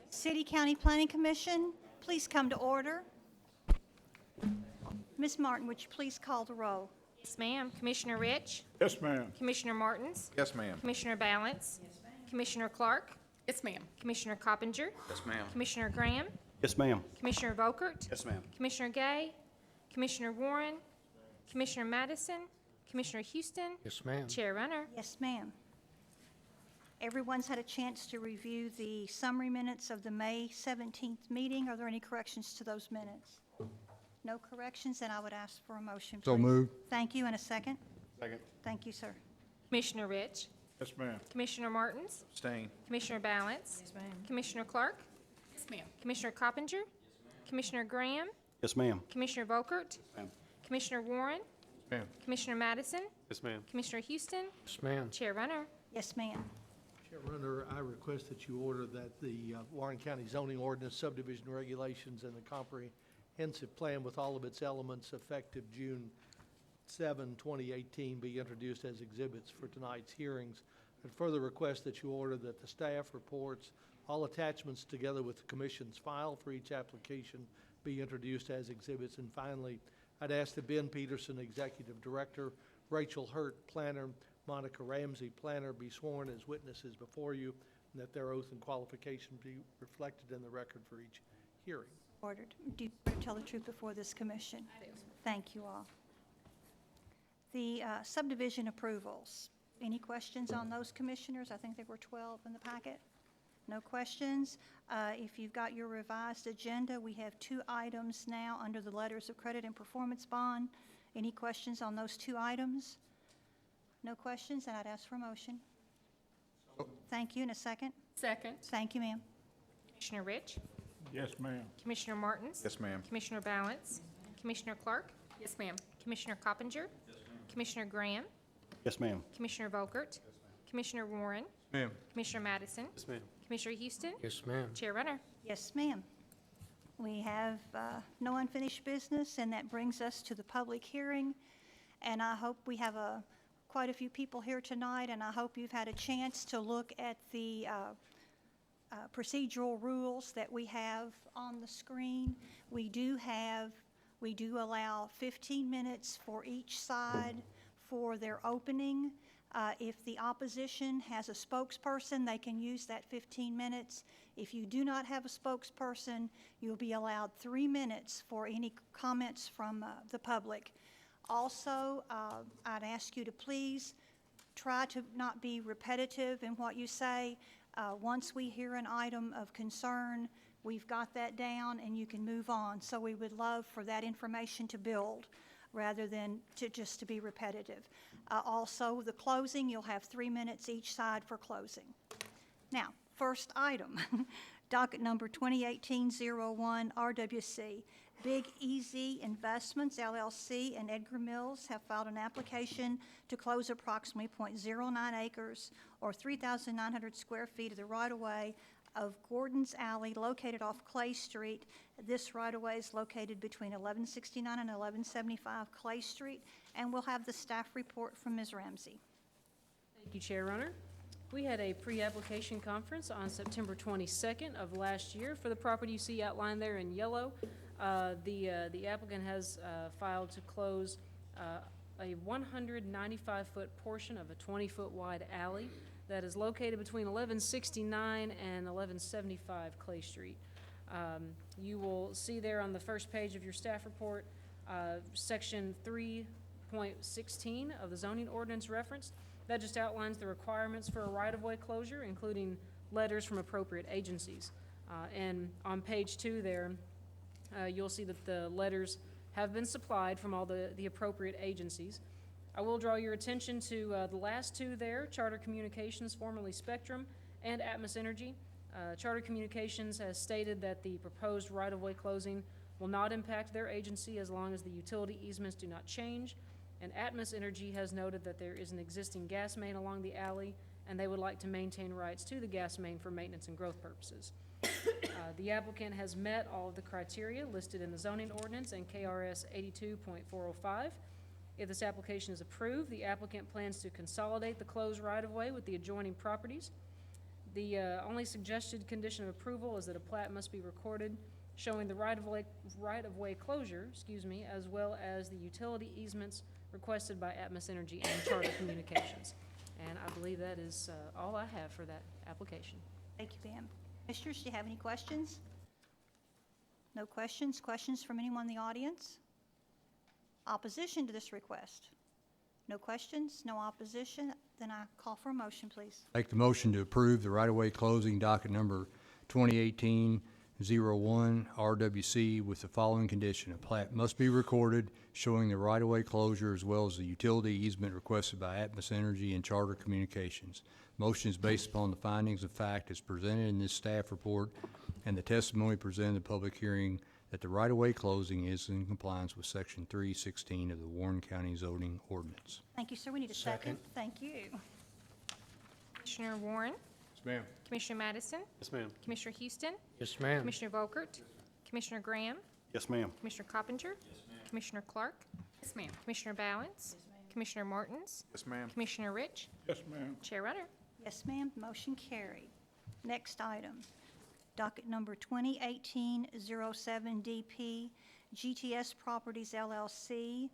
City County Planning Commission, please come to order. Ms. Martin, would you please call the roll? Yes, ma'am. Commissioner Rich? Yes, ma'am. Commissioner Martins? Yes, ma'am. Commissioner Balance? Yes, ma'am. Commissioner Clark? Yes, ma'am. Commissioner Coppinger? Yes, ma'am. Commissioner Graham? Yes, ma'am. Commissioner Volkert? Yes, ma'am. Commissioner Gay? Commissioner Warren? Commissioner Madison? Commissioner Houston? Yes, ma'am. Chair Runner? Yes, ma'am. Everyone's had a chance to review the summary minutes of the May 17th meeting. Are there any corrections to those minutes? No corrections, then I would ask for a motion, please. So moved. Thank you, and a second. Second. Thank you, sir. Commissioner Rich? Yes, ma'am. Commissioner Martins? Abstain. Commissioner Balance? Yes, ma'am. Commissioner Clark? Yes, ma'am. Commissioner Coppinger? Commissioner Graham? Yes, ma'am. Commissioner Volkert? Ma'am. Commissioner Warren? Ma'am. Commissioner Madison? Yes, ma'am. Commissioner Houston? Yes, ma'am. Chair Runner? Yes, ma'am. Chair Runner, I request that you order that the Warren County zoning ordinance, subdivision regulations, and the comprehensive plan with all of its elements effective June 7, 2018 be introduced as exhibits for tonight's hearings. And further request that you order that the staff reports, all attachments together with the commission's file for each application be introduced as exhibits. And finally, I'd ask that Ben Peterson, Executive Director, Rachel Hurt, Planner, Monica Ramsey, Planner, be sworn as witnesses before you, and that their oath and qualification be reflected in the record for each hearing. Ordered. Do you swear to tell the truth before this commission? I do. Thank you all. The subdivision approvals. Any questions on those, commissioners? I think there were 12 in the packet. No questions. If you've got your revised agenda, we have 2 items now under the letters of credit and performance bond. Any questions on those 2 items? No questions, and I'd ask for a motion. Thank you. In a second. Second. Thank you, ma'am. Commissioner Rich? Yes, ma'am. Commissioner Martins? Yes, ma'am. Commissioner Balance? Commissioner Clark? Yes, ma'am. Commissioner Coppinger? Commissioner Graham? Yes, ma'am. Commissioner Volkert? Commissioner Warren? Ma'am. Commissioner Madison? Yes, ma'am. Commissioner Houston? Yes, ma'am. Chair Runner? Yes, ma'am. We have no unfinished business, and that brings us to the public hearing. And I hope we have quite a few people here tonight, and I hope you've had a chance to look at the procedural rules that we have on the screen. We do allow 15 minutes for each side for their opening. If the opposition has a spokesperson, they can use that 15 minutes. If you do not have a spokesperson, you'll be allowed 3 minutes for any comments from the public. Also, I'd ask you to please try to not be repetitive in what you say. Once we hear an item of concern, we've got that down and you can move on. So we would love for that information to build rather than just to be repetitive. Also, the closing, you'll have 3 minutes each side for closing. Now, first item, docket number 2018-01 RWC. Big Easy Investments, LLC, and Edgar Mills have filed an application to close approximately .09 acres or 3,900 square feet of the right-of-way of Gordon's Alley located off Clay Street. This right-of-way is located between 1169 and 1175 Clay Street, and we'll have the staff report from Ms. Ramsey. Thank you, Chair Runner. We had a pre-application conference on September 22nd of last year for the property you see outlined there in yellow. The applicant has filed to close a 195-foot portion of a 20-foot wide alley that is located between 1169 and 1175 Clay Street. You will see there on the first page of your staff report, section 3.16 of the zoning ordinance referenced. That just outlines the requirements for a right-of-way closure, including letters from appropriate agencies. And on page 2 there, you'll see that the letters have been supplied from all the appropriate agencies. I will draw your attention to the last 2 there, Charter Communications, formerly Spectrum, and Atmos Energy. Charter Communications has stated that the proposed right-of-way closing will not impact their agency as long as the utility easements do not change. And Atmos Energy has noted that there is an existing gas main along the alley, and they would like to maintain rights to the gas main for maintenance and growth purposes. The applicant has met all of the criteria listed in the zoning ordinance and KRS 82.405. If this application is approved, the applicant plans to consolidate the closed right-of-way with the adjoining properties. The only suggested condition of approval is that a plat must be recorded showing the right-of-way closure, as well as the utility easements requested by Atmos Energy and Charter Communications. And I believe that is all I have for that application. Thank you, Pam. Commissioners, do you have any questions? No questions? Questions from anyone in the audience? Opposition to this request? No questions, no opposition? Then I call for a motion, please. Make the motion to approve the right-of-way closing docket number 2018-01 RWC with the following condition. A plat must be recorded showing the right-of-way closure as well as the utility easement requested by Atmos Energy and Charter Communications. Motion is based upon the findings of fact as presented in this staff report and the testimony presented in the public hearing that the right-of-way closing is in compliance with Section 316 of the Warren County zoning ordinance. Thank you, sir. We need a second. Thank you. Commissioner Warren, Yes, ma'am. Commissioner Madison, Yes, ma'am. Commissioner Houston, Yes, ma'am. Commissioner Volkert, Commissioner Graham, Yes, ma'am. Commissioner Coppinger, Commissioner Clark, Yes, ma'am. Commissioner Balance, Commissioner Martins, Yes, ma'am. Commissioner Rich, Yes, ma'am. Chair Runner. Yes, ma'am. Motion carried. Next item, docket number 2018-07 DP, GTS Properties LLC,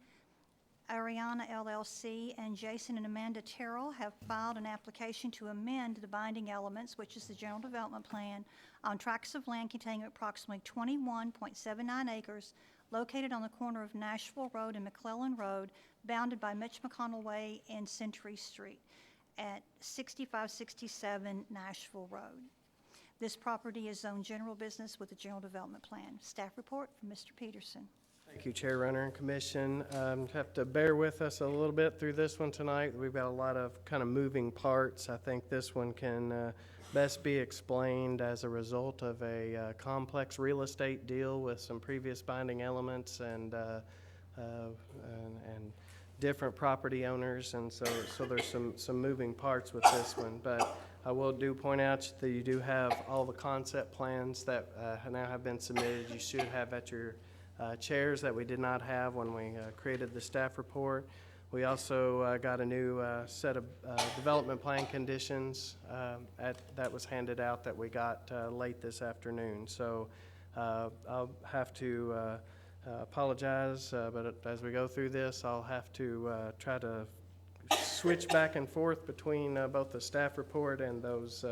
Ariana LLC, and Jason and Amanda Terrell have filed an application to amend the binding elements, which is the general development plan, on tracts of land containing approximately 21.79 acres located on the corner of Nashville Road and McClellan Road, bounded by Mitch McConnell Way and Century Street at 6567 Nashville Road. This property is zoned general business with a general development plan. Staff report from Mr. Peterson. Thank you, Chair Runner and Commission. Have to bear with us a little bit through this one tonight. We've got a lot of kind of moving parts. I think this one can best be explained as a result of a complex real estate deal with some previous binding elements and different property owners, and so there's some moving parts with this one. But I will point out that you do have all the concept plans that now have been submitted. You should have at your chairs that we did not have when we created the staff report. We also got a new set of development plan conditions that was handed out that we got late this afternoon. So I'll have to apologize, but as we go through this, I'll have to try to switch back and forth between both the staff report and those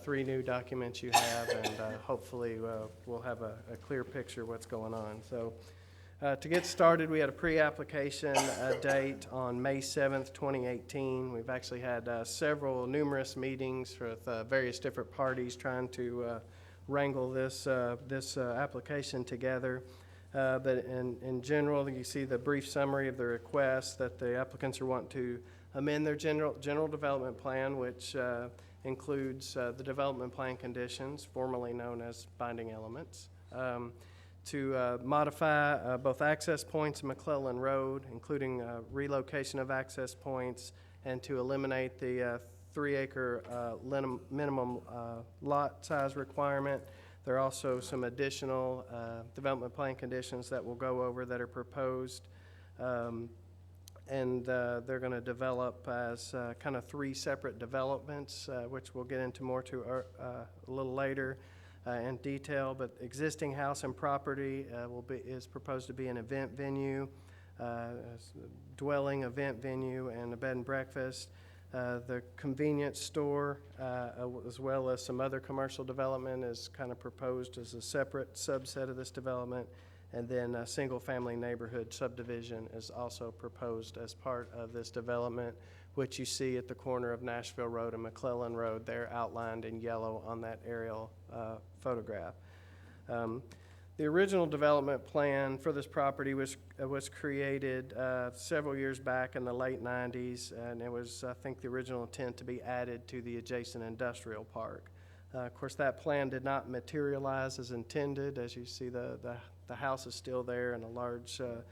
three new documents you have, and hopefully we'll have a clear picture of what's going on. So to get started, we had a pre-application date on May 7th, 2018. We've actually had numerous meetings with various different parties trying to wrangle this application together. But in general, you see the brief summary of the request that the applicants are wanting to amend their general development plan, which includes the development plan conditions, formerly known as binding elements, to modify both access points in McClellan Road, including relocation of access points, and to eliminate the 3-acre minimum lot size requirement. There are also some additional development plan conditions that we'll go over that are proposed. And they're going to develop as kind of 3 separate developments, which we'll get into more a little later in detail. But existing house and property is proposed to be an event venue, dwelling, event venue, and a bed and breakfast. The convenience store, as well as some other commercial development, is kind of proposed as a separate subset of this development. And then a single-family neighborhood subdivision is also proposed as part of this development, which you see at the corner of Nashville Road and McClellan Road. They're outlined in yellow on that aerial photograph. The original development plan for this property was created several years back in the late 90s, and it was, I think, the original intent to be added to the adjacent industrial park. Of course, that plan did not materialize as intended. As you see, the house is still there, and the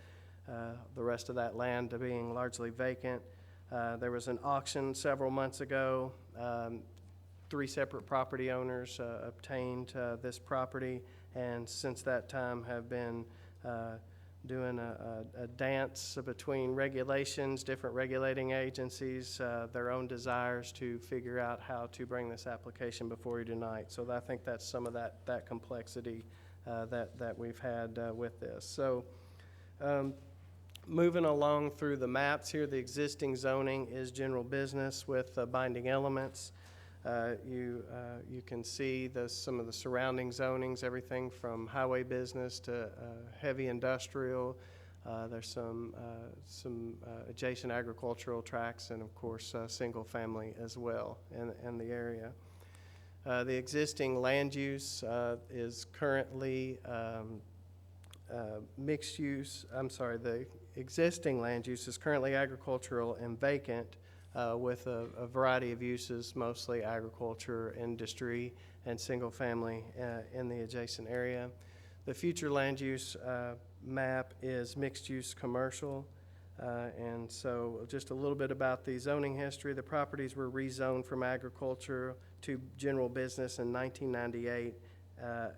rest of that land being largely vacant. There was an auction several months ago. 3 separate property owners obtained this property, and since that time have been doing a dance between regulations, different regulating agencies, their own desires to figure out how to bring this application before you tonight. So I think that's some of that complexity that we've had with this. So moving along through the maps here, the existing zoning is general business with binding elements. You can see some of the surrounding zonings, everything from highway business to heavy industrial. There's some adjacent agricultural tracts and, of course, single family as well in the area. The existing land use is currently mixed use. The existing land use is currently agricultural and vacant, with a variety of uses, mostly agriculture, industry, and single family in the adjacent area. The future land use map is mixed use commercial. And so just a little bit about the zoning history. The properties were rezoned from agriculture to general business in 1998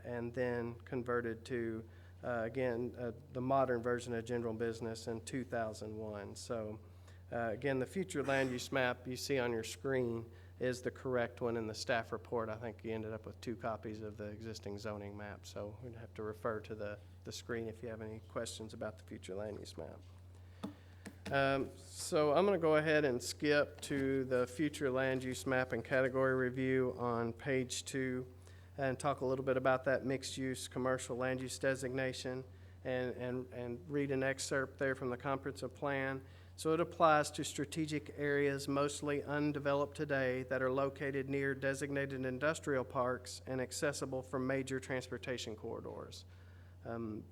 and then converted to, the modern version of general business in 2001. So again, the future land use map you see on your screen is the correct one in the staff report. I think you ended up with 2 copies of the existing zoning map, so we'd have to refer to the screen if you have any questions about the future land use map. So I'm going to go ahead and skip to the future land use map and category review on page 2 and talk a little bit about that mixed use commercial land use designation and read an excerpt there from the comprehensive plan. So it applies to strategic areas mostly undeveloped today that are located near designated industrial parks and accessible from major transportation corridors.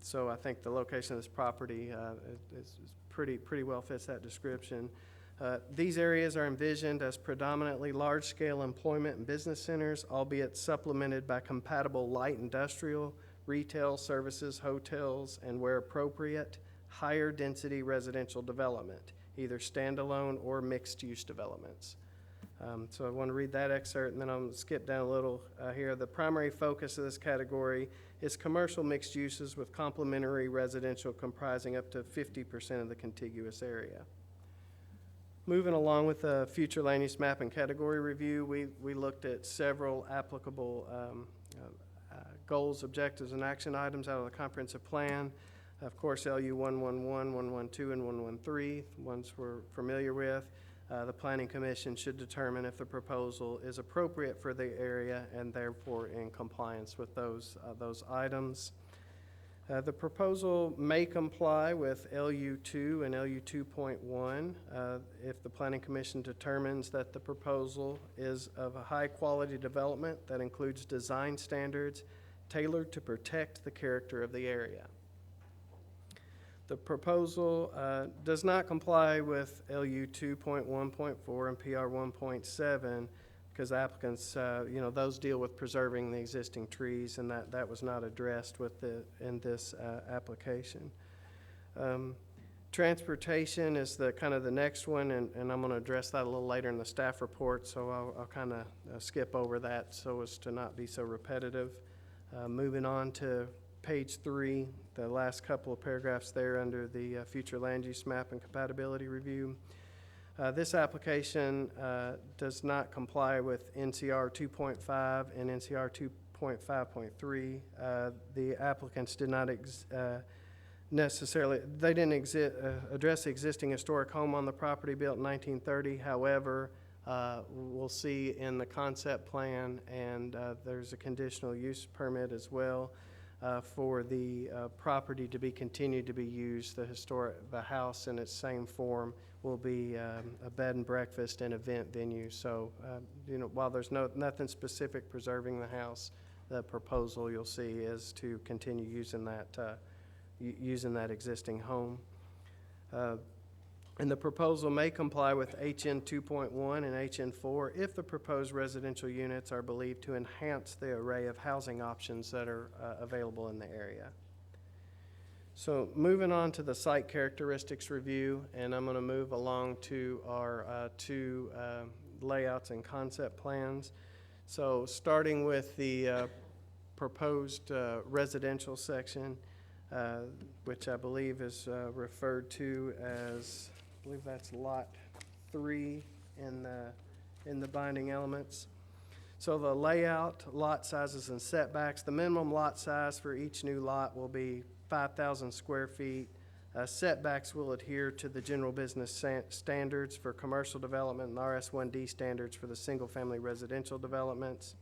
So I think the location of this property is pretty well fits that description. These areas are envisioned as predominantly large-scale employment and business centers, albeit supplemented by compatible light industrial, retail services, hotels, and where appropriate, higher density residential development, either standalone or mixed-use developments. So I want to read that excerpt, and then I'm going to skip down a little here. The primary focus of this category is commercial mixed uses with complementary residential comprising up to 50% of the contiguous area. Moving along with the future land use map and category review, we looked at several applicable goals, objectives, and action items out of the comprehensive plan. Of course, LU 111, 112, and 113, ones we're familiar with. The Planning Commission should determine if the proposal is appropriate for the area and therefore in compliance with those items. The proposal may comply with LU 2 and LU 2.1 if the Planning Commission determines that the proposal is of a high-quality development that includes design standards tailored to protect the character of the area. The proposal does not comply with LU 2.1.4 and PR 1.7 because applicants, those deal with preserving the existing trees, and that was not addressed in this application. Transportation is the next one, and I'm going to address that a little later in the staff report, so I'll kind of skip over that so as to not be so repetitive. Moving on to page 3, the last couple of paragraphs there under the future land use map and compatibility review. This application does not comply with NCR 2.5 and NCR 2.5.3. The applicants did not necessarily, they didn't address the existing historic home on the property built in 1930. However, we'll see in the concept plan, and there's a conditional use permit as well for the property to be continued to be used. The house in its same form will be a bed and breakfast and event venue. So, while there's nothing specific preserving the house, the proposal you'll see is to continue using that existing home. And the proposal may comply with HN 2.1 and HN 4 if the proposed residential units are believed to enhance the array of housing options that are available in the area. So moving on to the site characteristics review, and I'm going to move along to our 2 layouts and concept plans. So starting with the proposed residential section, which I believe is referred to as, I believe that's Lot 3 in the binding elements. So the layout, lot sizes, and setbacks, the minimum lot size for each new lot will be 5,000 square feet. Setbacks will adhere to the general business standards for commercial development and RS1D standards for the single-family residential developments.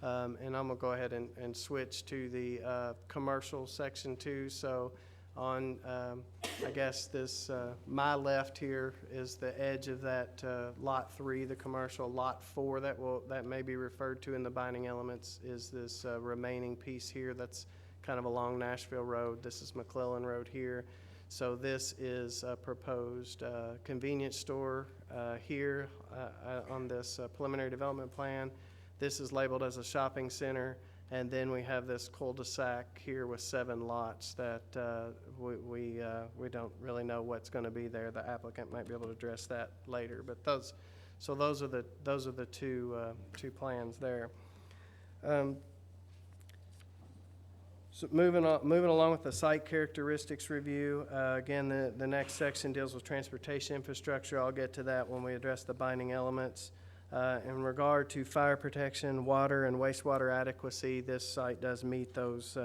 And I'm gonna go ahead and switch to the commercial section 2. So on, I guess this, my left here is the edge of that Lot 3, the commercial. Lot 4 that may be referred to in the binding elements is this remaining piece here that's kind of along Nashville Road. This is McClellan Road here. So this is a proposed convenience store here on this preliminary development plan. This is labeled as a shopping center. And then we have this cul-de-sac here with 7 lots that we don't really know what's going to be there. The applicant might be able to address that later. But those are the two plans there. So moving along with the site characteristics review. Again, the next section deals with transportation infrastructure. I'll get to that when we address the binding elements. In regard to fire protection, water and wastewater adequacy, this site does meet those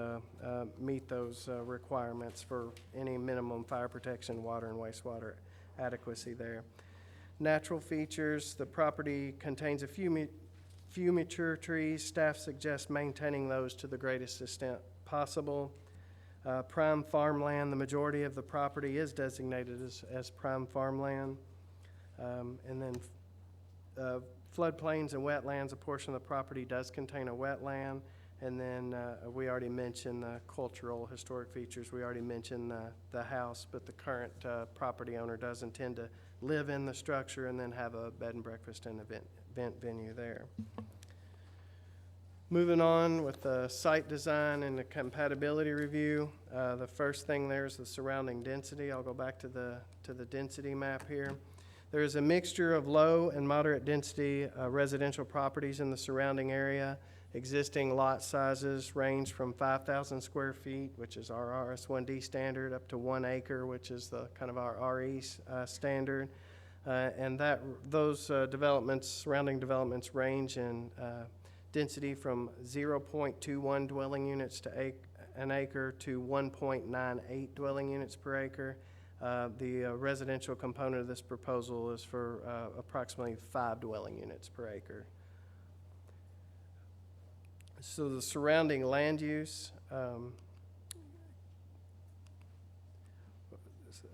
requirements for any minimum fire protection, water and wastewater adequacy there. Natural features, the property contains a few mature trees. Staff suggests maintaining those to the greatest extent possible. Prime farmland, the majority of the property is designated as prime farmland. And then floodplains and wetlands, a portion of the property does contain a wetland. And then we already mentioned the cultural historic features. We already mentioned the house, but the current property owner does intend to live in the structure and then have a bed and breakfast and event venue there. Moving on with the site design and the compatibility review. The first thing there is the surrounding density. I'll go back to the density map here. There is a mixture of low and moderate density residential properties in the surrounding area. Existing lot sizes range from 5,000 square feet, which is our RS1D standard, up to 1 acre, which is the kind of our RE standard. And those surrounding developments range in density from 0.21 dwelling units to an acre to 1.98 dwelling units per acre. The residential component of this proposal is for approximately 5 dwelling units per acre. So the surrounding land use,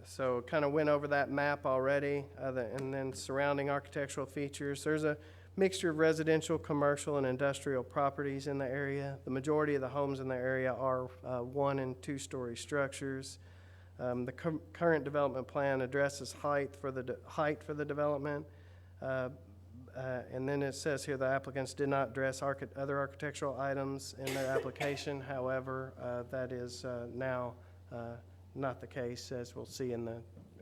so kind of went over that map already, and then surrounding architectural features. There's a mixture of residential, commercial, and industrial properties in the area. The majority of the homes in the area are 1- and 2-story structures. The current development plan addresses height for the development. And then it says here the applicants did not address other architectural items in their application. However, that is now not the case, as we'll see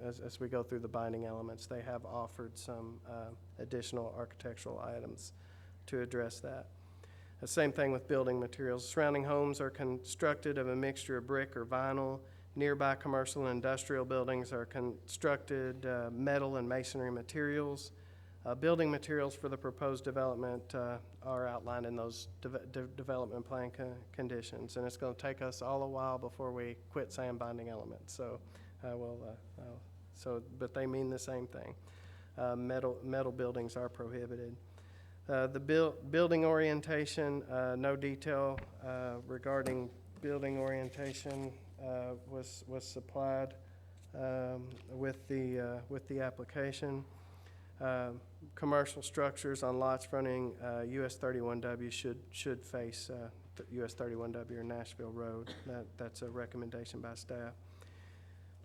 as we go through the binding elements. They have offered some additional architectural items to address that. The same thing with building materials. Surrounding homes are constructed of a mixture of brick or vinyl. Nearby commercial and industrial buildings are constructed metal and masonry materials. Building materials for the proposed development are outlined in those development plan conditions, and it's going to take us all a while before we quit saying binding elements. So, but they mean the same thing. Metal buildings are prohibited. The building orientation, no detail regarding building orientation was supplied with the application. Commercial structures on lots fronting US 31W should face US 31W or Nashville Road. That's a recommendation by staff.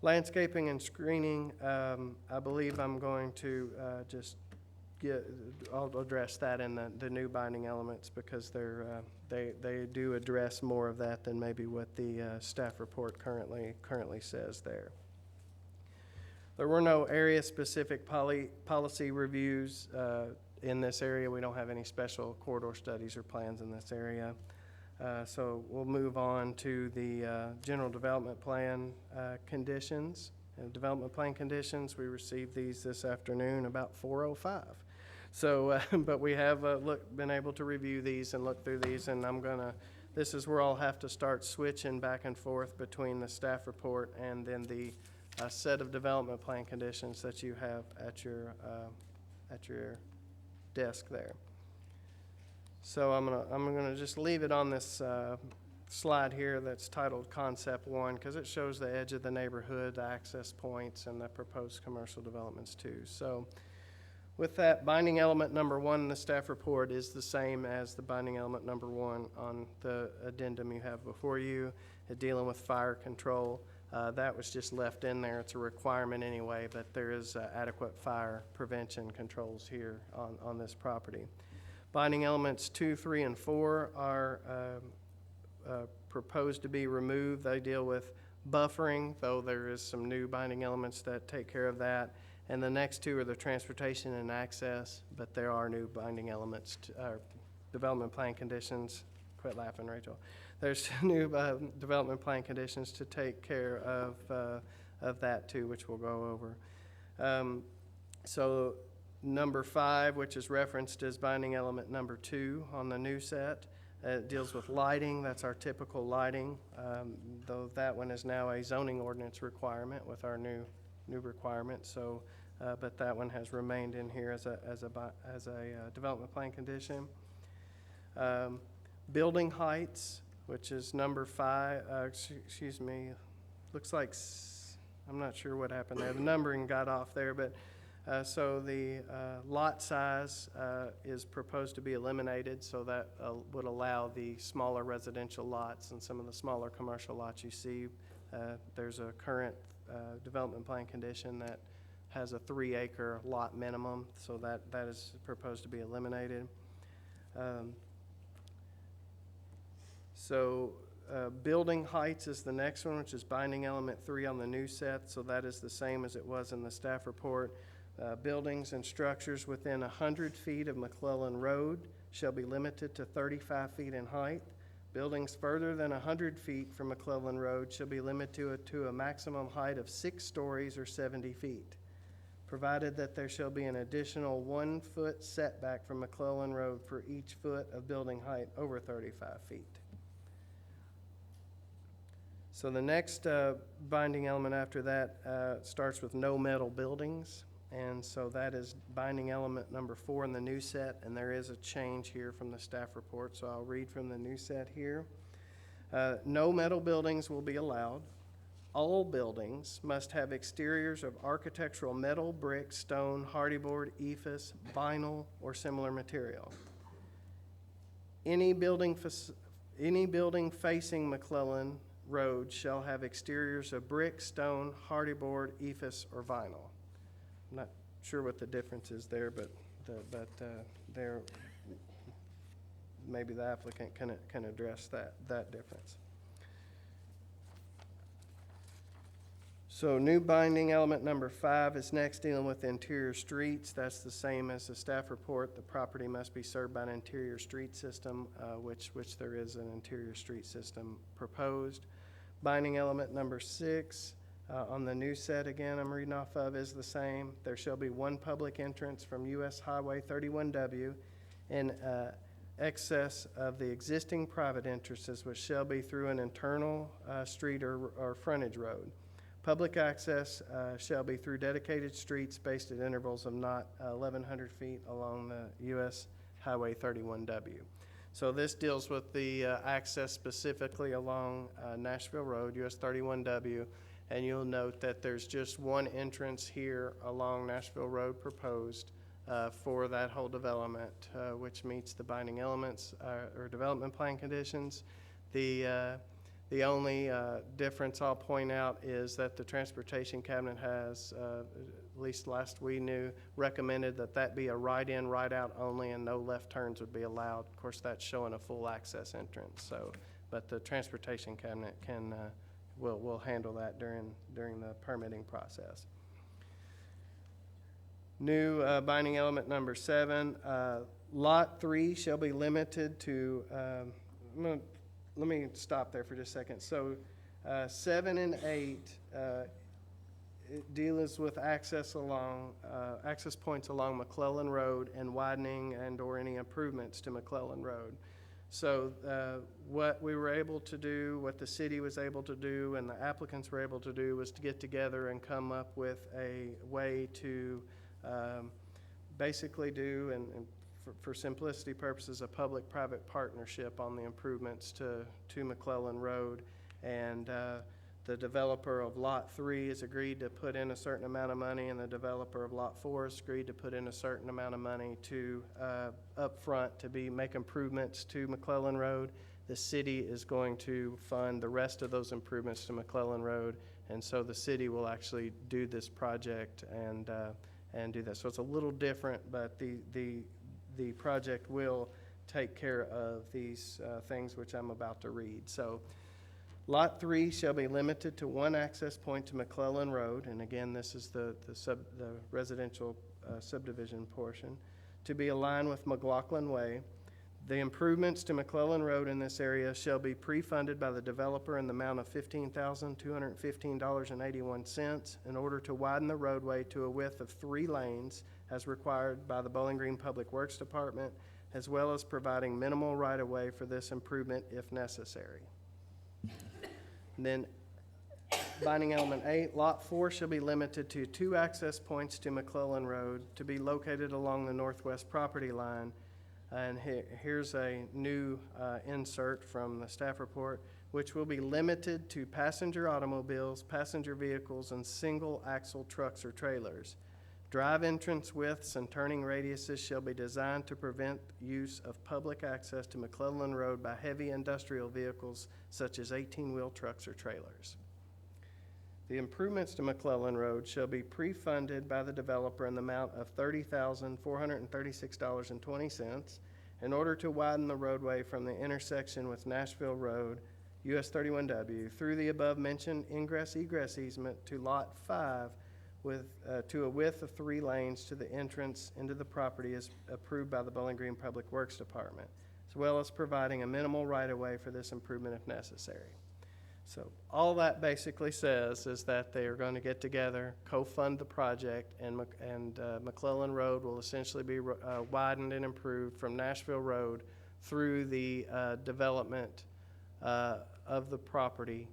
Landscaping and screening, I believe I'm going to I'll address that in the new binding elements, because they do address more of that than maybe what the staff report currently says there. There were no area-specific policy reviews in this area. We don't have any special corridor studies or plans in this area. So we'll move on to the general development plan conditions. Development plan conditions, we received these this afternoon about 4:05. So, but we have been able to review these and look through these, and this is where I'll have to start switching back and forth between the staff report and then the set of development plan conditions that you have at your desk there. So I'm gonna just leave it on this slide here that's titled Concept 1, because it shows the edge of the neighborhood, the access points, and the proposed commercial developments too. So with that, binding element number 1 in the staff report is the same as the binding element number 1 on the addendum you have before you, dealing with fire control. That was just left in there. It's a requirement anyway, but there is adequate fire prevention controls here on this property. Binding elements 2, 3, and 4 are proposed to be removed. They deal with buffering, though there is some new binding elements that take care of that. And the next 2 are the transportation and access, but there are new binding elements, development plan conditions. Quit laughing, Rachel. There's new development plan conditions to take care of that too, which we'll go over. So number 5, which is referenced as binding element number 2 on the new set, deals with lighting. That's our typical lighting, though that one is now a zoning ordinance requirement with our new requirement. So, but that one has remained in here as a development plan condition. Building heights, which is number 5. Excuse me. Looks like I'm not sure what happened there. The numbering got off there, but so the lot size is proposed to be eliminated, so that would allow the smaller residential lots and some of the smaller commercial lots you see. There's a current development plan condition that has a 3-acre lot minimum, so that is proposed to be eliminated. Building heights is the next one, which is binding element 3 on the new set, so that is the same as it was in the staff report. Buildings and structures within 100 feet of McClellan Road shall be limited to 35 feet in height. Buildings further than 100 feet from McClellan Road shall be limited to a maximum height of 6 stories or 70 feet, provided that there shall be an additional 1 foot setback from McClellan Road for each foot of building height over 35 feet. So the next binding element after that starts with no metal buildings. And so that is binding element number 4 in the new set, and there is a change here from the staff report, so I'll read from the new set here. No metal buildings will be allowed. All buildings must have exteriors of architectural metal, brick, stone, hardyboard, ephes, vinyl, or similar material. Any building facing McClellan Road shall have exteriors of brick, stone, hardyboard, ephes, or vinyl. I'm not sure what the difference is there, but there maybe the applicant can address that difference. So new binding element number 5 is next, dealing with interior streets. That's the same as the staff report. The property must be served by an interior street system, which there is an interior street system proposed. Binding element number 6 on the new set, again, I'm reading off of, is the same. There shall be 1 public entrance from US Highway 31W in excess of the existing private entrances, which shall be through an internal street or frontage road. Public access shall be through dedicated streets spaced at intervals of not 1,100 feet along the US Highway 31W. So this deals with the access specifically along Nashville Road, US 31W, and you'll note that there's just 1 entrance here along Nashville Road proposed for that whole development, which meets the binding elements or development plan conditions. The only difference I'll point out is that the transportation cabinet has, at least last we knew, recommended that be a right-in, right-out only, and no left turns would be allowed. Of course, that's showing a full access entrance. So, but the transportation cabinet will handle that during the permitting process. New binding element number 7, lot 3 shall be limited to. I'm going to let me stop there for just a second. So 7 and 8 it deals with access points along McClellan Road and widening and/or any improvements to McClellan Road. So what we were able to do, what the city was able to do, and the applicants were able to do was to get together and come up with a way to basically do, and for simplicity purposes, a public-private partnership on the improvements to McClellan Road. And the developer of Lot 3 has agreed to put in a certain amount of money, and the developer of Lot 4 has agreed to put in a certain amount of money to upfront to make improvements to McClellan Road. The city is going to fund the rest of those improvements to McClellan Road, and so the city will actually do this project and do that. So it's a little different, but the project will take care of these things which I'm about to read. So Lot 3 shall be limited to one access point to McClellan Road, and again, this is the residential subdivision portion, to be aligned with McLaughlin Way. The improvements to McClellan Road in this area shall be pre-funded by the developer in the amount of $15,215.81 in order to widen the roadway to a width of 3 lanes as required by the Bowling Green Public Works Department, as well as providing minimal right-of-way for this improvement if necessary. And then binding element 8, Lot 4 shall be limited to 2 access points to McClellan Road to be located along the northwest property line. And here's a new insert from the staff report, which will be limited to passenger automobiles, passenger vehicles, and single axle trucks or trailers. Drive entrance widths and turning radiuses shall be designed to prevent use of public access to McClellan Road by heavy industrial vehicles such as 18-wheel trucks or trailers. The improvements to McClellan Road shall be pre-funded by the developer in the amount of $30,436.20 in order to widen the roadway from the intersection with Nashville Road, US 31W, through the above-mentioned ingress-egress easement to Lot 5 to a width of 3 lanes to the entrance into the property as approved by the Bowling Green Public Works Department, as well as providing a minimal right-of-way for this improvement if necessary. So all that basically says is that they are going to get together, co-fund the project, and McClellan Road will essentially be widened and improved from Nashville Road through the development of the property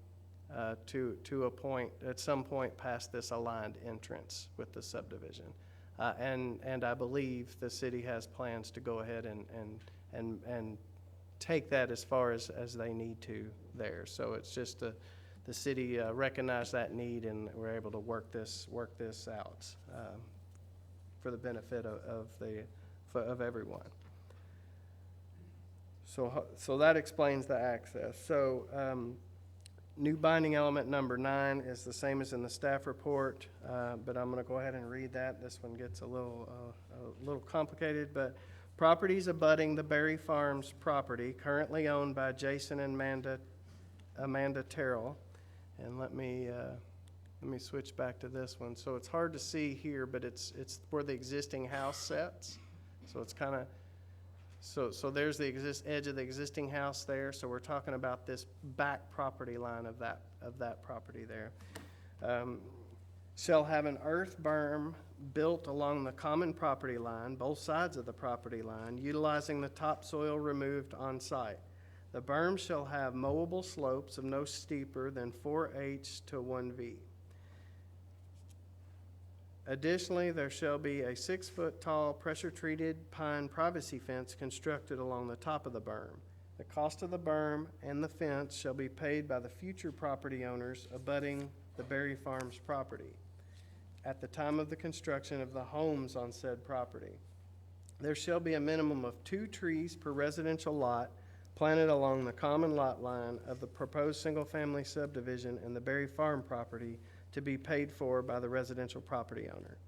to a point, at some point past this aligned entrance with the subdivision. And I believe the city has plans to go ahead and take that as far as they need to there. So it's just the city recognized that need, and we're able to work this out for the benefit of everyone. So that explains the access. So new binding element number 9 is the same as in the staff report, but I'm going to go ahead and read that. This one gets a little complicated, but properties abutting the Berry Farms property currently owned by Jason and Amanda Terrell. And let me switch back to this one. So it's hard to see here, but it's where the existing house sets. So it's kind of so there's the edge of the existing house there. So we're talking about this back property line of that property there. Shall have an earth berm built along the common property line, both sides of the property line, utilizing the topsoil removed on site. The berm shall have mowable slopes of no steeper than 4H to 1V. Additionally, there shall be a 6-foot-tall pressure-treated pine privacy fence constructed along the top of the berm. The cost of the berm and the fence shall be paid by the future property owners abutting the Berry Farms property at the time of the construction of the homes on said property. There shall be a minimum of 2 trees per residential lot planted along the common lot line of the proposed single-family subdivision and the Berry Farm property to be paid for by the residential property owner.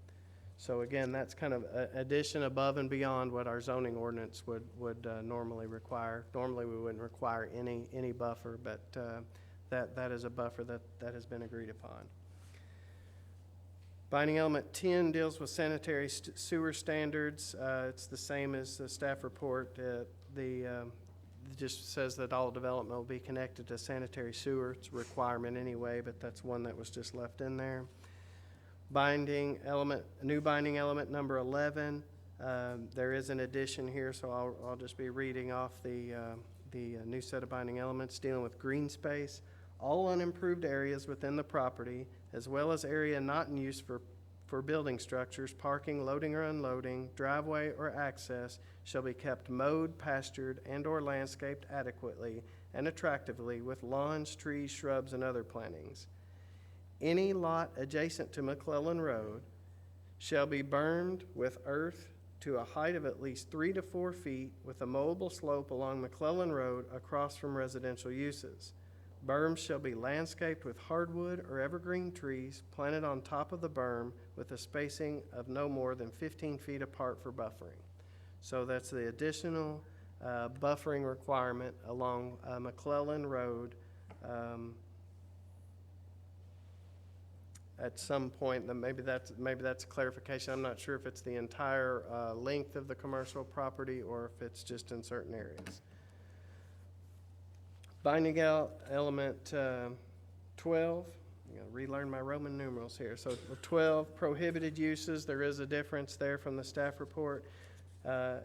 So again, that's kind of addition above and beyond what our zoning ordinance would normally require. Normally, we wouldn't require any buffer, but that is a buffer that has been agreed upon. Binding element 10 deals with sanitary sewer standards. It's the same as the staff report. The just says that all development will be connected to sanitary sewer. It's a requirement anyway, but that's one that was just left in there. Binding element, new binding element number 11. There is an addition here, so I'll just be reading off the new set of binding elements dealing with green space. All unimproved areas within the property, as well as area not in use for building structures, parking, loading or unloading, driveway or access, shall be kept mowed, pastured, and/or landscaped adequately and attractively with lawns, trees, shrubs, and other plantings. Any lot adjacent to McClellan Road shall be bermed with earth to a height of at least 3 to 4 feet with a mowable slope along McClellan Road across from residential uses. Berms shall be landscaped with hardwood or evergreen trees planted on top of the berm with a spacing of no more than 15 feet apart for buffering. So that's the additional buffering requirement along McClellan Road. At some point, then maybe that's a clarification. I'm not sure if it's the entire length of the commercial property or if it's just in certain areas. Binding out element 12. I'm going to relearn my Roman numerals here. So 12, prohibited uses. There is a difference there from the staff report.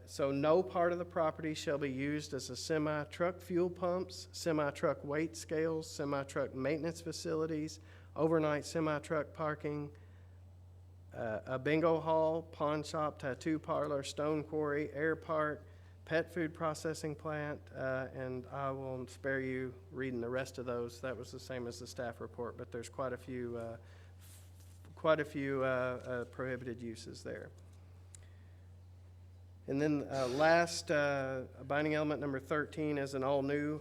So no part of the property shall be used as a semi-truck fuel pumps, semi-truck weight scales, semi-truck maintenance facilities, overnight semi-truck parking, a bingo hall, pawn shop, tattoo parlor, stone quarry, air park, pet food processing plant, and I will spare you reading the rest of those. That was the same as the staff report, but there's quite a few prohibited uses there. And then last, binding element number 13 is an all-new,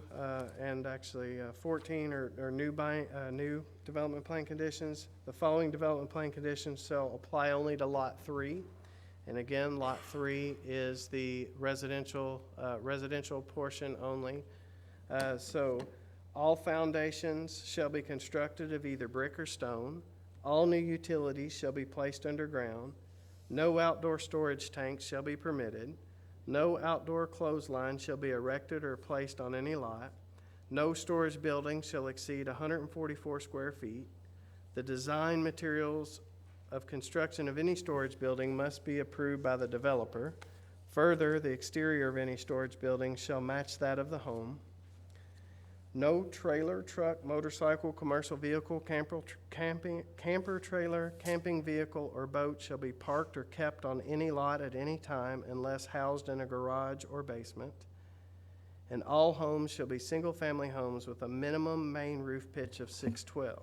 and actually 14 are new development plan conditions. The following development plan conditions shall apply only to Lot 3. And again, Lot 3 is the residential portion only. So all foundations shall be constructed of either brick or stone. All new utilities shall be placed underground. No outdoor storage tanks shall be permitted. No outdoor clothesline shall be erected or placed on any lot. No storage building shall exceed 144 square feet. The design materials of construction of any storage building must be approved by the developer. Further, the exterior of any storage building shall match that of the home. No trailer, truck, motorcycle, commercial vehicle, camper trailer, camping vehicle, or boat shall be parked or kept on any lot at any time unless housed in a garage or basement. And all homes shall be single-family homes with a minimum main roof pitch of 612.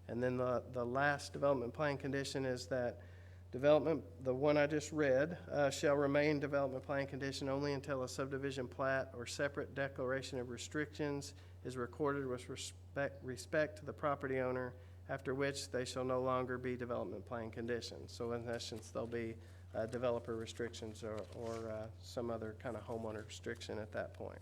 And then the last development plan condition is that development, the one I just read, shall remain development plan condition only until a subdivision plat or separate declaration of restrictions is recorded with respect to the property owner, after which they shall no longer be development plan conditions. So in essence, they'll be developer restrictions or some other kind of homeowner restriction at that point.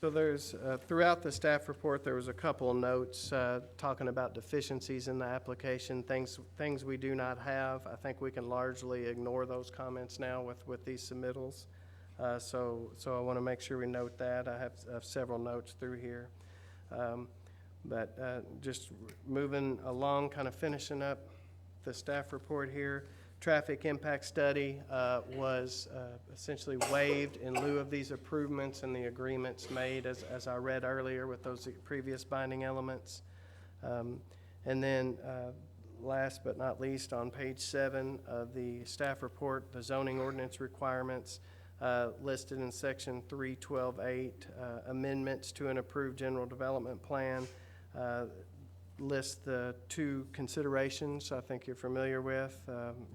So there's, throughout the staff report, there was a couple of notes talking about deficiencies in the application, things we do not have. I think we can largely ignore those comments now with these submittals. So I want to make sure we note that. I have several notes through here. But just moving along, kind of finishing up the staff report here. Traffic impact study was essentially waived in lieu of these improvements and the agreements made as I read earlier with those previous binding elements. And then last but not least, on page 7 of the staff report, the zoning ordinance requirements listed in section 312.8, amendments to an approved general development plan. List the 2 considerations I think you're familiar with,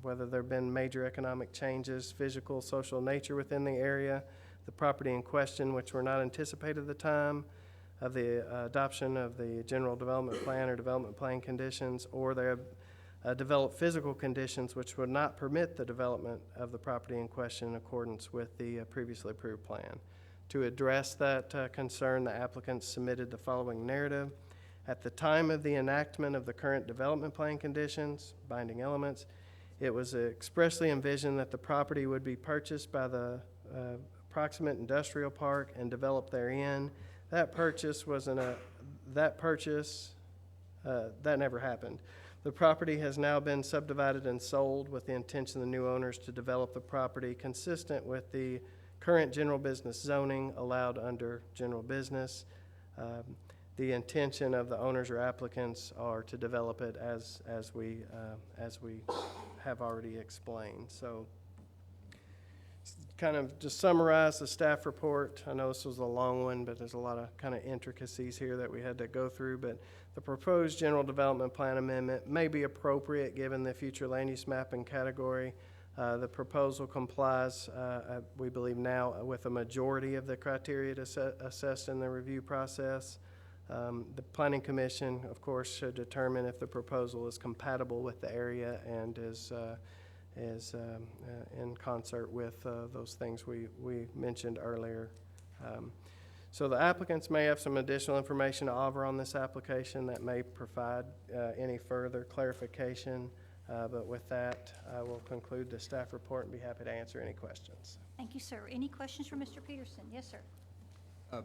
whether there have been major economic changes, physical, social nature within the area, the property in question, which were not anticipated at the time of the adoption of the general development plan or development plan conditions, or there have developed physical conditions which would not permit the development of the property in question in accordance with the previously approved plan. To address that concern, the applicant submitted the following narrative. At the time of the enactment of the current development plan conditions, binding elements, it was expressly envisioned that the property would be purchased by the approximate industrial park and developed therein. That never happened. The property has now been subdivided and sold with the intention of the new owners to develop the property consistent with the current general business zoning allowed under general business. The intention of the owners or applicants are to develop it as we have already explained. So, kind of just summarize the staff report. I know this was a long one, but there's a lot of kind of intricacies here that we had to go through. But the proposed general development plan amendment may be appropriate given the future land use mapping category. The proposal complies, we believe now, with a majority of the criteria assessed in the review process. The Planning Commission, of course, should determine if the proposal is compatible with the area and is in concert with those things we mentioned earlier. So the applicants may have some additional information to offer on this application that may provide any further clarification. But with that, I will conclude the staff report and be happy to answer any questions. Thank you, sir. Any questions for Mr. Peterson? Yes, sir.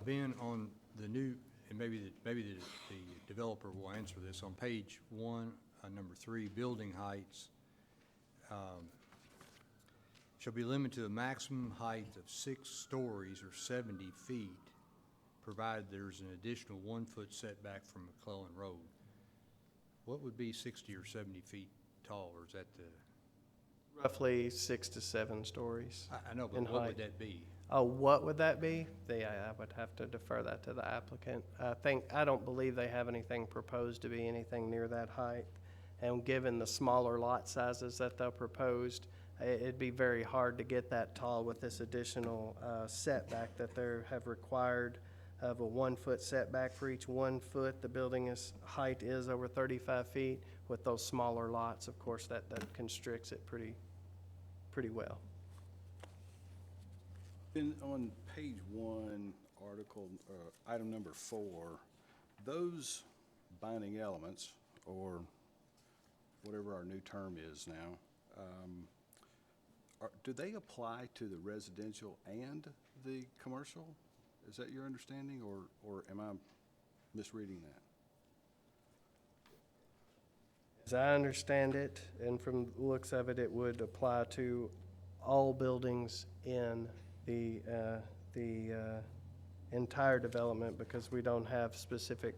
Ben, on the new, and maybe the developer will answer this, on page 1, number 3, building heights shall be limited to a maximum height of 6 stories or 70 feet, provided there's an additional 1-foot setback from McClellan Road. What would be 60 or 70 feet tall, or is that the? Roughly 6 to 7 stories. I know, but in what height. would that be? Oh, what would that be? I would have to defer that to the applicant. I don't believe they have anything proposed to be anything near that height. And given the smaller lot sizes that they'll proposed, it'd be very hard to get that tall with this additional setback that they have required of a 1-foot setback for each 1 foot. The building height is over 35 feet. With those smaller lots, of course, that constricts it pretty well. Then on page 1, article, item number 4, those binding elements, or whatever our new term is now, do they apply to the residential and the commercial? Is that your understanding, or am I misreading that? As I understand it, and from the looks of it, it would apply to all buildings in the entire development, because we don't have specific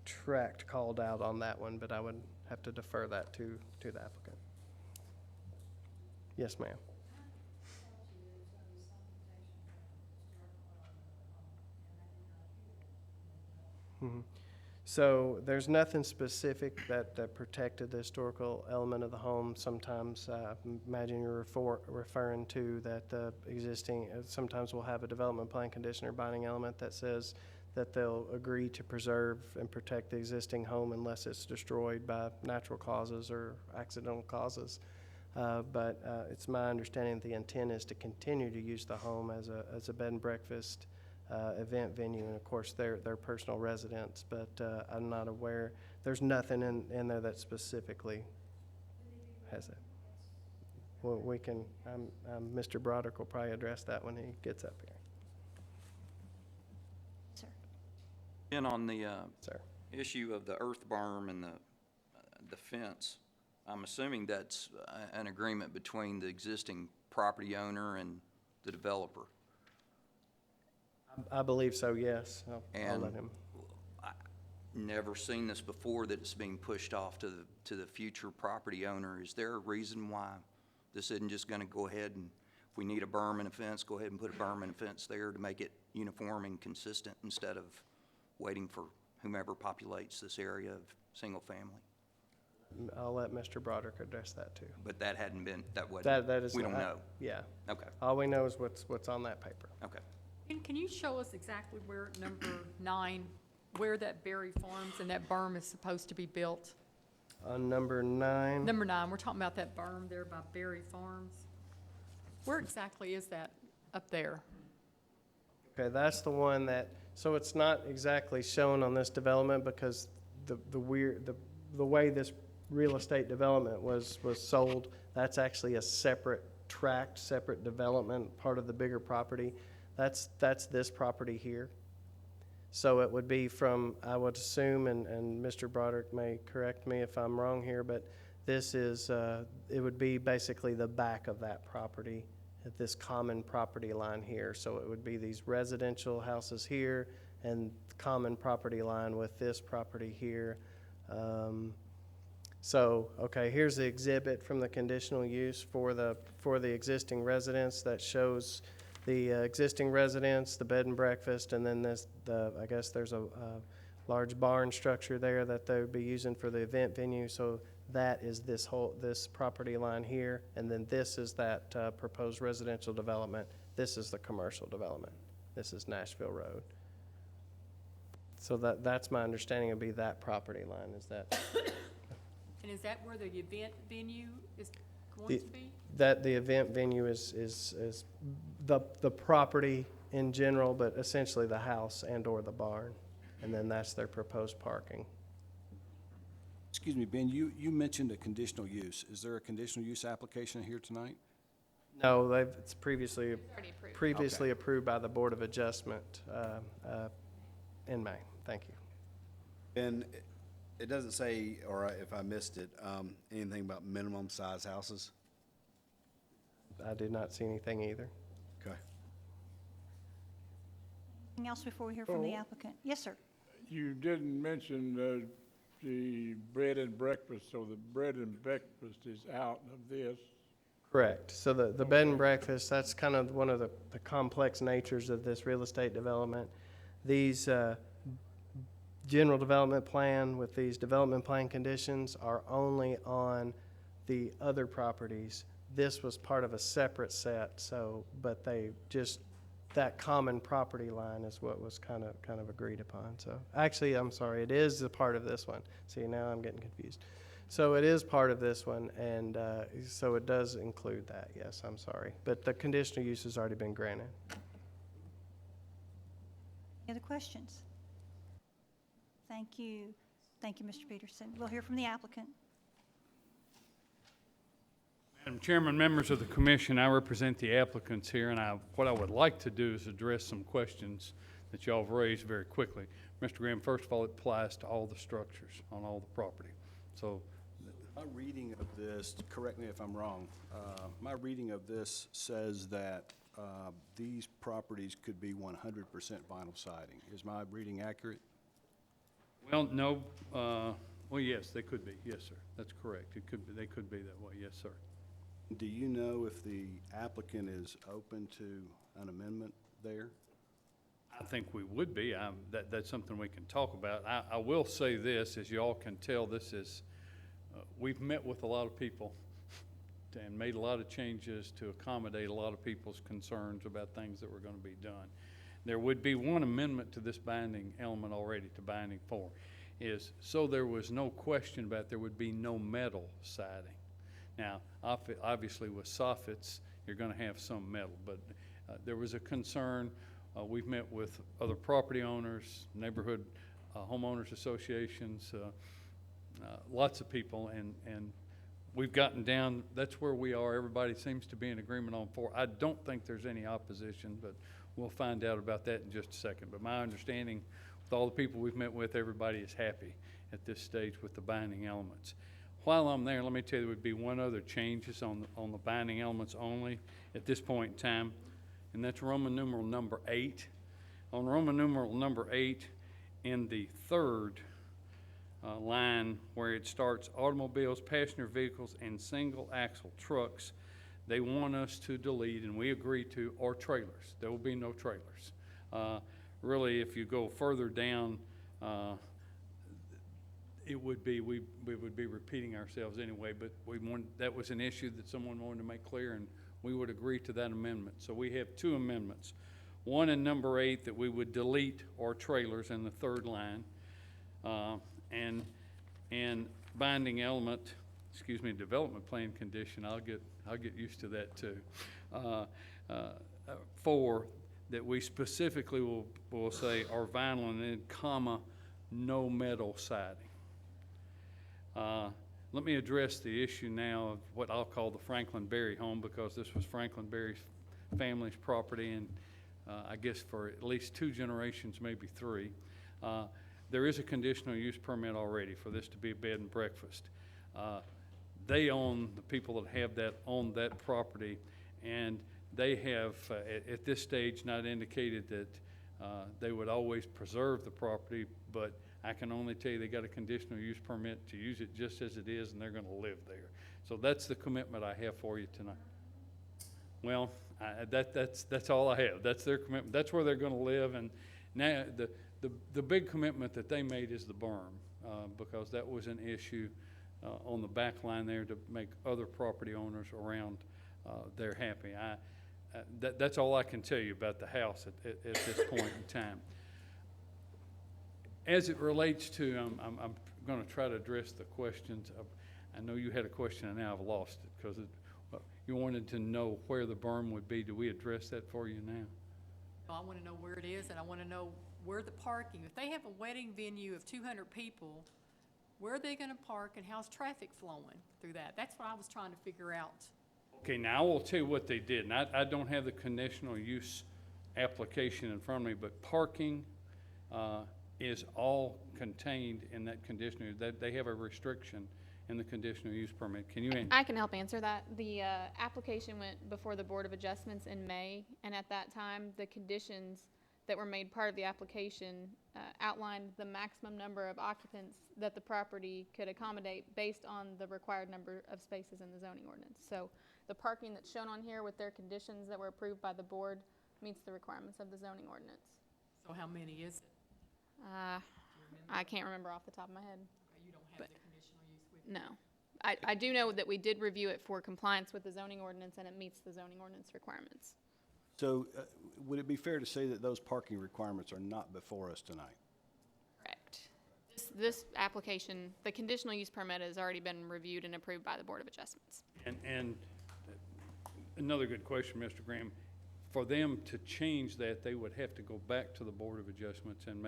tract called out on that one, but I would have to defer that to the applicant. Yes, ma'am. Mm-hmm. So there's nothing specific that protected the historical element of the home. Sometimes, imagine you're referring to that the existing, sometimes we'll have a development plan condition or binding element that says that they'll agree to preserve and protect the existing home unless it's destroyed by natural causes or accidental causes. But it's my understanding that the intent is to continue to use the home as a bed and breakfast event venue, and of course their personal residence, but I'm not aware, there's nothing in there that specifically has it. Well, we can, Mr. Broderick will probably address that when he gets up here. Sir. And on the Sir. issue of the earth berm and the fence, I'm assuming that's an agreement between the existing property owner and the developer. I believe so, yes. I'll let And him. I've never seen this before, that it's being pushed off to the future property owner. Is there a reason why this isn't just going to go ahead and, if we need a berm and a fence, go ahead and put a berm and a fence there to make it uniform and consistent instead of waiting for whomever populates this area of single family? I'll let Mr. Broderick address that too. But that hadn't been, that wasn't, That is. we don't know. Yeah. Okay, All we know is what's on that paper. okay. Can you show us exactly where number 9, where that Berry Farms and that berm is supposed to be built? On number 9. Number 9, we're talking about that berm there by Berry Farms. Where exactly is that up there? Okay, that's the one that, so it's not exactly shown on this development because the way this real estate development was sold, that's actually a separate tract, separate development, part of the bigger property. That's this property here. So it would be from, I would assume, and Mr. Broderick may correct me if I'm wrong here, but this is, it would be basically the back of that property at this common property line here. So it would be these residential houses here and common property line with this property here. So, okay, here's the exhibit from the conditional use for the existing residence that shows the existing residence, the bed and breakfast, and then I guess there's a large barn structure there that they would be using for the event venue. So that is this property line here, and then this is that proposed residential development. This is the commercial development. This is Nashville Road. So that's my understanding would be that property line, is that. And is that where the event venue is going to be? That the event venue is the property in general, but essentially the house and/or the barn. And then that's their proposed parking. Excuse me, Ben, you mentioned a conditional use. Is there a conditional use application here tonight? No, it's previously Already approved. approved by the Board of Adjustment in May. Thank you. And it doesn't say, or if I missed it, anything about minimum size houses? I did not see anything either. Okay. Anything else before we hear from the applicant? Yes, sir. You didn't mention the bread and breakfast, so the bread and breakfast is out of this. Correct. So the bed and breakfast, that's kind of one of the complex natures of this real estate development. These general development plan with these development plan conditions are only on the other properties. This was part of a separate set, so, but they just, that common property line is what was kind of agreed upon. So actually, I'm sorry, it is a part of this one. See, now I'm getting confused. So it is part of this one, and so it does include that, yes, I'm sorry. But the conditional use has already been granted. Any other questions? Thank you. Thank you, Mr. Peterson. We'll hear from the applicant. Madam Chairman, members of the commission, I represent the applicants here, and what I would like to do is address some questions that y'all have raised very quickly. Mr. Graham, first of all, it applies to all the structures on all the property. So My reading of this, correct me if I'm wrong, my reading of this says that these properties could be 100% vinyl siding. Is my reading accurate? well, no, well, yes, they could be. Yes, sir. That's correct. It could be, they could be that way. Yes, sir. Do you know if the applicant is open to an amendment there? I think we would be. That's something we can talk about. I will say this, as you all can tell, this is, we've met with a lot of people and made a lot of changes to accommodate a lot of people's concerns about things that were going to be done. There would be one amendment to this binding element already to binding 4, is so there was no question about there would be no metal siding. Now, obviously with soffits, you're going to have some metal, but there was a concern. We've met with other property owners, neighborhood homeowners associations, lots of people, and we've gotten down, that's where we are. Everybody seems to be in agreement on 4. I don't think there's any opposition, but we'll find out about that in just a second. But my understanding, with all the people we've met with, everybody is happy at this stage with the binding elements. While I'm there, let me tell you, there would be one other changes on the binding elements only at this point in time, and that's Roman numeral number 8. On Roman numeral number 8, in the third line where it starts automobiles, passenger vehicles, and single axle trucks, they want us to delete, and we agree to, or trailers. There will be no trailers. Really, if you go further down, it would be, we would be repeating ourselves anyway, but that was an issue that someone wanted to make clear, and we would agree to that amendment. So we have 2 amendments. One in number 8 that we would delete or trailers in the third line, and binding element, development plan condition. I'll get used to that too. 4, that we specifically will say are vinyl and then comma, no metal siding. Let me address the issue now of what I'll call the Franklin Berry home, because this was Franklin Berry's family's property, and I guess for at least 2 generations, maybe 3. There is a conditional use permit already for this to be a bed and breakfast. They own, the people that have that own that property, and they have, at this stage, not indicated that they would always preserve the property, but I can only tell you they got a conditional use permit to use it just as it is, and they're gonna live there. So that's the commitment I have for you tonight. Well, that's all I have. That's their commitment. That's where they're gonna live, and now the big commitment that they made is the berm, because that was an issue on the back line there to make other property owners around there happy. That's all I can tell you about the house at this point in time. As it relates to, I'm going to try to address the questions. I know you had a question and now I've lost it, because you wanted to know where the berm would be. Do we address that for you now? I want to know where it is, and I want to know where the parking. If they have a wedding venue of 200 people, where are they going to park, and how's traffic flowing through that? That's what I was trying to figure out. Okay, now I will tell you what they did. And I don't have the conditional use application in front of me, but parking is all contained in that conditional. They have a restriction in the conditional use permit. Can you answer? I can help answer that. The application went before the Board of Adjustments in May, and at that time, the conditions that were made part of the application outlined the maximum number of occupants that the property could accommodate based on the required number of spaces in the zoning ordinance. So the parking that's shown on here with their conditions that were approved by the board meets the requirements of the zoning ordinance. So how many is it? I can't remember off the top of my head. Okay, you don't have the conditional use with you? No. I do know that we did review it for compliance with the zoning ordinance, and it meets the zoning ordinance requirements. So would it be fair to say that those parking requirements are not before us tonight? Correct. This application, the conditional use permit has already been reviewed and approved by the Board of Adjustments. And another good question, Mr. Graham. For them to change that, they would have to go back to the Board of Adjustments and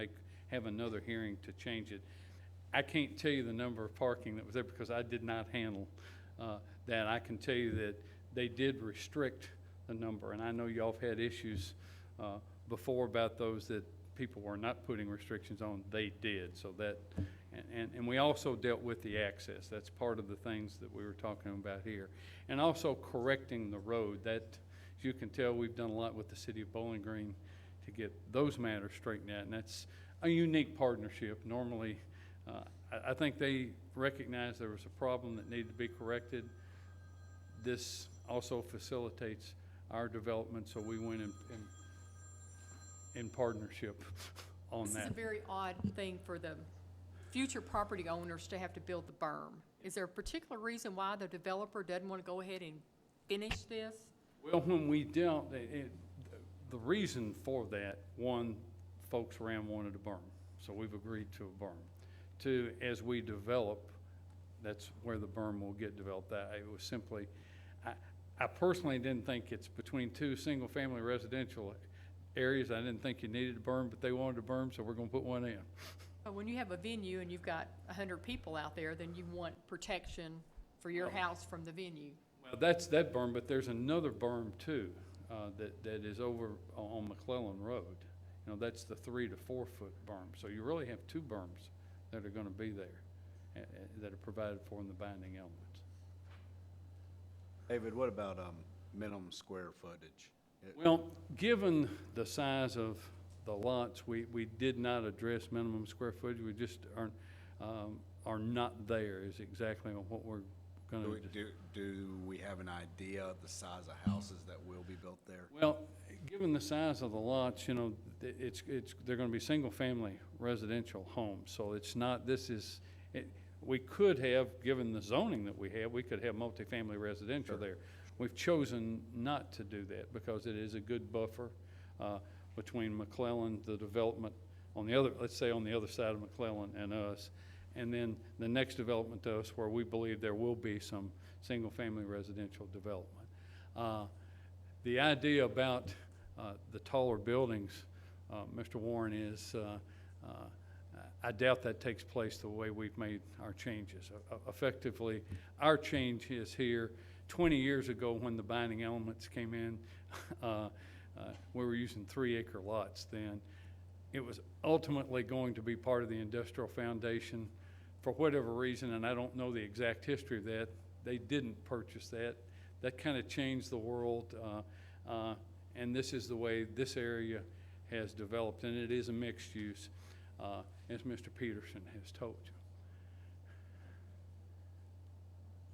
have another hearing to change it. I can't tell you the number of parking that was there because I did not handle that. I can tell you that they did restrict the number, and I know y'all have had issues before about those that people were not putting restrictions on. They did, so that, and we also dealt with the access. That's part of the things that we were talking about here. And also correcting the road. That, as you can tell, we've done a lot with the city of Bowling Green to get those matters straightened out, and that's a unique partnership. Normally, I think they recognized there was a problem that needed to be corrected. This also facilitates our development, so we went in partnership on that. This is a very odd thing for the future property owners to have to build the berm. Is there a particular reason why the developer doesn't want to go ahead and finish this? Well, when we dealt, the reason for that, one, folks around wanted a berm, so we've agreed to a berm. Two, as we develop, that's where the berm will get developed. It was simply, I personally didn't think it's between 2 single-family residential areas. I didn't think you needed a berm, but they wanted a berm, so we're going to put one in. But when you have a venue and you've got 100 people out there, then you want protection for your house from the venue. Well, that's that berm, but there's another berm too that is over on McClellan Road. You know, that's the 3 to 4 foot berm. So you really have 2 berms that are going to be there that are provided for in the binding elements. David, what about minimum square footage? Well, given the size of the lots, we did not address minimum square footage. We just are not there is exactly what we're going to do. Do we have an idea of the size of houses that will be built there? Well, given the size of the lots, you know, they're going to be single-family residential homes. So it's not, we could have, given the zoning that we have, we could have multifamily residential there. We've chosen not to do that because it is a good buffer between McClellan, the development on the other, let's say on the other side of McClellan and us, and then the next development to us where we believe there will be some single-family residential development. The idea about the taller buildings, Mr. Warren, is I doubt that takes place the way we've made our changes. Effectively, our change is here. 20 years ago, when the binding elements came in, we were using 3-acre lots then. It was ultimately going to be part of the industrial foundation. For whatever reason, and I don't know the exact history of that, they didn't purchase that. That kind of changed the world, and this is the way this area has developed, and it is a mixed use, as Mr. Peterson has told you.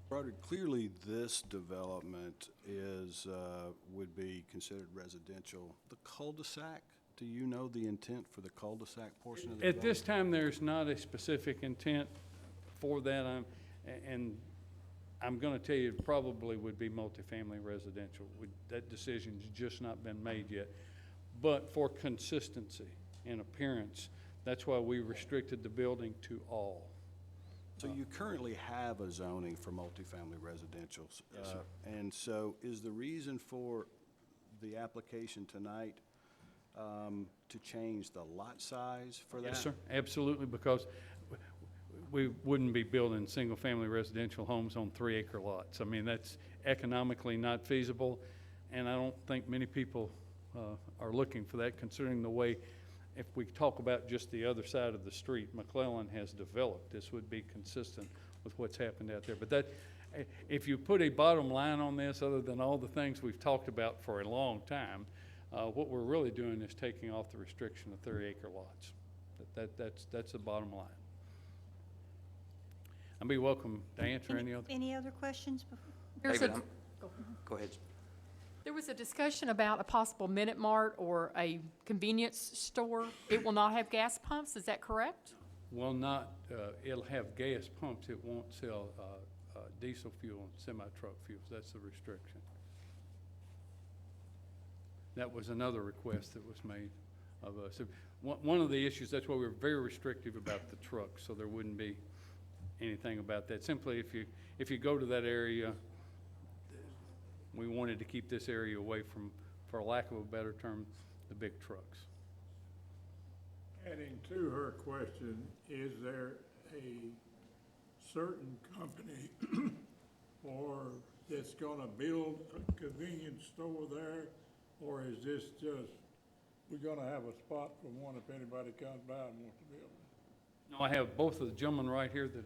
Broderick, clearly this development is, would be considered residential. The cul-de-sac, do you know the intent for the cul-de-sac portion of the At this development? time, there's not a specific intent for that, and I'm gonna tell you, it probably would be multifamily residential. That decision's just not been made yet. But for consistency and appearance, that's why we restricted the building to all. So you currently have a zoning for multifamily residentials. Yes, sir. And so is the reason for the application tonight to change the lot size for that? Yes, sir, absolutely, because we wouldn't be building single-family residential homes on 3-acre lots. I mean, that's economically not feasible, and I don't think many people are looking for that, considering the way, if we talk about just the other side of the street, McClellan has developed. This would be consistent with what's happened out there. But that, if you put a bottom line on this, other than all the things we've talked about for a long time, what we're really doing is taking off the restriction of 30-acre lots. That's the bottom line. I'd be welcome to answer any other. Any other questions? before- There's David, a- go ahead. There was a discussion about a possible Minute Mart or a convenience store. It will not have gas pumps, is that correct? Will not, it'll have gas pumps. It won't sell diesel fuel and semi-truck fuels. That's the restriction. That was another request that was made of us. One of the issues, that's why we were very restrictive about the trucks, so there wouldn't be anything about that. Simply, if you go to that area, we wanted to keep this area away from, for lack of a better term, the big trucks. Adding to her question, is there a certain company or that's gonna build a convenience store there? Or is this just, we're gonna have a spot for one if anybody comes by and wants to build it? No, I have both of the gentlemen right here that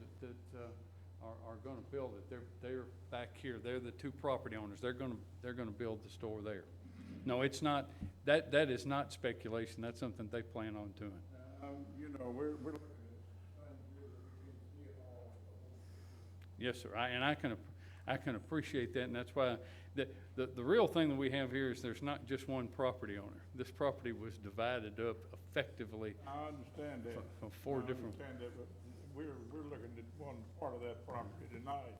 are gonna build it. They're back here. They're the two property owners. They're gonna build the store there. No, it's not, that is not speculation. That's something they plan on doing. You know, we're looking at things here that we can see it all. Yes, sir. I can appreciate that, and that's why the real thing that we have here is there's not just one property owner. This property was divided up effectively I understand that. from four different. I understand that, but we're looking at one part of that property tonight.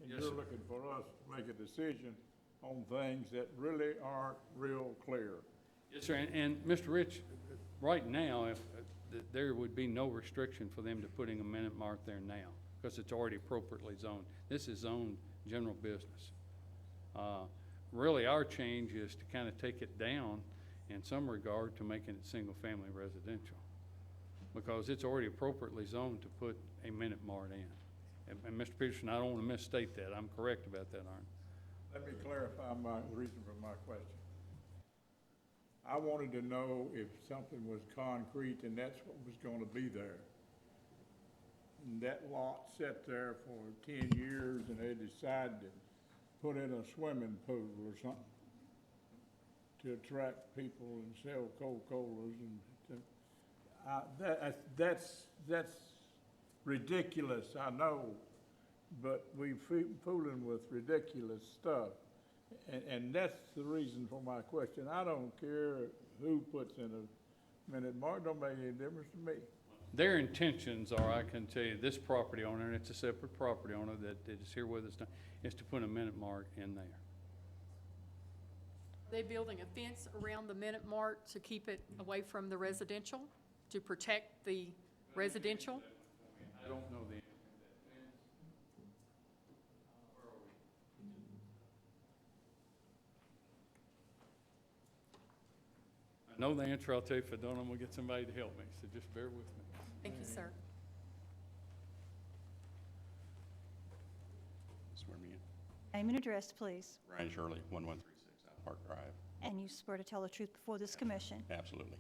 And Yes, you're sir. looking for us to make a decision on things that really aren't real clear. Yes, sir. And Mr. Rich, right now, if there would be no restriction for them to putting a Minute Mart there now, because it's already appropriately zoned. This is zoned general business. Really, our change is to kind of take it down in some regard to making it single-family residential, because it's already appropriately zoned to put a Minute Mart in. And Mr. Peterson, I don't want to misstate that. I'm correct about that, aren't I? Let me clarify the reason for my question. I wanted to know if something was concrete and that's what was gonna be there. And that lot sat there for 10 years and they decided to put in a swimming pool or something to attract people and sell Coca-Colas and that's ridiculous, I know, but we fooling with ridiculous stuff. And that's the reason for my question. I don't care who puts in a Minute Mart, don't make any difference to me. Their intentions are, I can tell you, this property owner, and it's a separate property owner that is here with us now, is to put a Minute Mart in there. Are they building a fence around the Minute Mart to keep it away from the residential, to protect the residential? I don't know the. I know the answer, I'll tell you. If I don't, I'm gonna get somebody to help me, so just bear with me. Thank you, sir. Swear me in. Name and address, please. Ryan Shirley, 1136 South Park Drive. And you swear to tell the truth before this commission. Absolutely.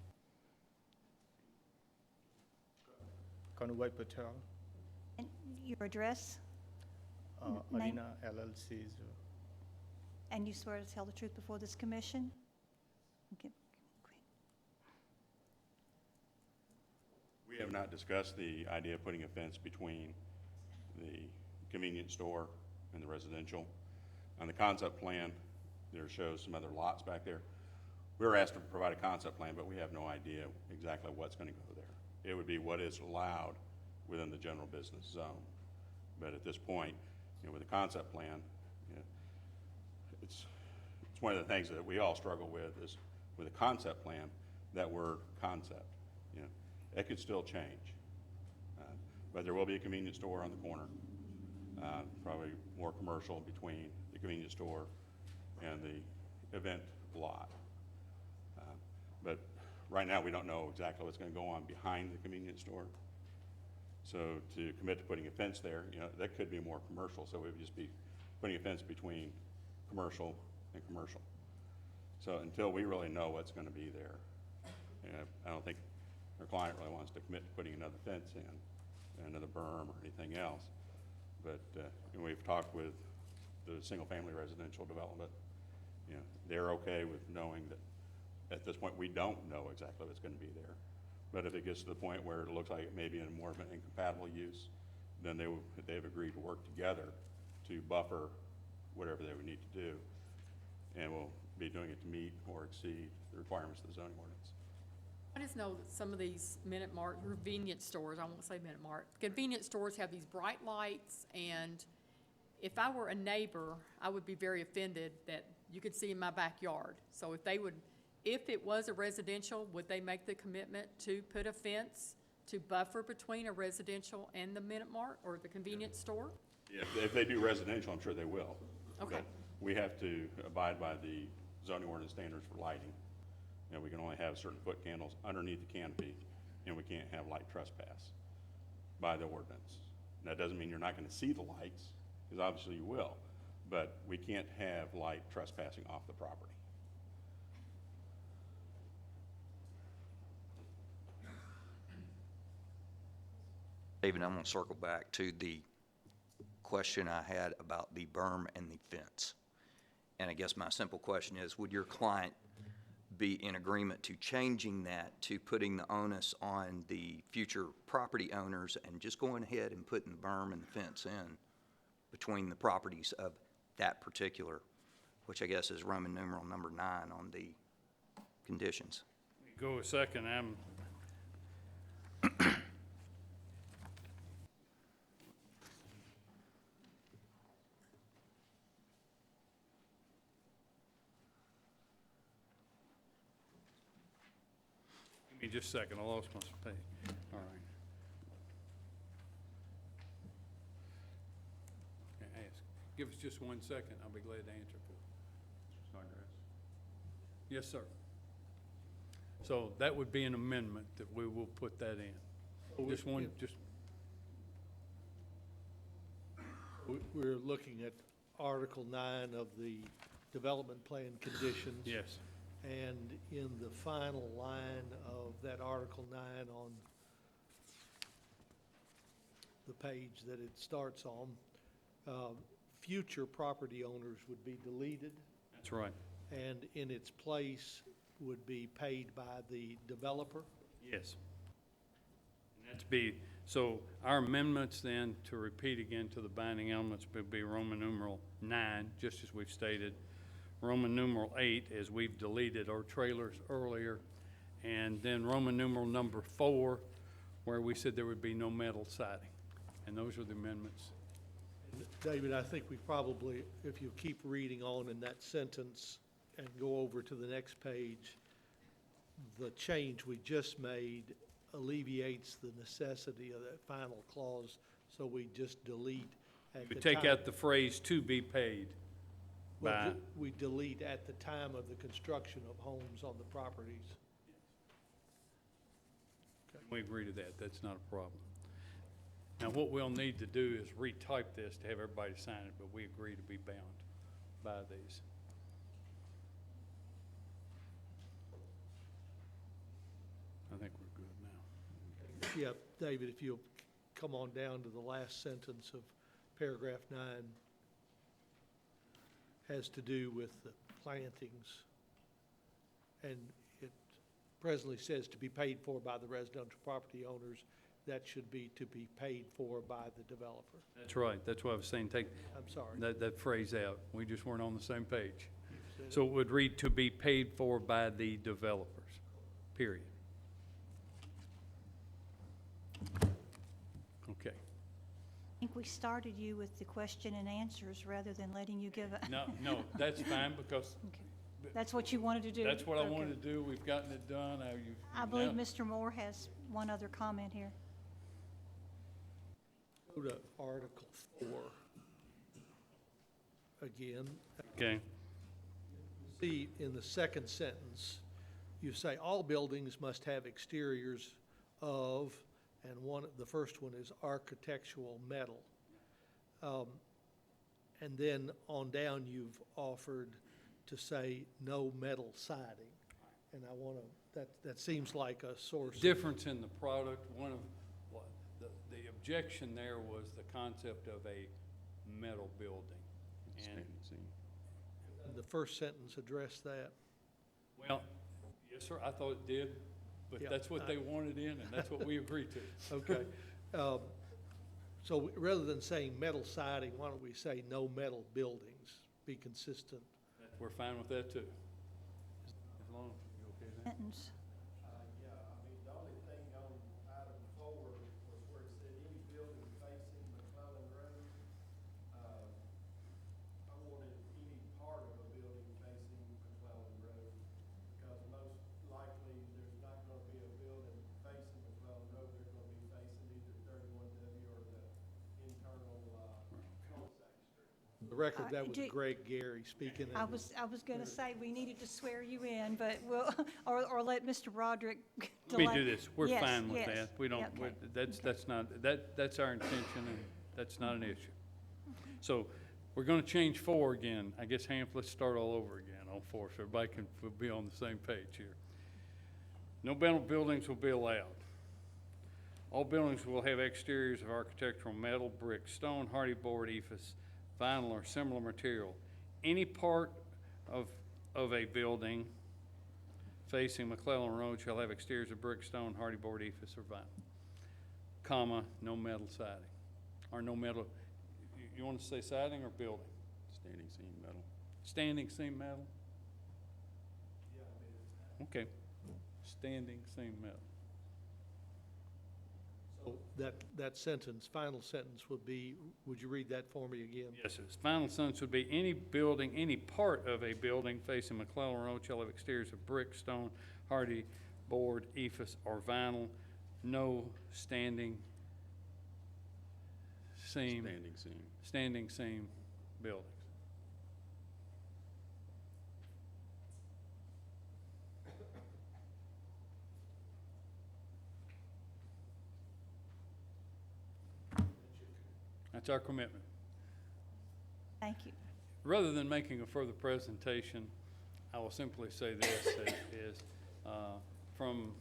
Kanubai Patel, And your address, name, Arena LLC's. and you swear to tell the truth before this commission? Okay. We have not discussed the idea of putting a fence between the convenience store and the residential. On the concept plan, there shows some other lots back there. We were asked to provide a concept plan, but we have no idea exactly what's going to go there. It would be what is allowed within the general business zone. But at this point, with the concept plan, it's one of the things that we all struggle with is with a concept plan, that word concept. It could still change. But there will be a convenience store on the corner, probably more commercial between the convenience store and the event lot. But right now, we don't know exactly what's going to go on behind the convenience store. So to commit to putting a fence there, that could be more commercial. So we would just be putting a fence between commercial and commercial. So until we really know what's going to be there, I don't think our client really wants to commit to putting another fence in, another berm or anything else. But we've talked with the single-family residential development. They're okay with knowing that at this point we don't know exactly what's going to be there. But if it gets to the point where it looks like it may be in more of an incompatible use, then they've agreed to work together to buffer whatever they would need to do, and we'll be doing it to meet or exceed the requirements of the zoning ordinance. I just know that some of these Minute Mart convenience stores, I won't say Minute Mart, convenience stores have these bright lights, and if I were a neighbor, I would be very offended that you could see in my backyard. So if it was a residential, would they make the commitment to put a fence to buffer between a residential and the Minute Mart or the convenience store? Yeah, if they do residential, I'm sure they will. Okay. But we have to abide by the zoning ordinance standards for lighting. We can only have certain foot candles underneath the canopy, and we can't have light trespass by the ordinance. That doesn't mean you're not going to see the lights, because obviously you will, but we can't have light trespassing off the property. David, I'm going to circle back to the question I had about the berm and the fence. And I guess my simple question is, would your client be in agreement to changing that to putting the onus on the future property owners and just going ahead and putting the berm and the fence in between the properties of that particular, which I guess is Roman numeral number 9 on the conditions? Go a second, Give me just a second, I lost my page. All right. Give us just 1 second, I'll be glad to answer for you. Yes, sir. So that would be an amendment that we will put that in. Just one, just, We're looking at Article 9 of the development plan conditions. yes. And in the final line of that Article 9 on the page that it starts on, future property owners would be deleted, That's right. and in its place would be paid by the developer. Yes. And that's so our amendments then, to repeat again to the binding elements, would be Roman numeral 9, just as we've stated. Roman numeral 8, as we've deleted our trailers earlier. And then Roman numeral number 4, where we said there would be no metal siding. And those are the amendments. David, I think we probably, if you keep reading on in that sentence and go over to the next page, the change we just made alleviates the necessity of that final clause, so we just delete at You the would time. take out the phrase "to be paid" Well, by, we delete at the time of the construction of homes on the properties. We agree to that, that's not a problem. Now, what we'll need to do is retype this to have everybody sign it, but we agree to be bound by these. I think we're good now. Yeah, David, if you'll come on down to the last sentence of paragraph 9, has to do with the plantings. And it presently says to be paid for by the residential property owners. That should be to be paid for by the developer. That's right, that's what I was saying, take I'm sorry. that phrase out. We just weren't on the same page. So it would read to be paid for by the developers, period. Okay. I think we started you with the question and answers rather than letting you give a. No, that's fine because Okay. That's what you wanted to do? that's what I Okay. wanted to do. We've gotten it done. I believe Mr. Moore has one other comment here. Go to Article 4 again. Okay, See, in the second sentence, you say all buildings must have exteriors of, and the first one is architectural metal. And then on down, you've offered to say no metal siding. And I want to, that seems like a source. difference in the product, one of, what, the objection there was the concept of a metal building. And, Standing seam. The first sentence addressed that. well, yes, sir, I thought it did, but Yeah, that's what they wanted in, and that's what we agreed to. Okay. So rather than saying metal siding, why don't we say no metal buildings? Be consistent. We're fine with that, too. As long as you okay with that? Sentence. Yeah, I mean, the only thing on item 4 was where it said any building facing McClellan Road. I wanted any part of a building facing McClellan Road, because most likely there's not gonna be a building facing McClellan Road. They're gonna be facing either 31W or the internal, cul-de-sac street. The record, that was Greg Gary speaking. I was going to say, we needed to swear you in, but we'll, or let Mr. Broderick Let me delay. do this. We're Yes, fine with yes. that. We don't, Yeah, okay. that's not, that's our intention, and that's not an issue. So we're gonna change 4 again. I guess, Hank, let's start all over again on 4, so everybody can be on the same page here. No metal buildings will be allowed. All buildings will have exteriors of architectural metal, brick, stone, hardy board, ephes, vinyl, or similar material. Any part of a building facing McClellan Road shall have exteriors of brick, stone, hardy board, ephes, or vinyl, comma, no metal siding, or no metal, you want to say siding or building? Standing seam metal. Standing seam metal? Okay, standing seam metal. So that sentence, final sentence would be, would you read that for me again? Yes, its final sentence would be, any building, any part of a building facing McClellan Road shall have exteriors of brick, stone, hardy board, ephes, or vinyl, no standing seam. Standing seam. Standing seam buildings. That's our commitment. Thank you. Rather than making a further presentation, I will simply say this, from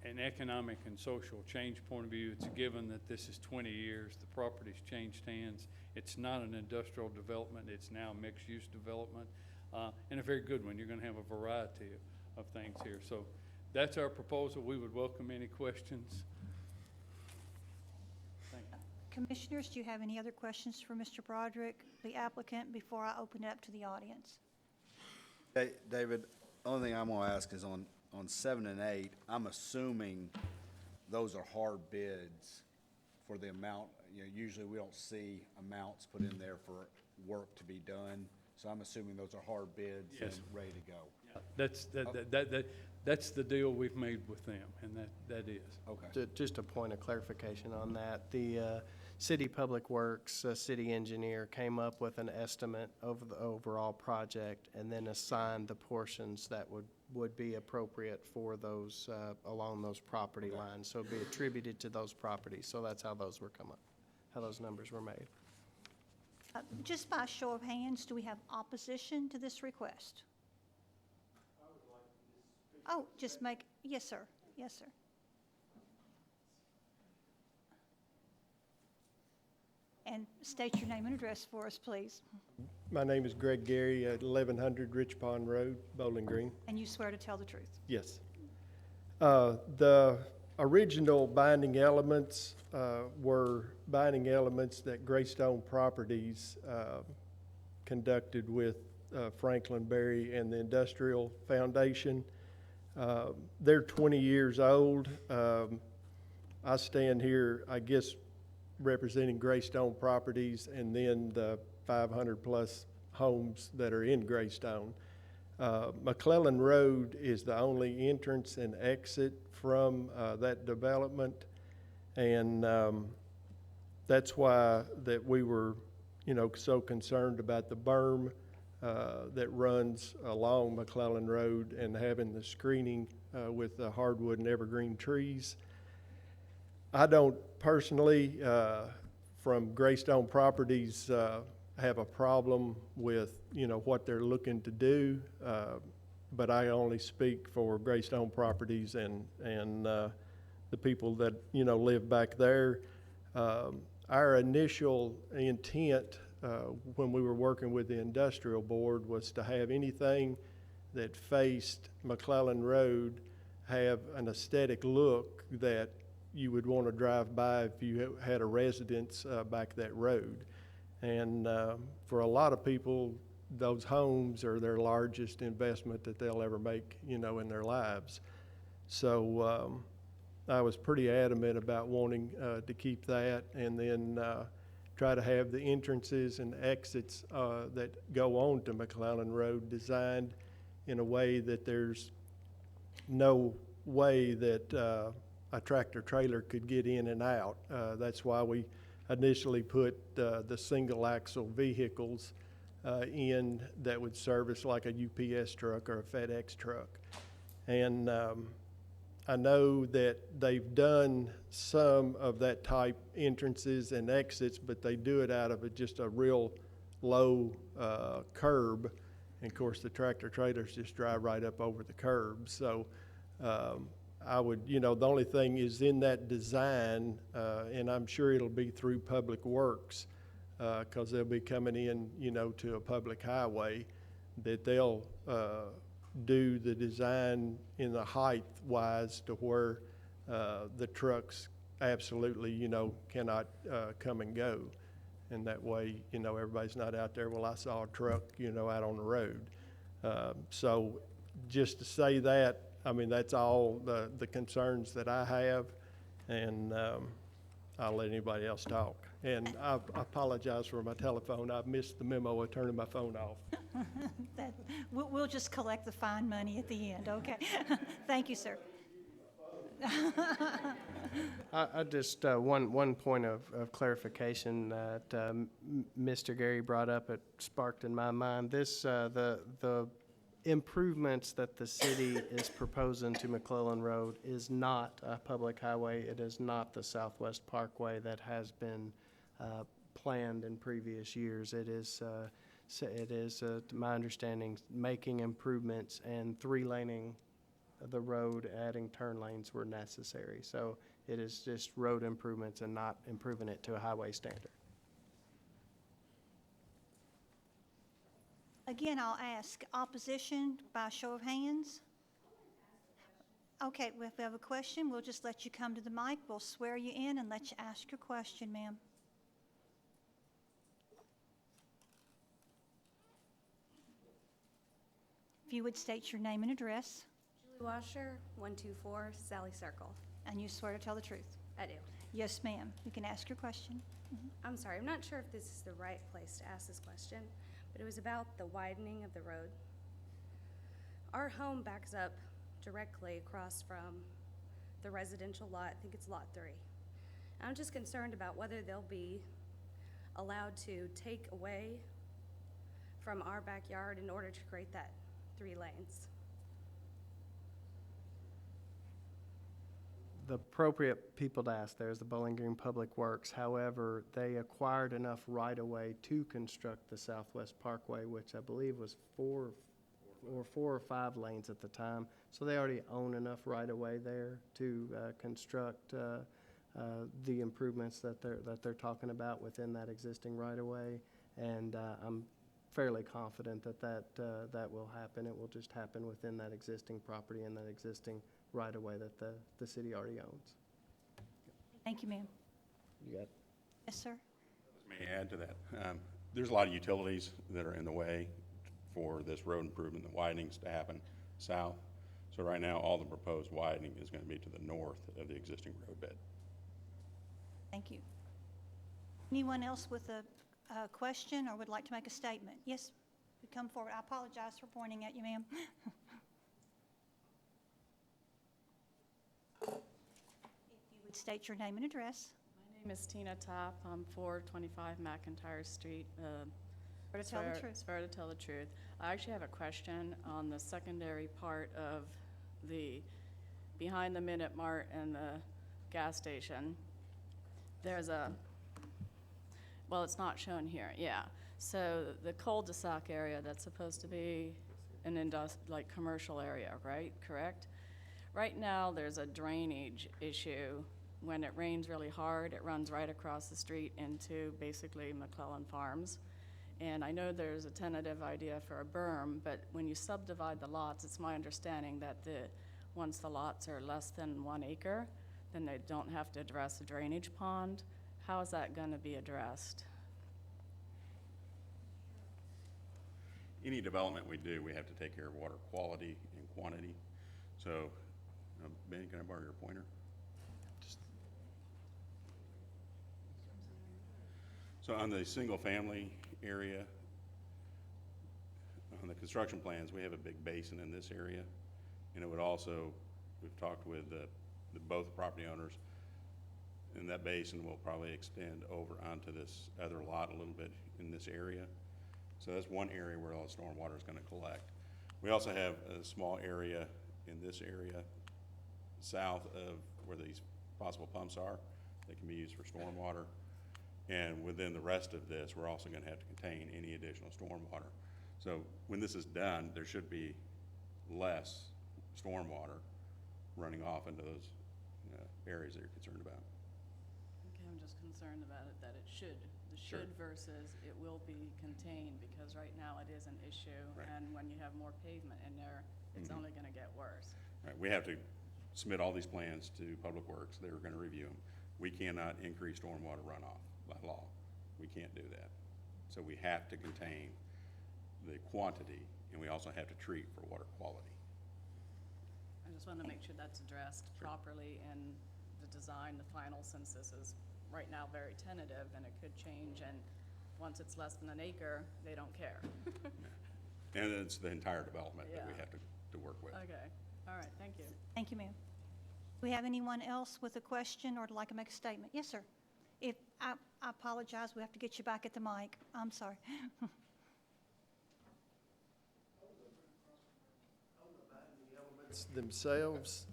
an economic and social change point of view, it's a given that this is 20 years, the property's changed hands. It's not an industrial development, it's now a mixed-use development, and a very good one. You're gonna have a variety of things here. So that's our proposal. We would welcome any questions. Thank you. Commissioners, do you have any other questions for Mr. Broderick, the applicant, before I open it up to the audience? Hey, David, only thing I'm gonna ask is on 7 and 8, I'm assuming those are hard bids for the amount. You know, usually we don't see amounts put in there for work to be done. So I'm assuming those are hard bids and Yes. ready to go. That's the deal we've made with them, and that is. Okay. Just a point of clarification on that. The City Public Works, city engineer came up with an estimate of the overall project and then assigned the portions that would would be appropriate for those, along those property lines. So it'd be attributed to those properties. So that's how those were come up, how those numbers were made. Just by show of hands, do we have opposition to this request? Oh, just make, yes, sir. Yes, sir. And state your name and address for us, please. My name is Greg Gary at 1100 Rich Pond Road, Bowling Green. And you swear to tell the truth? Yes. The original binding elements were binding elements that Greystone Properties conducted with Franklin Berry and the Industrial Foundation. They're 20 years old. I stand here, I guess, representing Greystone Properties and then the 500-plus homes that are in Greystone. McClellan Road is the only entrance and exit from that development, and that's why that we were, so concerned about the berm that runs along McClellan Road and having the screening with the hardwood and evergreen trees. I don't personally, from Greystone Properties, have a problem with, what they're looking to do, but I only speak for Greystone Properties and the people that, live back there. Our initial intent when we were working with the Industrial Board was to have anything that faced McClellan Road have an aesthetic look that you would want to drive by if you had a residence back that road. And for a lot of people, those homes are their largest investment that they'll ever make, in their lives. So I was pretty adamant about wanting to keep that, and then try to have the entrances and exits that go on to McClellan Road designed in a way that there's no way that a tractor trailer could get in and out. That's why we initially put the single axle vehicles in that would service like a UPS truck or a FedEx truck. And I know that they've done some of that type entrances and exits, but they do it out of just a real low curb. And of course, the tractor trailers just drive right up over the curb. So I would, the only thing is in that design, and I'm sure it'll be through Public Works, because they'll be coming in, to a public highway, that they'll do the design in the height wise to where the trucks absolutely, cannot come and go. And that way, everybody's not out there, well, I saw a truck, out on the road. So just to say that, that's all the concerns that I have, and I'll let anybody else talk. And I apologize for my telephone. I missed the memo of turning my phone off. We'll just collect the fine money at the end, okay? Thank you, sir. I just, one point of clarification that Mr. Gary brought up, it sparked in my mind. This, the improvements that the city is proposing to McClellan Road is not a public highway. It is not the Southwest Parkway that has been planned in previous years. It is, to my understanding, making improvements and three-laning the road, adding turn lanes were necessary. So it is just road improvements and not improving it to a highway standard. Again, I'll ask opposition by show of hands. Okay, if we have a question, we'll just let you come to the mic. We'll swear you in and let you ask your question, ma'am. If you would state your name and address. Julie Washer, 124 Sally Circle. And you swear to tell the truth? I do. Yes, ma'am. You can ask your question. I'm sorry, I'm not sure if this is the right place to ask this question, but it was about the widening of the road. Our home backs up directly across from the residential lot. I think it's lot 3. I'm just concerned about whether they'll be allowed to take away from our backyard in order to create that 3 lanes. the appropriate people to ask there is the Bowling Green Public Works. However, they acquired enough right-of-way to construct the Southwest Parkway, which I believe was four or five lanes at the time. So they already own enough right-of-way there to construct the improvements that they're talking about within that existing right-of-way. And I'm fairly confident that will happen. It will just happen within that existing property and that existing right-of-way that the city already owns. Thank you, ma'am. You got it. Yes, sir. May I add to that? There's a lot of utilities that are in the way for this road improvement, the widenings to happen south. So right now, all the proposed widening is going to be to the north of the existing road bed. Thank you. Anyone else with a question or would like to make a statement? Yes, come forward. I apologize for pointing at you, ma'am. If you would state your name and address. My name is Tina Topp. I'm 425 McIntyre Street. Swear to tell the truth. Swear to tell the truth. I actually have a question on the secondary part of the, behind the Minute Mart and the gas station. There's a, well, it's not shown here, yeah. So the cul-de-sac area, that's supposed to be an like commercial area, right? Correct? Right now, there's a drainage issue. When it rains really hard, it runs right across the street into basically McClellan Farms. And I know there's a tentative idea for a berm, but when you subdivide the lots, it's my understanding that once the lots are less than 1 acre, then they don't have to address a drainage pond. How is that going to be addressed? Any development we do, we have to take care of water quality and quantity. So, Ben, can I borrow your pointer? So on the single-family area, on the construction plans, we have a big basin in this area. And it would also, we've talked with both property owners, and that basin will probably extend over onto this other lot a little bit in this area. So that's one area where all the storm water is going to collect. We also have a small area in this area south of where these possible pumps are that can be used for storm water. And within the rest of this, we're also going to have to contain any additional storm water. So when this is done, there should be less storm water running off into those areas that you're concerned about. Okay, I'm just concerned about it, that it should, the Sure. should versus it will be contained, because right now it is an issue. Right. And when you have more pavement in there, it's only going to get worse. Right, we have to submit all these plans to Public Works. They're going to review them. We cannot increase stormwater runoff by law. We can't do that. So we have to contain the quantity, and we also have to treat for water quality. I just want to make sure that's addressed properly in the design, the final, since this is right now very tentative and it could change, and once it's less than an acre, they don't care. And it's the entire development that we Yeah. have to work with. Okay, all right, thank you. Thank you, ma'am. Do we have anyone else with a question or would like to make a statement? Yes, sir. If I apologize, we have to get you back at the mic. I'm sorry. Themselves,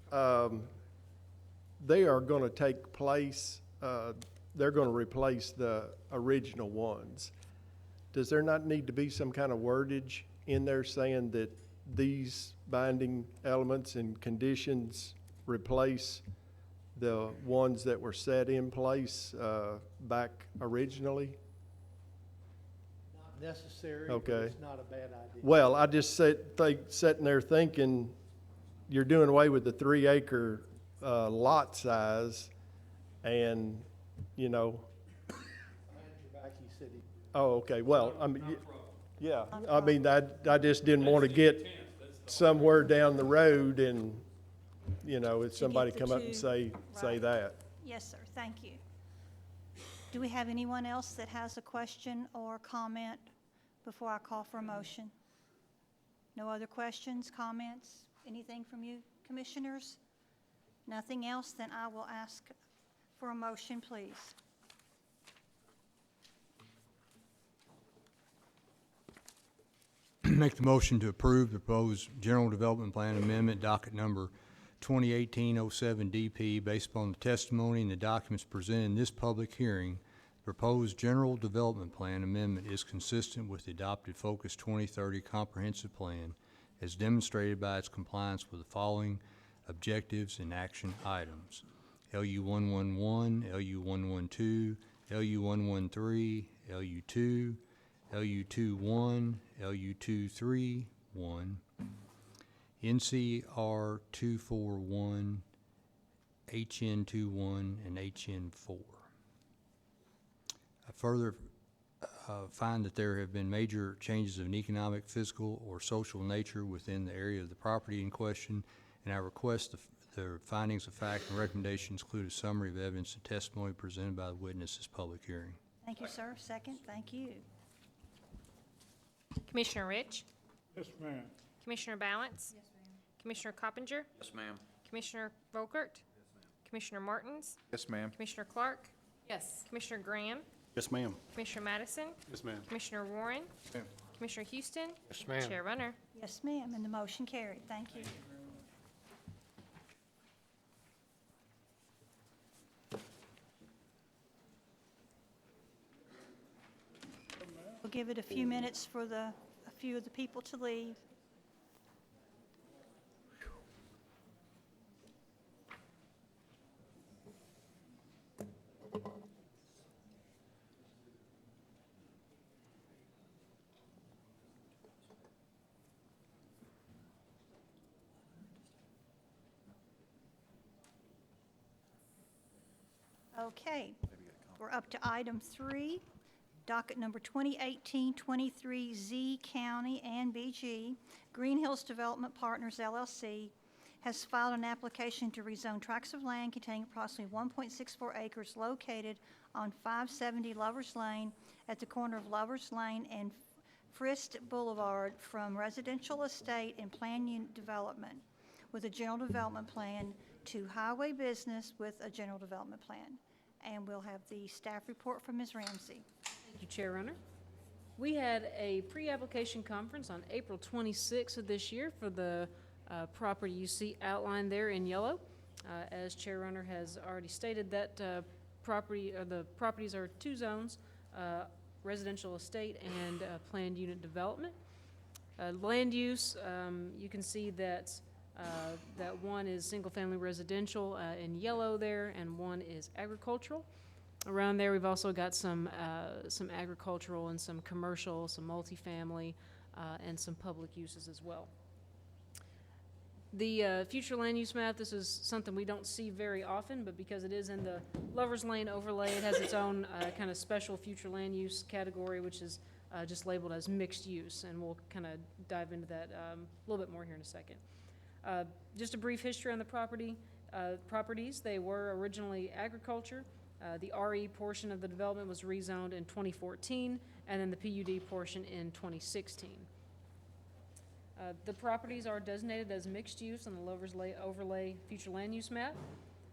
they are going to take place, they're going to replace the original ones. Does there not need to be some kind of wordage in there saying that these binding elements and conditions replace the ones that were set in place back originally? Not necessary, but Okay. it's not a bad idea. Well, I just sitting there thinking, you're doing away with the 3 acre lot size, and, you know. Oh, okay, well, I mean, yeah, I mean, I just didn't want to get somewhere down the road and, you know, if somebody the come up and two, say right. that. Yes, sir. Thank you. Do we have anyone else that has a question or comment before I call for a motion? No other questions, comments, anything from you, commissioners? Nothing else? Then I will ask for a motion, please. Make the motion to approve the proposed general development plan amendment docket number 2018-07 DP based upon the testimony and the documents presented in this public hearing. The proposed general development plan amendment is consistent with the adopted Focus 2030 comprehensive plan as demonstrated by its compliance with the following objectives and action items. LU 111, LU 112, LU 113, LU 2, LU 21, LU 231, NCR 241, HN 21, and HN 4. I further find that there have been major changes of an economic, physical, or social nature within the area of the property in question, and I request the findings of fact and recommendations include a summary of evidence and testimony presented by the witness at this public hearing. Thank you, sir. Second, thank you. Commissioner Rich? Yes, ma'am. Commissioner Balance? Yes, ma'am. Commissioner Coppinger? Yes, ma'am. Commissioner Volkert? Commissioner Martins? Yes, ma'am. Commissioner Clark? Yes. Commissioner Graham? Yes, ma'am. Commissioner Madison? Yes, ma'am. Commissioner Warren? Ma'am. Commissioner Houston? Yes, ma'am. Chair Runner? Yes, ma'am, and the motion carried. Thank you. We'll give it a few minutes for a few of the people to leave. Okay, we're up to item 3, docket number 2018-23 Z County and BG. Green Hills Development Partners LLC has filed an application to rezone tracts of land containing approximately 1.64 acres located on 570 Lovers Lane at the corner of Lovers Lane and Frist Boulevard from residential estate and plan unit development with a general development plan to highway business with a general development plan. And we'll have the staff report from Ms. Ramsey. Thank you, Chair Runner. We had a pre-application conference on April 26th of this year for the property you see outlined there in yellow. As Chair Runner has already stated, that the properties are 2 zones, residential estate and planned unit development. Land use, you can see that that one is single-family residential in yellow there, and one is agricultural. Around there, we've also got some agricultural and some commercial, some multifamily, and some public uses as well. The future land use map, this is something we don't see very often, but because it is in the Lovers Lane overlay, it has its own kind of special future land use category, which is just labeled as mixed use, and we'll kind of dive into that a little bit more here in a second. Just a brief history on the properties. They were originally agriculture. The RE portion of the development was rezoned in 2014, and then the PUD portion in 2016. The properties are designated as mixed use on the Lovers Lane overlay future land use map.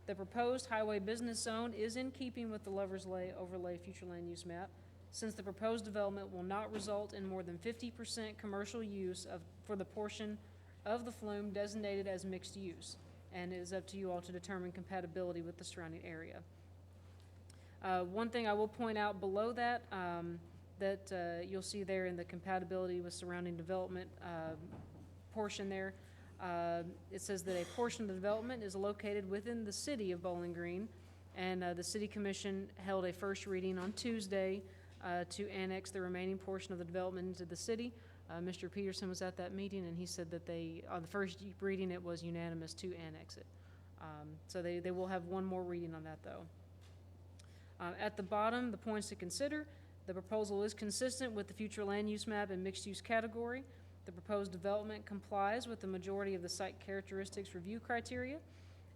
The proposed highway business zone is in keeping with the Lovers Lane overlay future land use map, since the proposed development will not result in more than 50% commercial use for the portion of the flume designated as mixed use, and it is up to you all to determine compatibility with the surrounding area. One thing I will point out below that, you'll see there in the compatibility with surrounding development portion there, it says that a portion of the development is located within the city of Bowling Green, and the City Commission held a first reading on Tuesday to annex the remaining portion of the development into the city. Mr. Peterson was at that meeting, and he said that on the first reading, it was unanimous to annex it. So they will have one more reading on that, though. At the bottom, the points to consider: the proposal is consistent with the future land use map and mixed-use category. The proposed development complies with the majority of the site characteristics review criteria,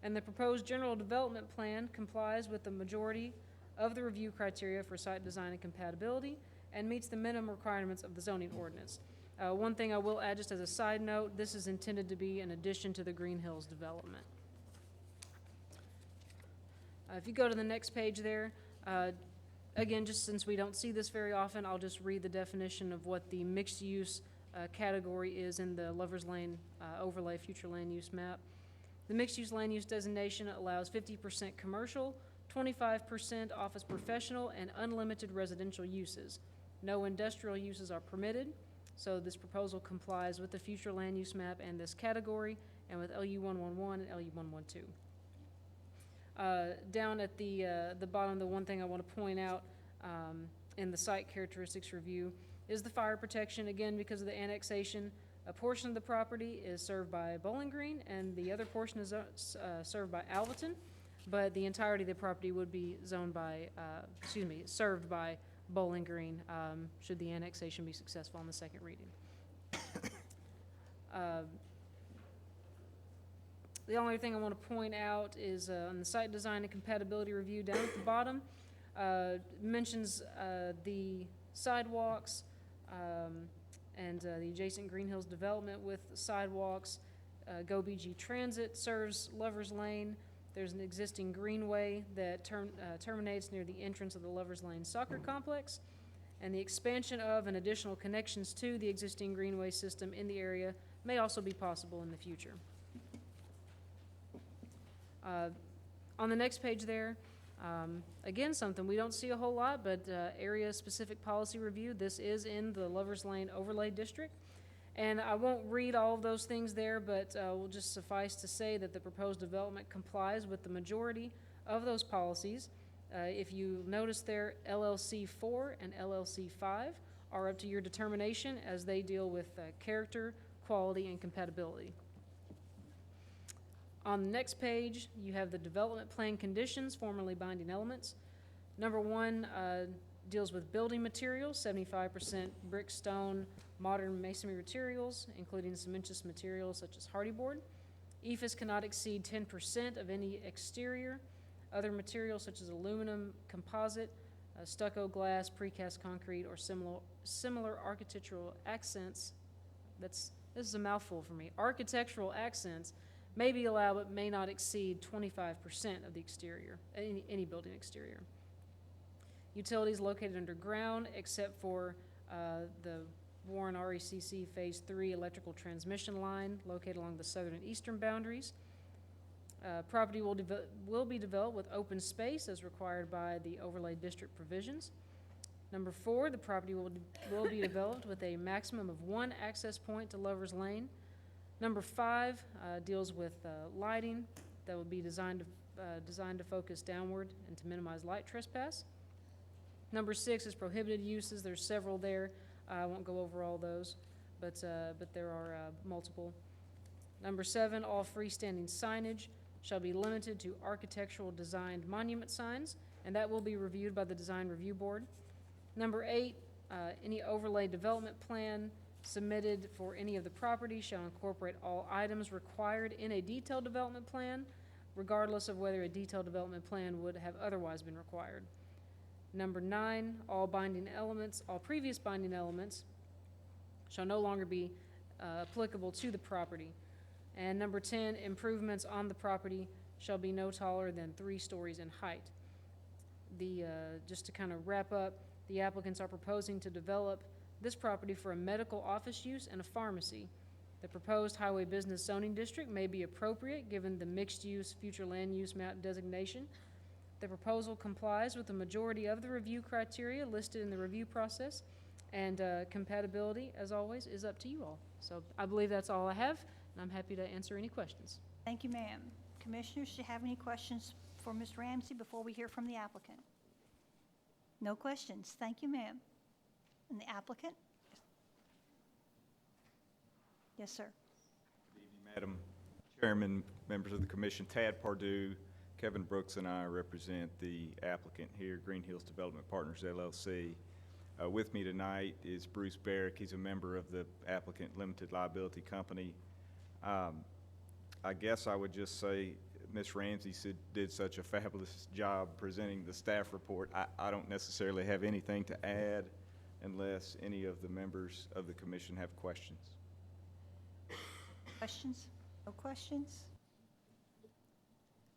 and the proposed general development plan complies with the majority of the review criteria for site design and compatibility and meets the minimum requirements of the zoning ordinance. One thing I will add just as a side note, this is intended to be an addition to the Green Hills development. If you go to the next page there, again, just since we don't see this very often, I'll just read the definition of what the mixed use category is in the Lovers Lane overlay future land use map. The mixed-use land use designation allows 50% commercial, 25% office professional, and unlimited residential uses. No industrial uses are permitted, so this proposal complies with the future land use map and this category, and with LU 111 and LU 112. Down at the bottom, the one thing I want to point out in the site characteristics review is the fire protection. Again, because of the annexation, a portion of the property is served by Bowling Green, and the other portion is served by Alvaton, but the entirety of the property would be zoned by, served by Bowling Green, should the annexation be successful on the second reading. The only thing I want to point out is on the site design and compatibility review down at the bottom, mentions the sidewalks and the adjacent Green Hills development with sidewalks. Go BG Transit serves Lover's Lane. There's an existing greenway that terminates near the entrance of the Lover's Lane soccer complex. And the expansion of and additional connections to the existing greenway system in the area may also be possible in the future. On the next page there, again, something we don't see a whole lot, but area-specific policy review. This is in the Lover's Lane Overlay District. And I won't read all of those things there, but will just suffice to say that the proposed development complies with the majority of those policies. If you notice there, LLC 4 and LLC 5 are up to your determination as they deal with character, quality, and compatibility. On the next page, you have the development plan conditions, formerly binding elements. Number 1 deals with building materials, 75% brick, stone, modern masonry materials, including cementitious materials such as hardy board. EFS cannot exceed 10% of any exterior. Other materials such as aluminum, composite, stucco, glass, precast concrete, or similar architectural accents. This is a mouthful for me. Architectural accents may be allowed but may not exceed 25% of the exterior, any building exterior. Utilities located underground except for the Warren RECC Phase 3 electrical transmission line located along the southern and eastern boundaries. Property will be developed with open space as required by the overlay district provisions. Number 4, the property will be developed with a maximum of 1 access point to Lover's Lane. Number 5 deals with lighting that will be designed to focus downward and to minimize light trespass. Number 6 is prohibited uses. There's several there. I won't go over all those, but there are multiple. Number 7, all freestanding signage shall be limited to architectural designed monument signs, and that will be reviewed by the Design Review Board. Number 8, any overlay development plan submitted for any of the property shall incorporate all items required in a detailed development plan, regardless of whether a detailed development plan would have otherwise been required. Number 9, all previous binding elements shall no longer be applicable to the property. And number 10, improvements on the property shall be no taller than 3 stories in height. Just to kind of wrap up, the applicants are proposing to develop this property for a medical office use and a pharmacy. The proposed highway business zoning district may be appropriate given the mixed-use future land use map designation. The proposal complies with the majority of the review criteria listed in the review process, and compatibility, as always, is up to you all. So I believe that's all I have, and I'm happy to answer any questions. Thank you, ma'am. Commissioners, do you have any questions for Ms. Ramsey before we hear from the applicant? No questions. Thank you, ma'am. And the applicant? Yes, sir. Good evening, Madam Chairman, members of the commission. Tad Pardue, Kevin Brooks, and I represent the applicant here, Green Hills Development Partners, LLC. With me tonight is Bruce Barrick. He's a member of the applicant limited liability company. I guess I would just say Ms. Ramsey did such a fabulous job presenting the staff report. I don't necessarily have anything to add unless any of the members of the commission have questions. Questions? No questions?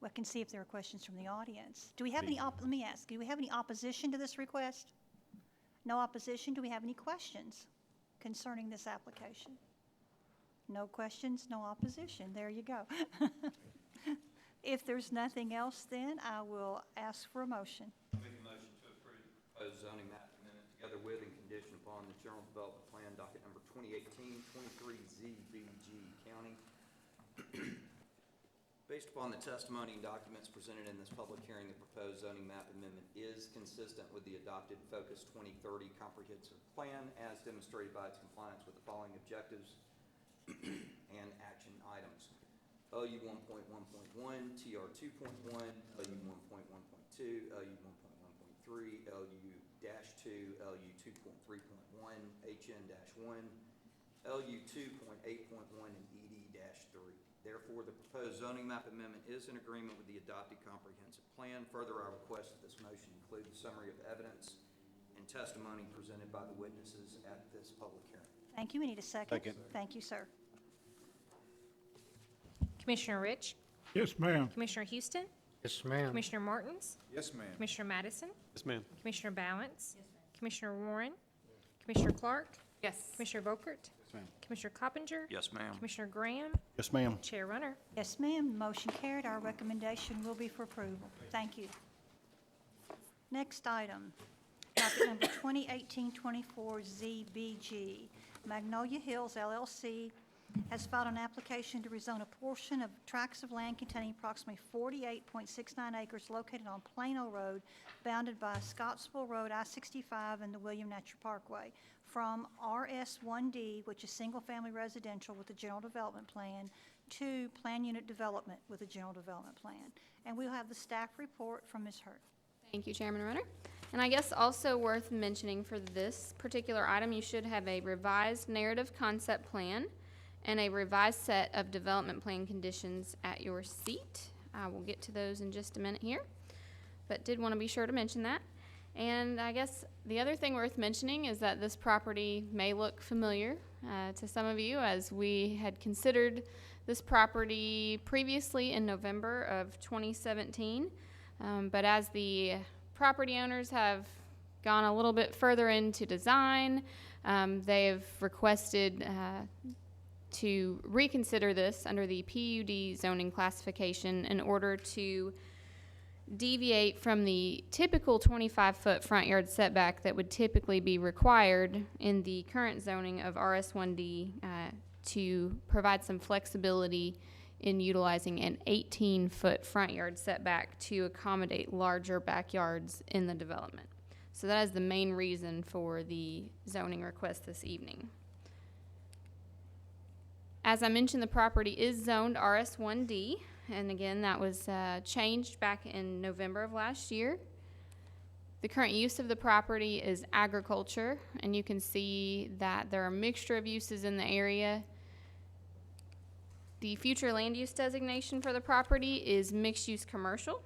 Well, I can see if there are questions from the audience. Do we have any, let me ask, do we have any opposition to this request? No opposition. Do we have any questions concerning this application? No questions, no opposition. There you go. If there's nothing else, then I will ask for a motion. Make a motion to approve proposed zoning map amendment together with and condition upon the general development plan docket number 2018-23 ZBG County. Based upon the testimony and documents presented in this public hearing, the proposed zoning map amendment is consistent with the adopted Focus 2030 comprehensive plan as demonstrated by its compliance with the following objectives and action items. LU 1.1.1, TR 2.1, LU 1.1.2, LU 1.1.3, LU-2, LU 2.3.1, HN-1, LU 2.8.1, and ED-3. Therefore, the proposed zoning map amendment is in agreement with the adopted comprehensive plan. Further, I request that this motion include the summary of evidence and testimony presented by the witnesses at this public hearing. Thank you. We need a second. Second. Thank you, sir. Commissioner Rich? Yes, ma'am. Commissioner Houston? Yes, ma'am. Commissioner Martins? Yes, ma'am. Commissioner Madison? Yes, ma'am. Commissioner Balance? Commissioner Warren? Commissioner Clark? Yes. Commissioner Vokert? Yes, ma'am. Commissioner Coppinger? Yes, ma'am. Commissioner Graham? Yes, ma'am. Chair Runner? Yes, ma'am. Motion carried. Our recommendation will be for approval. Thank you. Next item, docket number 2018-24 ZBG. Magnolia Hills LLC has filed an application to rezone a portion of tracts of land containing approximately 48.69 acres located on Plano Road, bounded by Scottsville Road, I-65, and the William Natcher Parkway, from RS1D, which is single-family residential with a general development plan, to plan unit development with a general development plan. And we'll have the staff report from Ms. Hurt. Thank you, Chairman Runner. And I guess also worth mentioning for this particular item, you should have a revised narrative concept plan and a revised set of development plan conditions at your seat. I will get to those in just a minute here, but did want to be sure to mention that. And I guess the other thing worth mentioning is that this property may look familiar to some of you, as we had considered this property previously in November of 2017. But as the property owners have gone a little bit further into design, they've requested to reconsider this under the PUD zoning classification in order to deviate from the typical 25-foot front yard setback that would typically be required in the current zoning of RS1D to provide some flexibility in utilizing an 18-foot front yard setback to accommodate larger backyards in the development. So that is the main reason for the zoning request this evening. As I mentioned, the property is zoned RS1D, and again, that was changed back in November of last year. The current use of the property is agriculture, and you can see that there are a mixture of uses in the area. The future land use designation for the property is mixed-use commercial,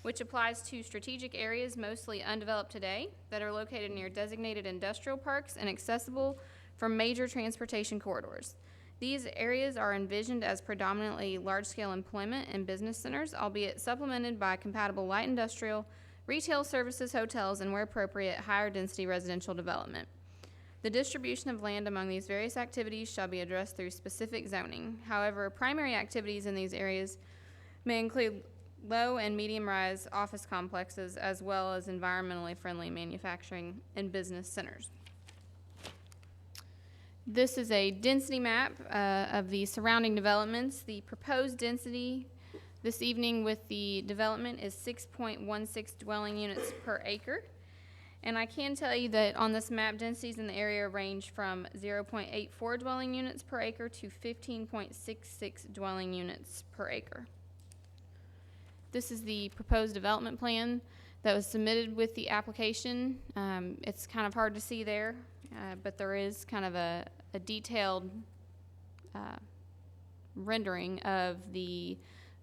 which applies to strategic areas mostly undeveloped today that are located near designated industrial parks and accessible from major transportation corridors. These areas are envisioned as predominantly large-scale employment and business centers, albeit supplemented by compatible light industrial, retail services, hotels, and where appropriate, higher density residential development. The distribution of land among these various activities shall be addressed through specific zoning. However, primary activities in these areas may include low and medium-rise office complexes, as well as environmentally friendly manufacturing and business centers. This is a density map of the surrounding developments. The proposed density this evening with the development is 6.16 dwelling units per acre. And I can tell you that on this map, densities in the area range from 0.84 dwelling units per acre to 15.66 dwelling units per acre. This is the proposed development plan that was submitted with the application. It's kind of hard to see there, but there is kind of a detailed rendering of the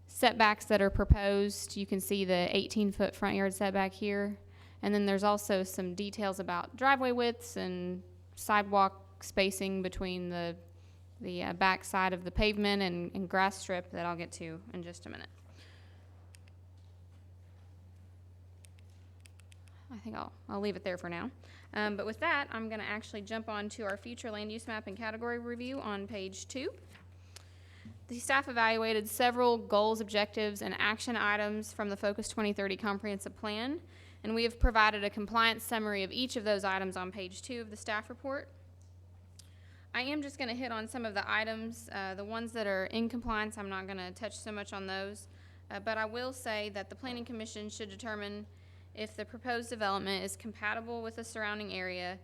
setbacks that are proposed. You can see the 18-foot front yard setback here. And then there's also some details about driveway widths and sidewalk spacing between the back side of the pavement and grass strip that I'll get to in just a minute. I think I'll leave it there for now. But with that, I'm going to actually jump on to our future land use map and category review on page 2. The staff evaluated several goals, objectives, and action items from the Focus 2030 Comprehensive Plan, and we have provided a compliance summary of each of those items on page 2 of the staff report. I am just going to hit on some of the items. The ones that are in compliance, I'm not going to touch so much on those, but I will say that the Planning Commission should determine if the proposed development is compatible with the surrounding area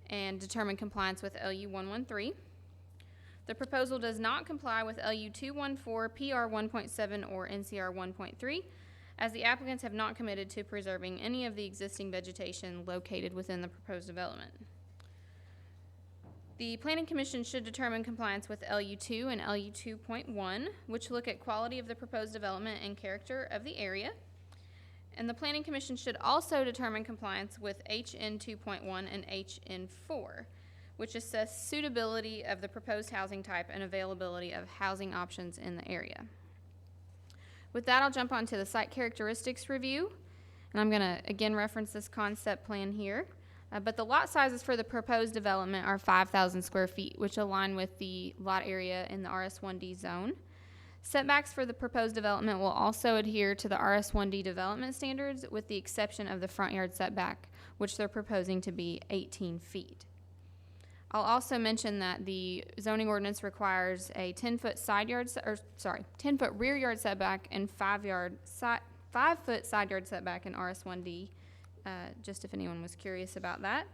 and determine compliance with LU 113. The proposal does not comply with LU 214, PR 1.7, or NCR 1.3, as the applicants have not committed to preserving any of the existing vegetation located within the proposed development. The Planning Commission should determine compliance with LU 2 and LU 2.1, which look at quality of the proposed development and character of the area. And the Planning Commission should also determine compliance with HN 2.1 and HN 4, which assess suitability of the proposed housing type and availability of housing options in the area. With that, I'll jump on to the site characteristics review, and I'm going to again reference this concept plan here. But the lot sizes for the proposed development are 5,000 square feet, which align with the lot area in the RS1D zone. Setbacks for the proposed development will also adhere to the RS1D development standards, with the exception of the front yard setback, which they're proposing to be 18 feet. I'll also mention that the zoning ordinance requires a 10-foot 10-foot rear yard setback and 5-foot side yard setback in RS1D, just if anyone was curious about that.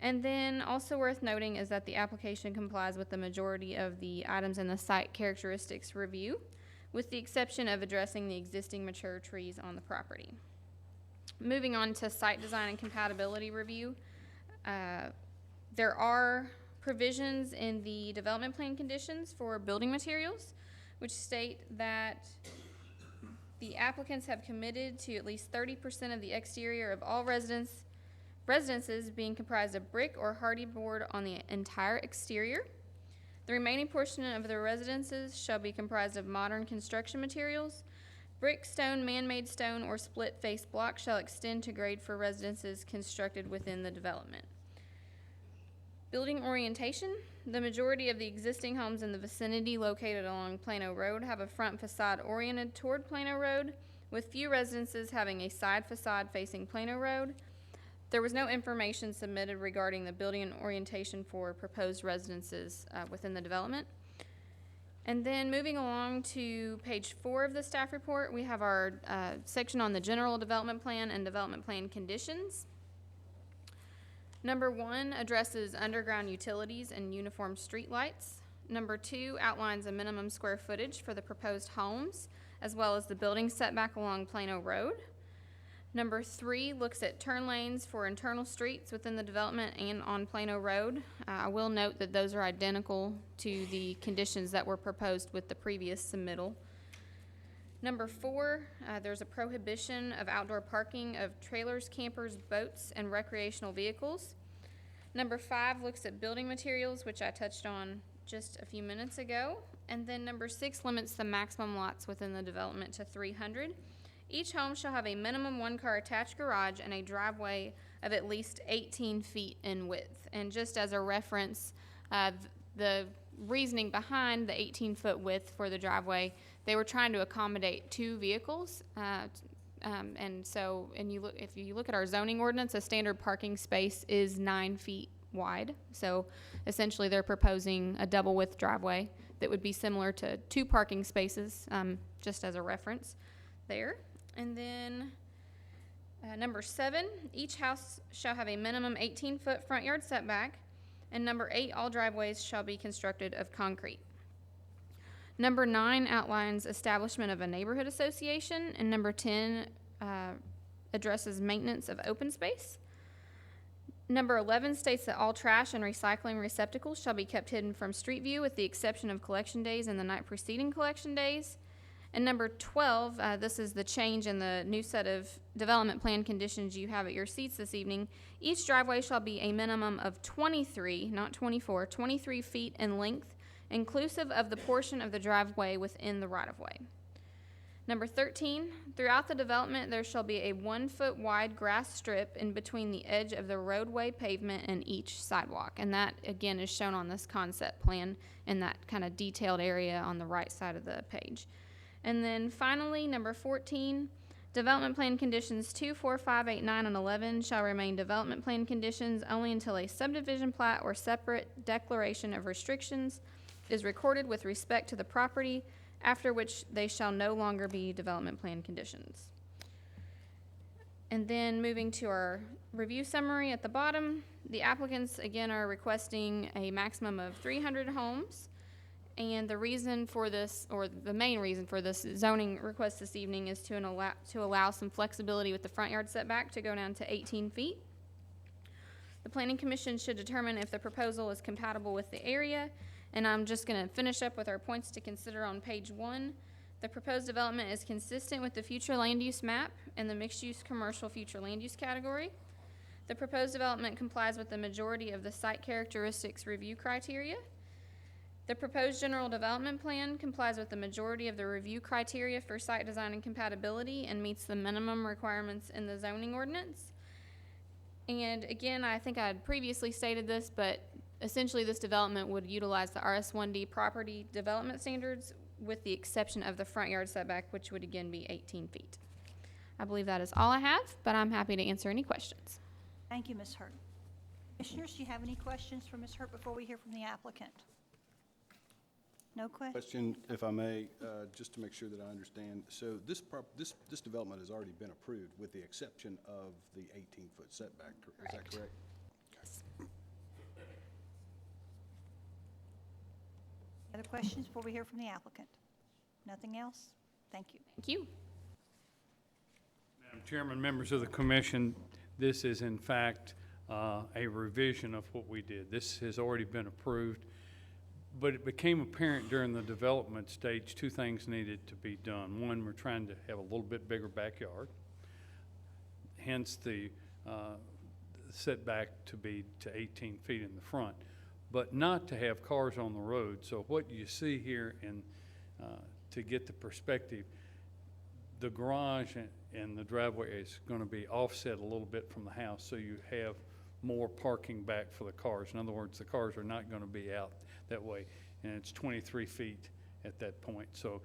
And then also worth noting is that the application complies with the majority of the items in the site characteristics review, with the exception of addressing the existing mature trees on the property. Moving on to site design and compatibility review. There are provisions in the development plan conditions for building materials, which state that the applicants have committed to at least 30% of the exterior of all residences being comprised of brick or hardy board on the entire exterior. The remaining portion of the residences shall be comprised of modern construction materials. Brick, stone, man-made stone, or split-face block shall extend to grade for residences constructed within the development. Building orientation. The majority of the existing homes in the vicinity located along Plano Road have a front facade oriented toward Plano Road, with few residences having a side facade facing Plano Road. There was no information submitted regarding the building and orientation for proposed residences within the development. And then moving along to page 4 of the staff report, we have our section on the general development plan and development plan conditions. Number 1 addresses underground utilities and uniform street lights. Number 2 outlines a minimum square footage for the proposed homes, as well as the building setback along Plano Road. Number 3 looks at turn lanes for internal streets within the development and on Plano Road. I will note that those are identical to the conditions that were proposed with the previous submittal. Number 4, there's a prohibition of outdoor parking of trailers, campers, boats, and recreational vehicles. Number 5 looks at building materials, which I touched on just a few minutes ago. And then number 6 limits the maximum lots within the development to 300. Each home shall have a minimum 1-car attached garage and a driveway of at least 18 feet in width. And just as a reference, the reasoning behind the 18-foot width for the driveway, they were trying to accommodate 2 vehicles. If you look at our zoning ordinance, a standard parking space is 9 feet wide. So essentially they're proposing a double width driveway that would be similar to 2 parking spaces, just as a reference there. And then number 7, each house shall have a minimum 18-foot front yard setback. And number 8, all driveways shall be constructed of concrete. Number 9 outlines establishment of a neighborhood association, and number 10 addresses maintenance of open space. Number 11 states that all trash and recycling receptacles shall be kept hidden from street view with the exception of collection days and the night preceding collection days. And number 12, this is the change in the new set of development plan conditions you have at your seats this evening. Each driveway shall be a minimum of 23, not 24, 23 feet in length, inclusive of the portion of the driveway within the right-of-way. Number 13, throughout the development, there shall be a 1-foot wide grass strip in between the edge of the roadway pavement and each sidewalk. And that, again, is shown on this concept plan in that kind of detailed area on the right side of the page. And then finally, number 14, development plan conditions 2, 4, 5, 8, 9, and 11 shall remain development plan conditions only until a subdivision plat or separate declaration of restrictions is recorded with respect to the property, after which they shall no longer be development plan conditions. And then moving to our review summary at the bottom, the applicants again are requesting a maximum of 300 homes. And the reason for this, or the main reason for this zoning request this evening, is to allow some flexibility with the front yard setback to go down to 18 feet. The Planning Commission should determine if the proposal is compatible with the area. And I'm just going to finish up with our points to consider on page 1. The proposed development is consistent with the future land use map and the mixed-use commercial future land use category. The proposed development complies with the majority of the site characteristics review criteria. The proposed general development plan complies with the majority of the review criteria for site design and compatibility and meets the minimum requirements in the zoning ordinance. And again, I think I had previously stated this, but essentially this development would utilize the RS1D property development standards with the exception of the front yard setback, which would again be 18 feet. I believe that is all I have, but I'm happy to answer any questions. Thank you, Ms. Hurt. Commissioners, do you have any questions for Ms. Hurt before we hear from the applicant? No questions? Question, if I may, just to make sure that I understand. So this development has already been approved with the exception of the 18-foot setback. Is that correct? Yes. Other questions before we hear from the applicant? Nothing else? Thank you. Thank you. Madam Chairman, members of the commission, this is in fact a revision of what we did. This has already been approved, but it became apparent during the development stage 2 things needed to be done. One, we're trying to have a little bit bigger backyard, hence the setback to be to 18 feet in the front, but not to have cars on the road. So what you see here, and to get the perspective, the garage and the driveway is going to be offset a little bit from the house, so you have more parking back for the cars. In other words, the cars are not going to be out that way, and it's 23 feet at that point. So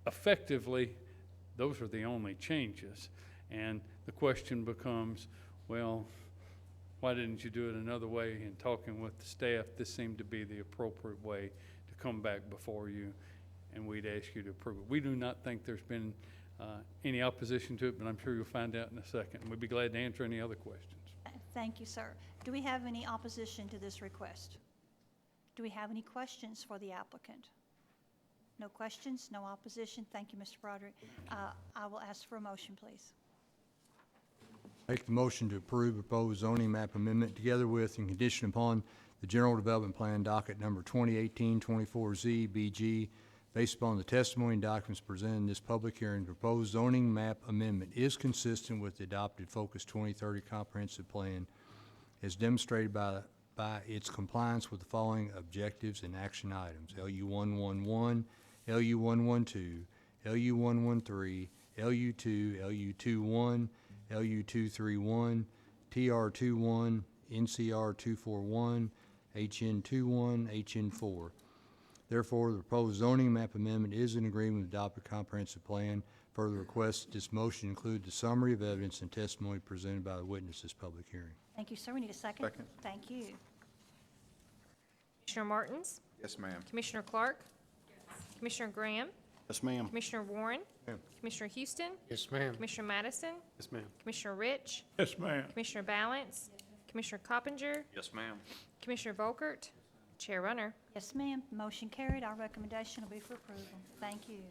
effectively, those are the only changes. And the question becomes, well, why didn't you do it another way? In talking with the staff, this seemed to be the appropriate way to come back before you, and we'd ask you to approve it. We do not think there's been any opposition to it, but I'm sure you'll find out in a second. We'd be glad to answer any other questions. Thank you, sir. Do we have any opposition to this request? Do we have any questions for the applicant? No questions, no opposition. Thank you, Mr. Broderick. I will ask for a motion, please. Make the motion to approve proposed zoning map amendment together with and condition upon the general development plan docket number 2018-24Z BG. Based upon the testimony and documents presented in this public hearing, proposed zoning map amendment is consistent with the adopted Focus 2030 comprehensive plan as demonstrated by its compliance with the following objectives and action items: LU111, LU112, LU113, LU2, LU21, LU231, TR21, NCR241, HN21, HN4. Therefore, the proposed zoning map amendment is in agreement with the adopted comprehensive plan. Further request this motion include the summary of evidence and testimony presented by the witness this public hearing. Thank you, sir. We need a second. Second. Thank you. Commissioner Martins? Yes, ma'am. Commissioner Clark? Commissioner Graham? Yes, ma'am. Commissioner Warren? Ma'am. Commissioner Houston? Yes, ma'am. Commissioner Madison? Yes, ma'am. Commissioner Rich? Yes, ma'am. Commissioner Balance? Commissioner Coppinger? Yes, ma'am. Commissioner Volkert? Chair Runner? Yes, ma'am. Motion carried. Our recommendation will be for approval. Thank you.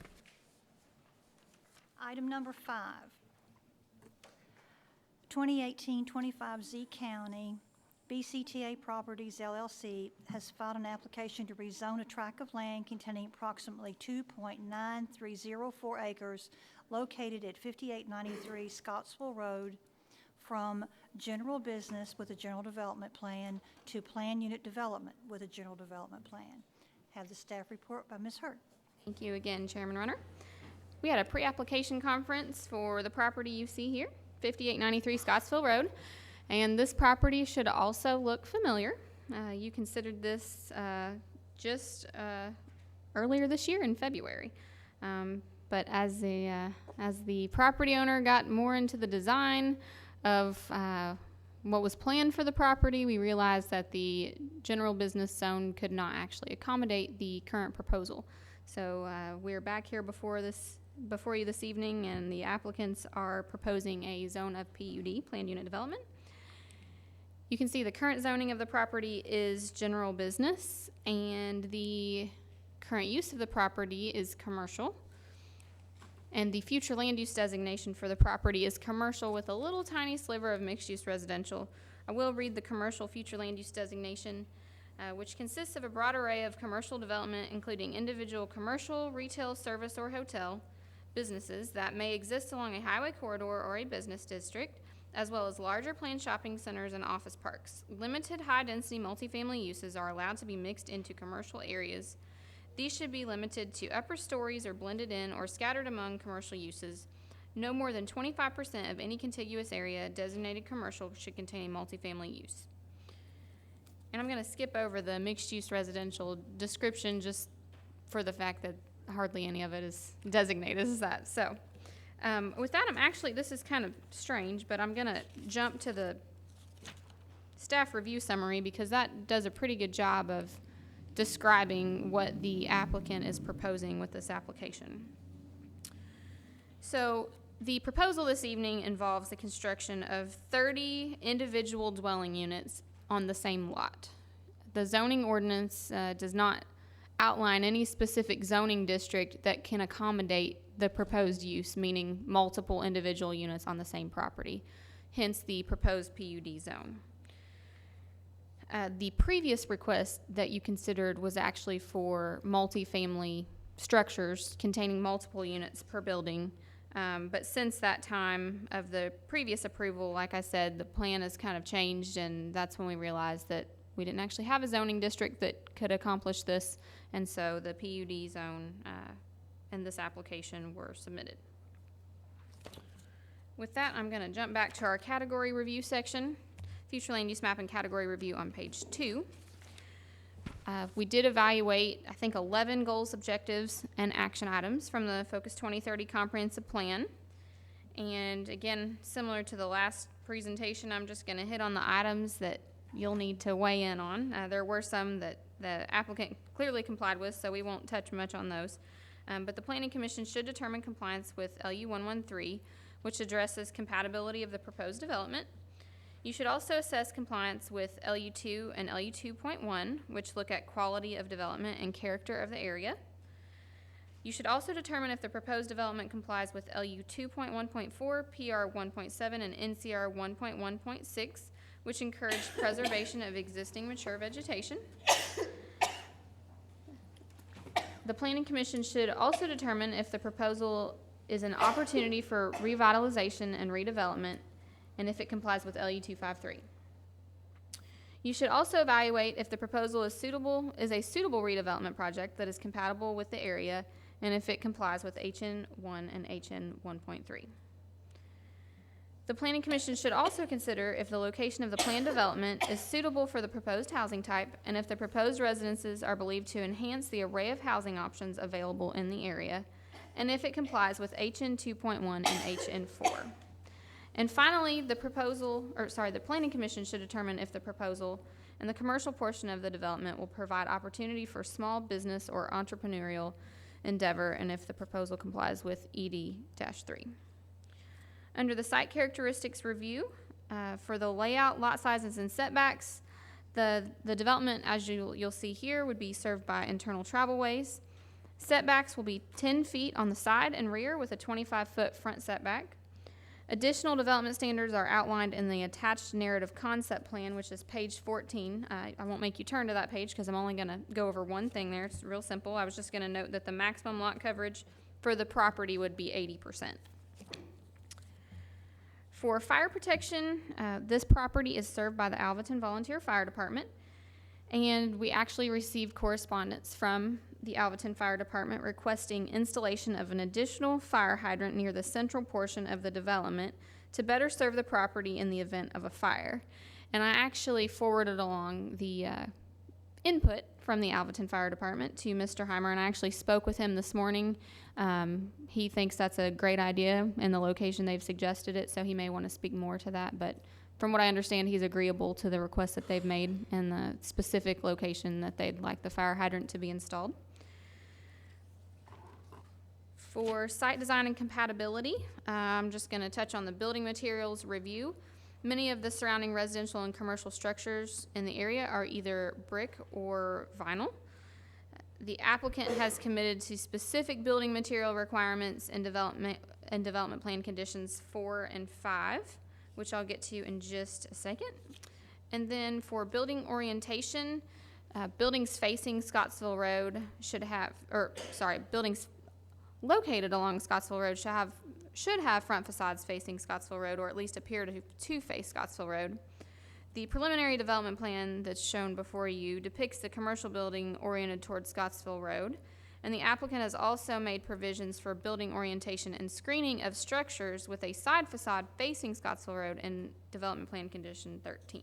Item number 5. 2018-25Z County BCTA Properties LLC has filed an application to rezone a tract of land containing approximately 2.9304 acres located at 5893 Scottsville Road from general business with a general development plan to plan unit development with a general development plan. Have the staff report by Ms. Hurt. Thank you again, Chairman Runner. we had a pre-application conference for the property you see here, 5893 Scottsville Road. And this property should also look familiar. You considered this just earlier this year in February. But as the property owner got more into the design of what was planned for the property, we realized that the general business zone could not actually accommodate the current proposal. So we're back here before you this evening, and the applicants are proposing a zone of PUD, planned unit development. You can see the current zoning of the property is general business, and the current use of the property is commercial. And the future land use designation for the property is commercial with a little tiny sliver of mixed-use residential. I will read the commercial future land use designation, which consists of a broad array of commercial development, including individual commercial, retail, service, or hotel businesses that may exist along a highway corridor or a business district, as well as larger planned shopping centers and office parks. Limited high-density multifamily uses are allowed to be mixed into commercial areas. These should be limited to upper stories or blended in or scattered among commercial uses. No more than 25% of any contiguous area designated commercial should contain a multifamily use. And I'm going to skip over the mixed-use residential description just for the fact that hardly any of it is designated as that. So with that, this is kind of strange, but I'm going to jump to the staff review summary because that does a pretty good job of describing what the applicant is proposing with this application. So the proposal this evening involves the construction of 30 individual dwelling units on the same lot. The zoning ordinance does not outline any specific zoning district that can accommodate the proposed use, meaning multiple individual units on the same property, hence the proposed PUD zone. The previous request that you considered was actually for multifamily structures containing multiple units per building. But since that time of the previous approval, like I said, the plan has kind of changed, and that's when we realized that we didn't actually have a zoning district that could accomplish this, and so the PUD zone and this application were submitted. With that, I'm going to jump back to our category review section. Future land use map and category review on page 2. We did evaluate, I think, 11 goals, objectives, and action items from the Focus 2030 Comprehensive Plan. And again, similar to the last presentation, I'm just going to hit on the items that you'll need to weigh in on. There were some that the applicant clearly complied with, so we won't touch much on those. But the Planning Commission should determine compliance with LU 113, which addresses compatibility of the proposed development. You should also assess compliance with LU2 and LU 2.1, which look at quality of development and character of the area. You should also determine if the proposed development complies with LU 2.1.4, PR 1.7, and NCR 1.1.6, which encourage preservation of existing mature vegetation. The Planning Commission should also determine if the proposal is an opportunity for revitalization and redevelopment, and if it complies with LU 253. You should also evaluate if the proposal is a suitable redevelopment project that is compatible with the area, and if it complies with HN 1 and HN 1.3. The Planning Commission should also consider if the location of the planned development is suitable for the proposed housing type, and if the proposed residences are believed to enhance the array of housing options available in the area, and if it complies with HN 2.1 and HN 4. And finally, the Planning Commission should determine if the proposal and the commercial portion of the development will provide opportunity for small business or entrepreneurial endeavor, and if the proposal complies with ED-3. Under the site characteristics review, for the layout, lot sizes, and setbacks, the development, as you'll see here, would be served by internal travelways. Setbacks will be 10 feet on the side and rear with a 25-foot front setback. Additional development standards are outlined in the attached narrative concept plan, which is page 14. I won't make you turn to that page because I'm only going to go over one thing there. It's real simple. I was just going to note that the maximum lot coverage for the property would be 80%. For fire protection, this property is served by the Alvaton Volunteer Fire Department, and we actually received correspondence from the Alvaton Fire Department requesting installation of an additional fire hydrant near the central portion of the development to better serve the property in the event of a fire. And I actually forwarded along the input from the Alvaton Fire Department to Mr. Heimer, and I actually spoke with him this morning. He thinks that's a great idea and the location they've suggested it, so he may want to speak more to that. But from what I understand, he's agreeable to the request that they've made and the specific location that they'd like the fire hydrant to be installed. For site design and compatibility, I'm just going to touch on the building materials review. Many of the surrounding residential and commercial structures in the area are either brick or vinyl. The applicant has committed to specific building material requirements and development plan conditions 4 and 5, which I'll get to in just a second. And then for building orientation, buildings facing Scottsville Road buildings located along Scottsville Road should have front facades facing Scottsville Road, or at least appear to face Scottsville Road. The preliminary development plan that's shown before you depicts the commercial building oriented towards Scottsville Road, and the applicant has also made provisions for building orientation and screening of structures with a side facade facing Scottsville Road in development plan condition 13.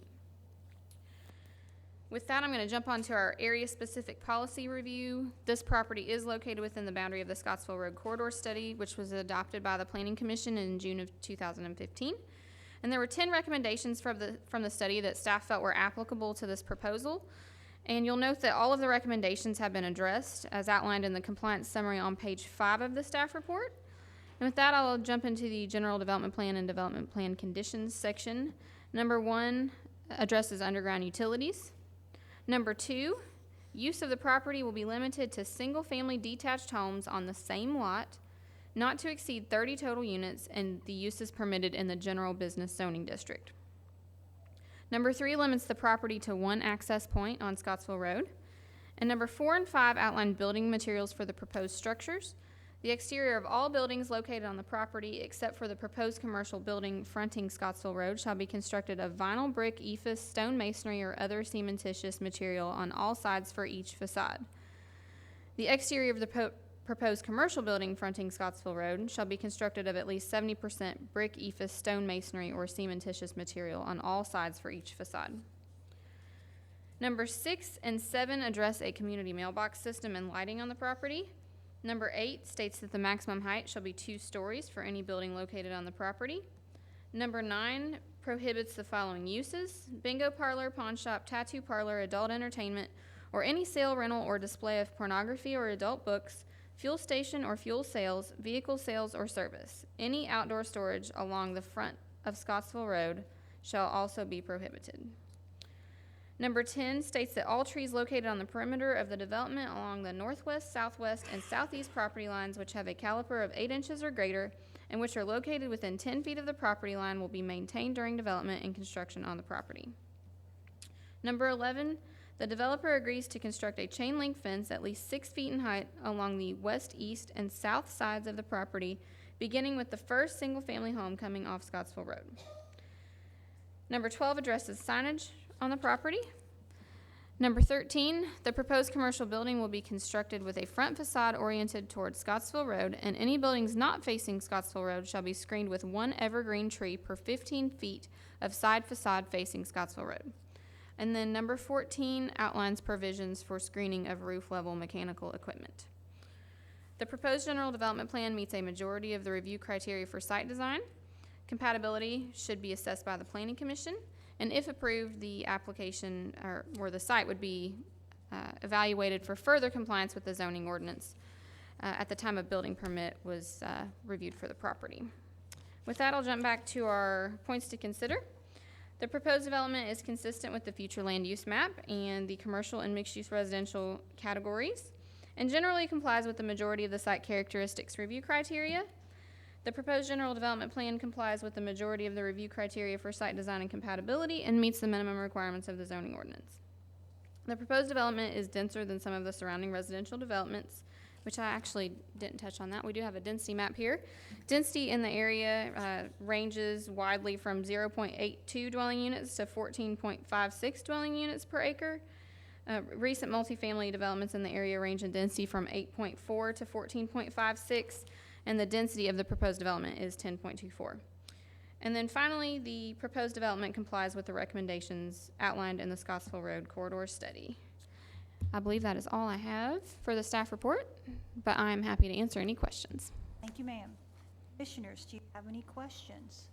With that, I'm going to jump onto our area-specific policy review. This property is located within the boundary of the Scottsville Road Corridor Study, which was adopted by the Planning Commission in June of 2015. And there were 10 recommendations from the study that staff felt were applicable to this proposal. And you'll note that all of the recommendations have been addressed, as outlined in the compliance summary on page 5 of the staff report. And with that, I'll jump into the general development plan and development plan conditions section. Number 1 addresses underground utilities. Number 2, use of the property will be limited to single-family detached homes on the same lot, not to exceed 30 total units, and the use is permitted in the general business zoning district. Number 3 limits the property to 1 access point on Scottsville Road. And number 4 and 5 outline building materials for the proposed structures. The exterior of all buildings located on the property, except for the proposed commercial building fronting Scottsville Road, shall be constructed of vinyl, brick, EIFS, stone masonry, or other cementitious material on all sides for each facade. The exterior of the proposed commercial building fronting Scottsville Road shall be constructed of at least 70% brick, EIFS, stone masonry, or cementitious material on all sides for each facade. Number 6 and 7 address a community mailbox system and lighting on the property. Number 8 states that the maximum height shall be 2 stories for any building located on the property. Number 9 prohibits the following uses: bingo parlor, pawn shop, tattoo parlor, adult entertainment, or any sale, rental, or display of pornography or adult books, fuel station or fuel sales, vehicle sales, or service. Any outdoor storage along the front of Scottsville Road shall also be prohibited. Number 10 states that all trees located on the perimeter of the development along the northwest, southwest, and southeast property lines which have a caliper of 8 inches or greater and which are located within 10 feet of the property line will be maintained during development and construction on the property. Number 11, the developer agrees to construct a chain link fence at least 6 feet in height along the west, east, and south sides of the property, beginning with the first single-family home coming off Scottsville Road. Number 12 addresses signage on the property. Number 13, the proposed commercial building will be constructed with a front facade oriented towards Scottsville Road, and any buildings not facing Scottsville Road shall be screened with 1 evergreen tree per 15 feet of side facade facing Scottsville Road. And then number 14 outlines provisions for screening of roof-level mechanical equipment. The proposed general development plan meets a majority of the review criteria for site design. Compatibility should be assessed by the Planning Commission, and if approved, the application or the site would be evaluated for further compliance with the zoning ordinance at the time a building permit was reviewed for the property. With that, I'll jump back to our points to consider. The proposed development is consistent with the future land use map and the commercial and mixed-use residential categories, and generally complies with the majority of the site characteristics review criteria. The proposed general development plan complies with the majority of the review criteria for site design and compatibility and meets the minimum requirements of the zoning ordinance. The proposed development is denser than some of the surrounding residential developments, which I actually didn't touch on that. We do have a density map here. Density in the area ranges widely from 0.82 dwelling units to 14.56 dwelling units per acre. Recent multifamily developments in the area range in density from 8.4 to 14.56, and the density of the proposed development is 10.24. And then finally, the proposed development complies with the recommendations outlined in the Scottsville Road corridor study. I believe that is all I have for the staff report, but I'm happy to answer any questions. Thank you, ma'am. Commissioners, do you have any questions?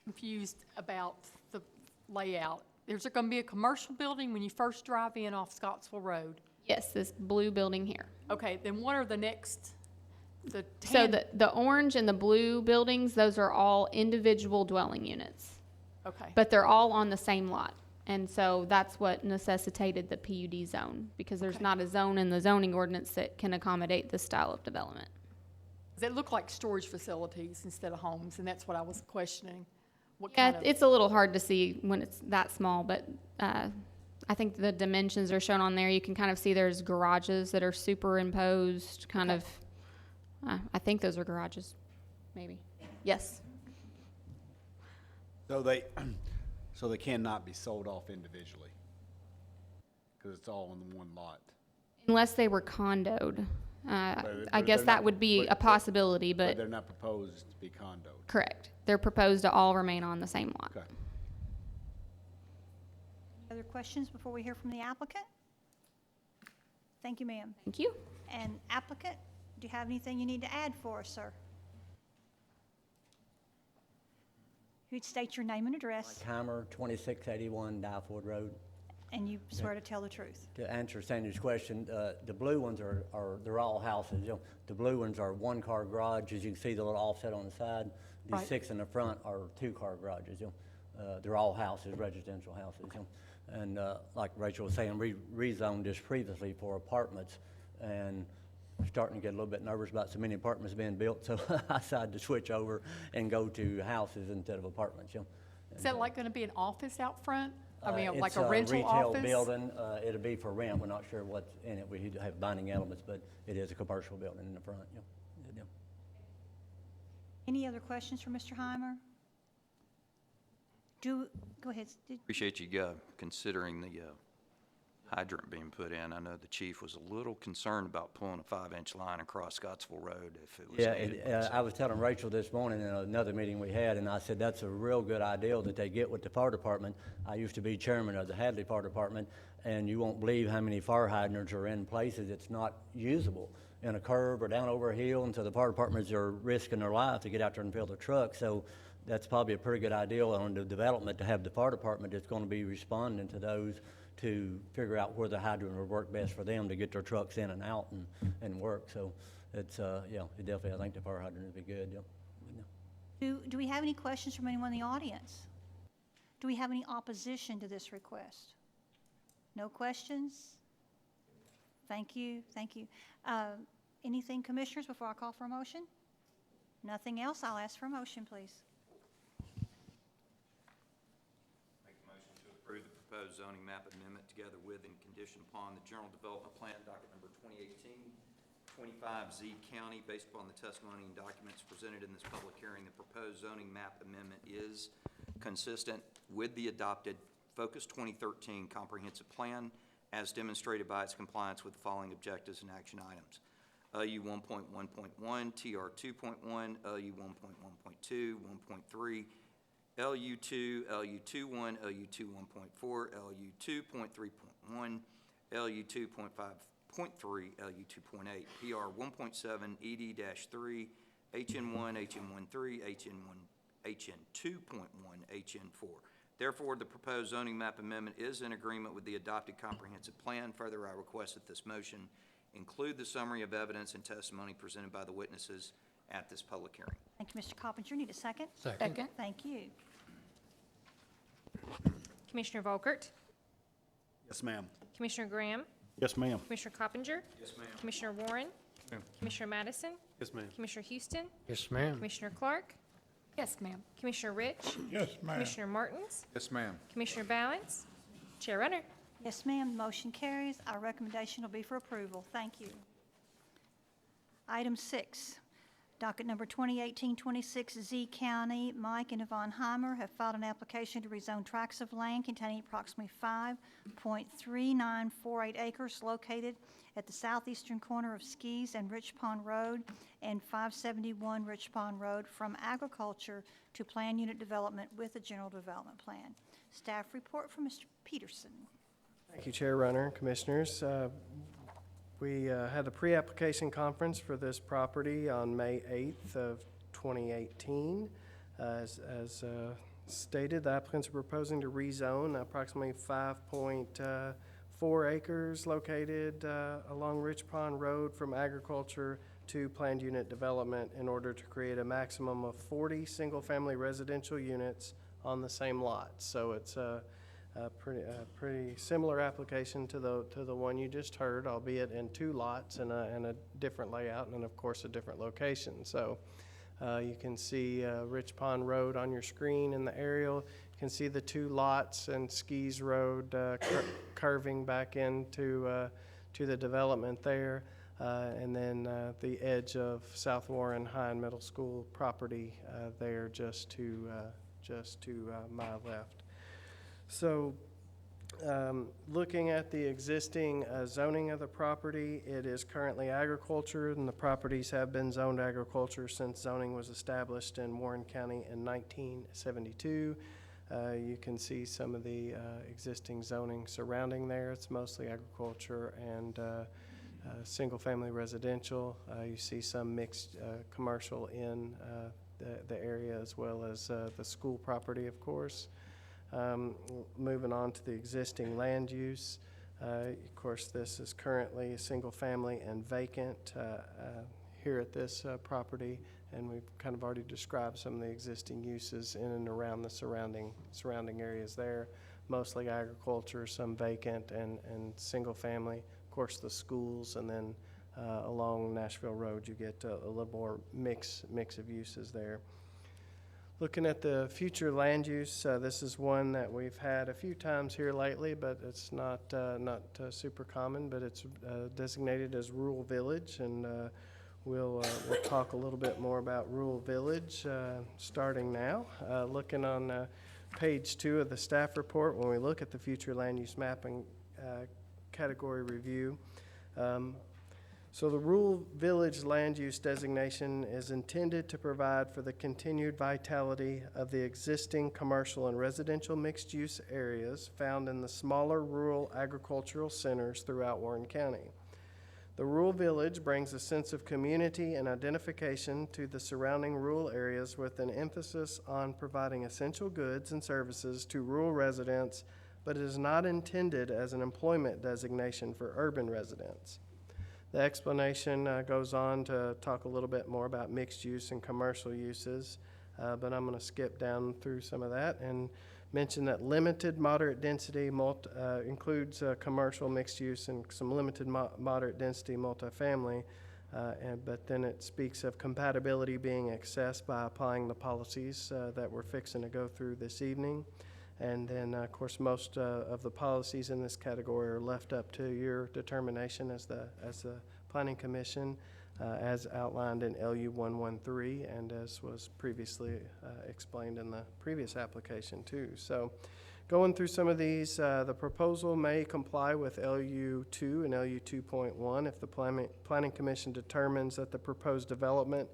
Confused about the layout. There's going to be a commercial building when you first drive in off Scottsville Road. Yes, this blue building here. Okay, then what are the next, So the orange and the blue buildings, those are all individual dwelling units. Okay. But they're all on the same lot. And so that's what necessitated the PUD zone, because there's Okay. not a zone in the zoning ordinance that can accommodate this style of development. They look like storage facilities instead of homes, and that's what I was questioning. What Yeah, kind of, it's a little hard to see when it's that small, but I think the dimensions are shown on there. You can kind of see there's garages that are superimposed, kind of. I think those are garages, maybe. Yes. So they, so they cannot be sold off individually? Because it's all on the one lot? Unless they were condoed. I but guess they're that not- would be a possibility, But but they're not proposed to be condoed? correct. They're proposed to all remain on the same lot. Okay. Other questions before we hear from the applicant? Thank you, ma'am. Thank you. And applicant, do you have anything you need to add for us, sir? You'd state your name and address, Hammer, 2681 Dyford Road. and you swear to tell the truth. To answer Sandy's question, the blue ones are they're all houses. You know, the blue ones are one-car garages. You can see the little offset on the side. These Right. 6 in the front are two-car garages. You know, they're all houses, residential houses. You know, and like Rachel was saying, we rezoned this previously for apartments, and starting to get a little bit nervous about so many apartments being built, so I decided to switch over and go to houses instead of apartments. You know. is that like going to be an office out front? I mean, like It's a rental office? retail building. It'll be for rent. We're not sure what's in it. We have binding elements, but it is a commercial building in the front. Yeah. Yeah. Any other questions for Mr. Heimer? Go ahead. Appreciate you considering the hydrant being put in. I know the chief was a little concerned about pulling a 5-inch line across Scottsville Road if it was Yeah, needed. I was telling Rachel this morning in another meeting we had, and I said that's a real good idea that they get with the fire department. I used to be chairman of the Hadley Fire Department, and you won't believe how many fire hydrants are in places it's not usable, in a curve or down over a hill, and so the fire departments are risking their life to get out there and fill their truck. So that's probably a pretty good idea on the development to have the fire department that's going to be responding to those to figure out where the hydrant would work best for them to get their trucks in and out and work. So it's, yeah, it definitely, I think the fire hydrant would be good, yeah. Do we have any questions from anyone in the audience? Do we have any opposition to this request? No questions? Thank you, thank you. Anything, commissioners, before I call for a motion? Nothing else? I'll ask for a motion, please. Approve the proposed zoning map amendment together with and condition upon the general development plan, docket number 2018-25Z County, based upon the testimony and documents presented in this public hearing. The proposed zoning map amendment is consistent with the adopted Focus 2013 comprehensive plan as demonstrated by its compliance with the following objectives and action items. LU 1.1.1, TR 2.1, LU 1.1.2, 1.3, LU2, LU21, LU2 1.4, LU2.3.1, LU2.5.3, LU2.8, PR 1.7, ED-3, HN1, HN13, HN2.1, HN4. Therefore, the proposed zoning map amendment is in agreement with the adopted comprehensive plan. Further, I request that this motion include the summary of evidence and testimony presented by the witnesses at this public hearing. Thank you, Mr. Coppinger. Need a second? Second. Thank you. Commissioner Volkert, Yes, ma'am. Commissioner Graham, Yes, ma'am. Commissioner Coppinger, Yes, ma'am. Commissioner Warren, Ma'am. Commissioner Madison, Yes, ma'am. Commissioner Houston, Yes, ma'am. Commissioner Clark, Yes, ma'am. Commissioner Rich, Yes, ma'am. Commissioner Martins, Yes, ma'am. Commissioner Balance, Chair Runner. Yes, ma'am. Motion carries. Our recommendation will be for approval. Thank you. Item 6, Docket number 2018-26Z County, Mike and Yvonne Heimer have filed an application to rezone tracts of land containing approximately 5.3948 acres located at the southeastern corner of Skis and Rich Pond Road and 571 Rich Pond Road from agriculture to plan unit development with a general development plan. Staff report from Mr. Peterson. Thank you, Chair Runner, Commissioners. We had a pre-application conference for this property on May 8th of 2018. As stated, the applicants are proposing to rezone approximately 5.4 acres located along Rich Pond Road from agriculture to planned unit development in order to create a maximum of 40 single-family residential units on the same lot. So it's a pretty similar application to the one you just heard, albeit in 2 lots and a different layout and of course a different location. So you can see Rich Pond Road on your screen in the aerial. You can see the 2 lots and Skis Road curving back into to the development there, and then the edge of South Warren High and Middle School property there just to my left. So, looking at the existing zoning of the property, it is currently agriculture, and the properties have been zoned agriculture since zoning was established in Warren County in 1972. You can see some of the existing zoning surrounding there. It's mostly agriculture and single-family residential. You see some mixed commercial in the area, as well as the school property, of course. Moving on to the existing land use. Of course, this is currently a single family and vacant here at this property, and we've kind of already described some of the existing uses in and around the surrounding areas there. Mostly agriculture, some vacant and single family. Of course, the schools, and then along Nashville Road, you get a little more mix of uses there. Looking at the future land use, this is one that we've had a few times here lately, but it's not super common, but it's designated as rural village, and we'll talk a little bit more about rural village starting now. Looking on page 2 of the staff report, when we look at the future land use mapping category review, so the rural village land use designation is intended to provide for the continued vitality of the existing commercial and residential mixed-use areas found in the smaller rural agricultural centers throughout Warren County. The rural village brings a sense of community and identification to the surrounding rural areas with an emphasis on providing essential goods and services to rural residents, but it is not intended as an employment designation for urban residents. The explanation goes on to talk a little bit more about mixed use and commercial uses, but I'm going to skip down through some of that and mention that limited moderate density includes commercial mixed use and some limited moderate density multifamily, but then it speaks of compatibility being accessed by applying the policies that we're fixing to go through this evening. And then, of course, most of the policies in this category are left up to your determination as the Planning Commission, as outlined in LU 113, and as was previously explained in the previous application too. So, going through some of these, the proposal may comply with LU 2 and LU 2.1 if the Planning Commission determines that the proposed development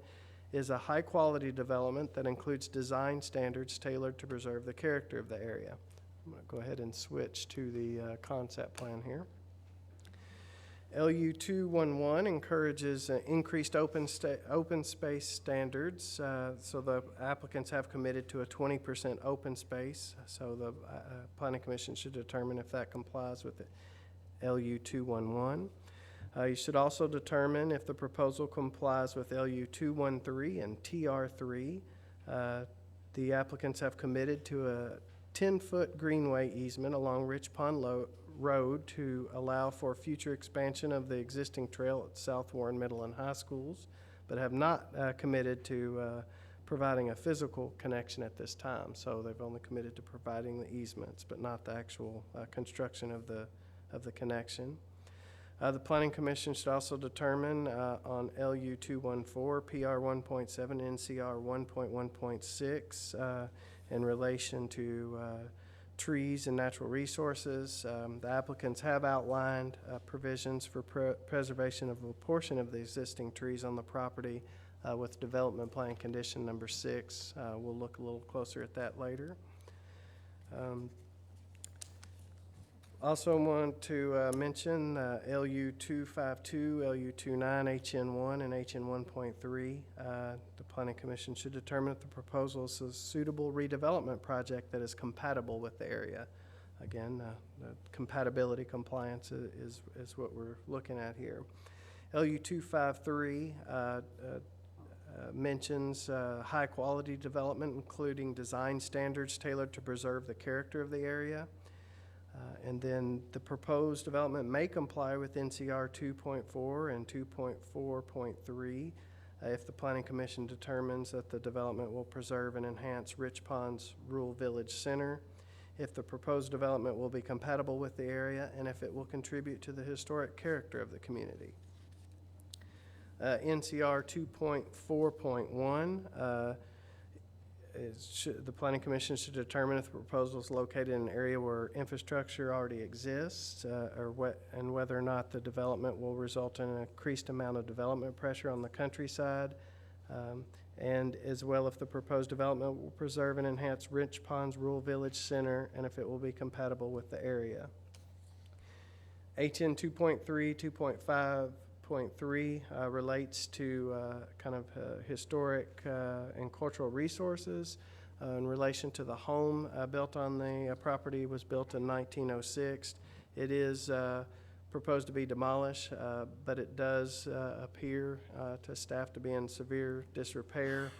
is a high-quality development that includes design standards tailored to preserve the character of the area. I'm going to go ahead and switch to the concept plan here. LU 211 encourages increased open space standards, so the applicants have committed to a 20% open space, so the Planning Commission should determine if that complies with the LU 211. You should also determine if the proposal complies with LU 213 and TR3. The applicants have committed to a 10-foot greenway easement along Rich Pond Road to allow for future expansion of the existing trail at South Warren Middle and High Schools, but have not committed to providing a physical connection at this time. So they've only committed to providing the easements, but not the actual construction of the connection. The Planning Commission should also determine on LU 214, PR 1.7, NCR 1.1.6 in relation to trees and natural resources. The applicants have outlined provisions for preservation of a portion of the existing trees on the property with development plan condition number 6. We'll look a little closer at that later. Also want to mention LU 252, LU 29, HN1, and HN 1.3. The Planning Commission should determine if the proposal is a suitable redevelopment project that is compatible with the area. Again, the compatibility compliance is what we're looking at here. LU 253 mentions high-quality development, including design standards tailored to preserve the character of the area. And then the proposed development may comply with NCR 2.4 and 2.4.3 if the Planning Commission determines that the development will preserve and enhance Rich Pond's Rural Village Center, if the proposed development will be compatible with the area, and if it will contribute to the historic character of the community. NCR 2.4.1 the Planning Commission should determine if the proposal is located in an area where infrastructure already exists and whether or not the development will result in an increased amount of development pressure on the countryside, and as well if the proposed development will preserve and enhance Rich Pond's Rural Village Center and if it will be compatible with the area. HN 2.3, 2.5.3 relates to kind of historic and cultural resources in relation to the home built on the property was built in 1906. It is proposed to be demolished, but it does appear to staff to be in severe disrepair,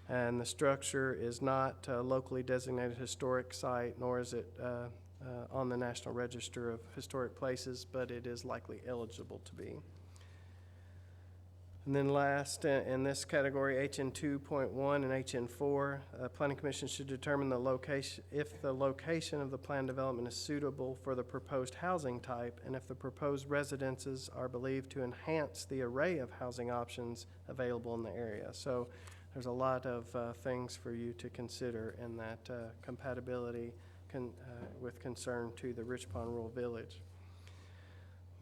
and the structure is not a locally designated historic site, nor is it on the National Register of Historic Places, but it is likely eligible to be. And then last, in this category, HN 2.1 and HN 4, Planning Commission should determine the location, if the location of the planned development is suitable for the proposed housing type, and if the proposed residences are believed to enhance the array of housing options available in the area. So there's a lot of things for you to consider in that compatibility with concern to the Rich Pond Rural Village.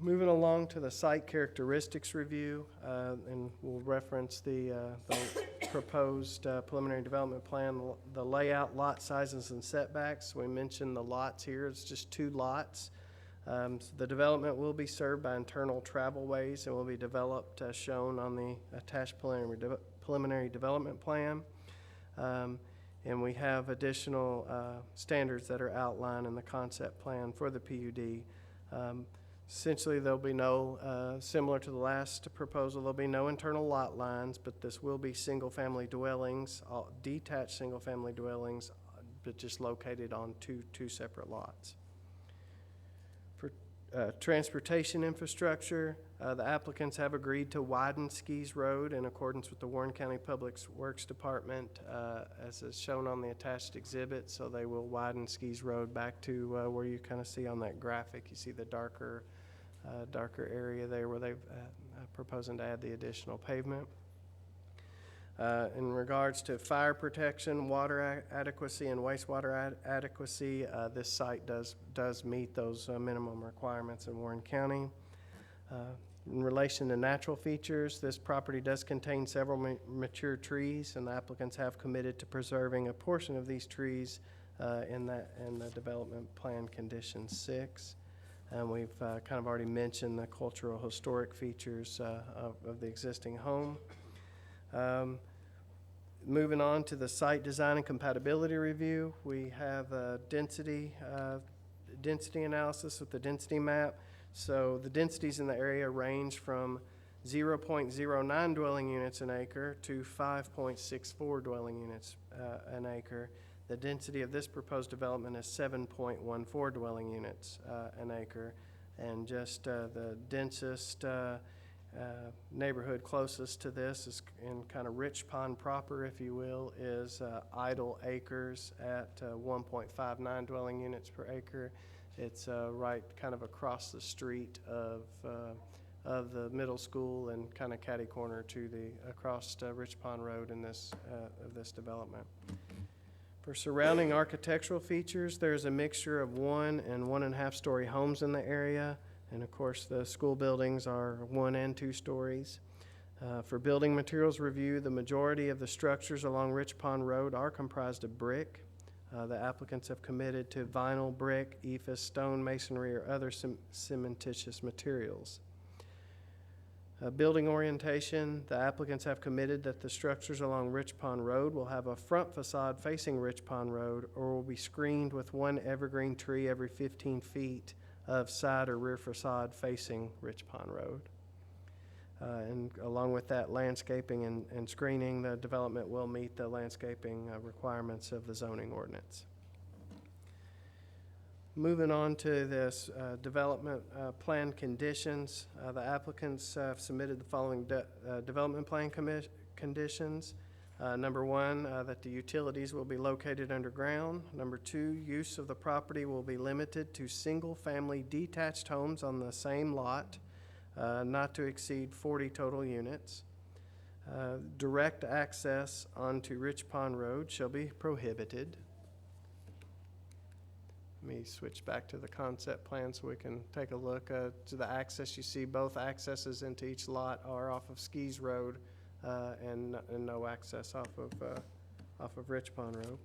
Moving along to the site characteristics review, and we'll reference the proposed preliminary development plan, the layout, lot sizes, and setbacks. We mentioned the lots here. It's just 2 lots. So the development will be served by internal travelways and will be developed as shown on the attached preliminary development plan. And we have additional standards that are outlined in the concept plan for the PUD. Essentially, there'll be no, similar to the last proposal, there'll be no internal lot lines, but this will be single-family dwellings, detached single-family dwellings, but just located on two separate lots. For transportation infrastructure, the applicants have agreed to widen Skees Road in accordance with the Warren County Public Works Department, as is shown on the attached exhibit. So they will widen Skees Road back to where you kind of see on that graphic. You see the darker area there where they've proposing to add the additional pavement. In regards to fire protection, water adequacy, and wastewater adequacy, this site does meet those minimum requirements in Warren County. In relation to natural features, this property does contain several mature trees, and the applicants have committed to preserving a portion of these trees in the development plan condition 6. And we've kind of already mentioned the cultural historic features of the existing home. Moving on to the site design and compatibility review, we have a density analysis with the density map. So the densities in the area range from 0.09 dwelling units an acre to 5.64 dwelling units an acre. The density of this proposed development is 7.14 dwelling units an acre, and just the densest neighborhood closest to this is in kind of Rich Pond proper, if you will, is Idle Acres at 1.59 dwelling units per acre, It's right kind of across the street of the middle school and kind of catty corner to across Rich Pond Road in this, of this development. For surrounding architectural features, there's a mixture of 1 and 1.5 story homes in the area. And of course, the school buildings are 1 and 2 stories. For building materials review, the majority of the structures along Rich Pond Road are comprised of brick. The applicants have committed to vinyl, brick, ephes, stone, masonry, or other cementitious materials. Building orientation, the applicants have committed that the structures along Rich Pond Road will have a front facade facing Rich Pond Road or will be screened with 1 evergreen tree every 15 feet of side or rear facade facing Rich Pond Road. And along with that landscaping and screening, the development will meet the landscaping requirements of the zoning ordinance. Moving on to this development plan conditions, the applicants have submitted the following development plan conditions. Number 1, that the utilities will be located underground. Number 2, use of the property will be limited to single-family detached homes on the same lot, not to exceed 40 total units. Direct access onto Rich Pond Road shall be prohibited. Let me switch back to the concept plan so we can take a look to the access. You see both accesses into each lot are off of Skis Road and no access off of Rich Pond Road.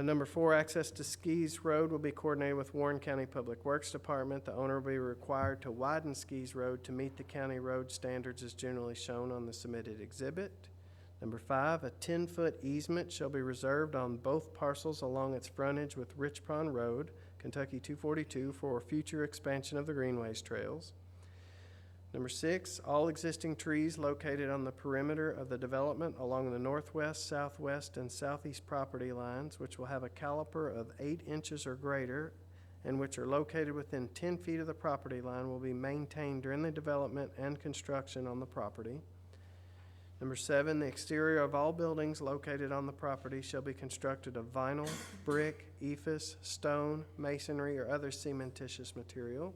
Number 4, access to Skis Road will be coordinated with Warren County Public Works Department. The owner will be required to widen Skis Road to meet the county road standards as generally shown on the submitted exhibit. Number 5, a 10-foot easement shall be reserved on both parcels along its frontage with Rich Pond Road, Kentucky 242, for future expansion of the greenways trails. Number 6, all existing trees located on the perimeter of the development along the northwest, southwest, and southeast property lines, which will have a caliper of 8 inches or greater and which are located within 10 feet of the property line, will be maintained during the development and construction on the property. Number 7, the exterior of all buildings located on the property shall be constructed of vinyl, brick, ephes, stone, masonry, or other cementitious material.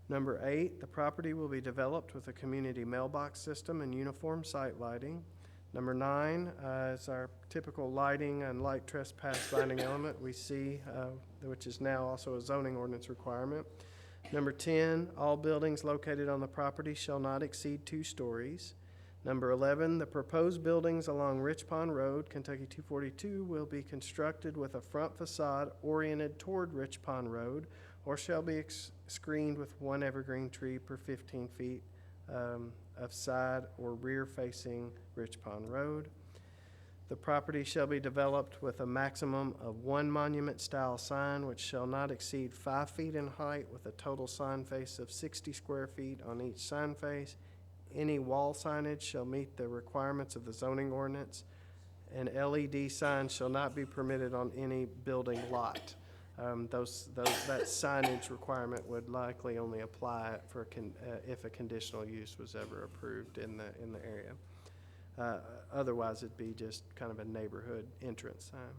Number 8, the property will be developed with a community mailbox system and uniform site lighting. Number 9 is our typical lighting and light trespass binding element we see, which is now also a zoning ordinance requirement. Number 10, all buildings located on the property shall not exceed 2 stories. Number 11, the proposed buildings along Rich Pond Road, Kentucky 242, will be constructed with a front facade oriented toward Rich Pond Road or shall be screened with 1 evergreen tree per 15 feet of side or rear facing Rich Pond Road. The property shall be developed with a maximum of 1 monument-style sign which shall not exceed 5 feet in height with a total sign face of 60 square feet on each sign face. Any wall signage shall meet the requirements of the zoning ordinance, and LED signs shall not be permitted on any building lot. That signage requirement would likely only apply for if a conditional use was ever approved in the area. Otherwise, it'd be just kind of a neighborhood entrance sign.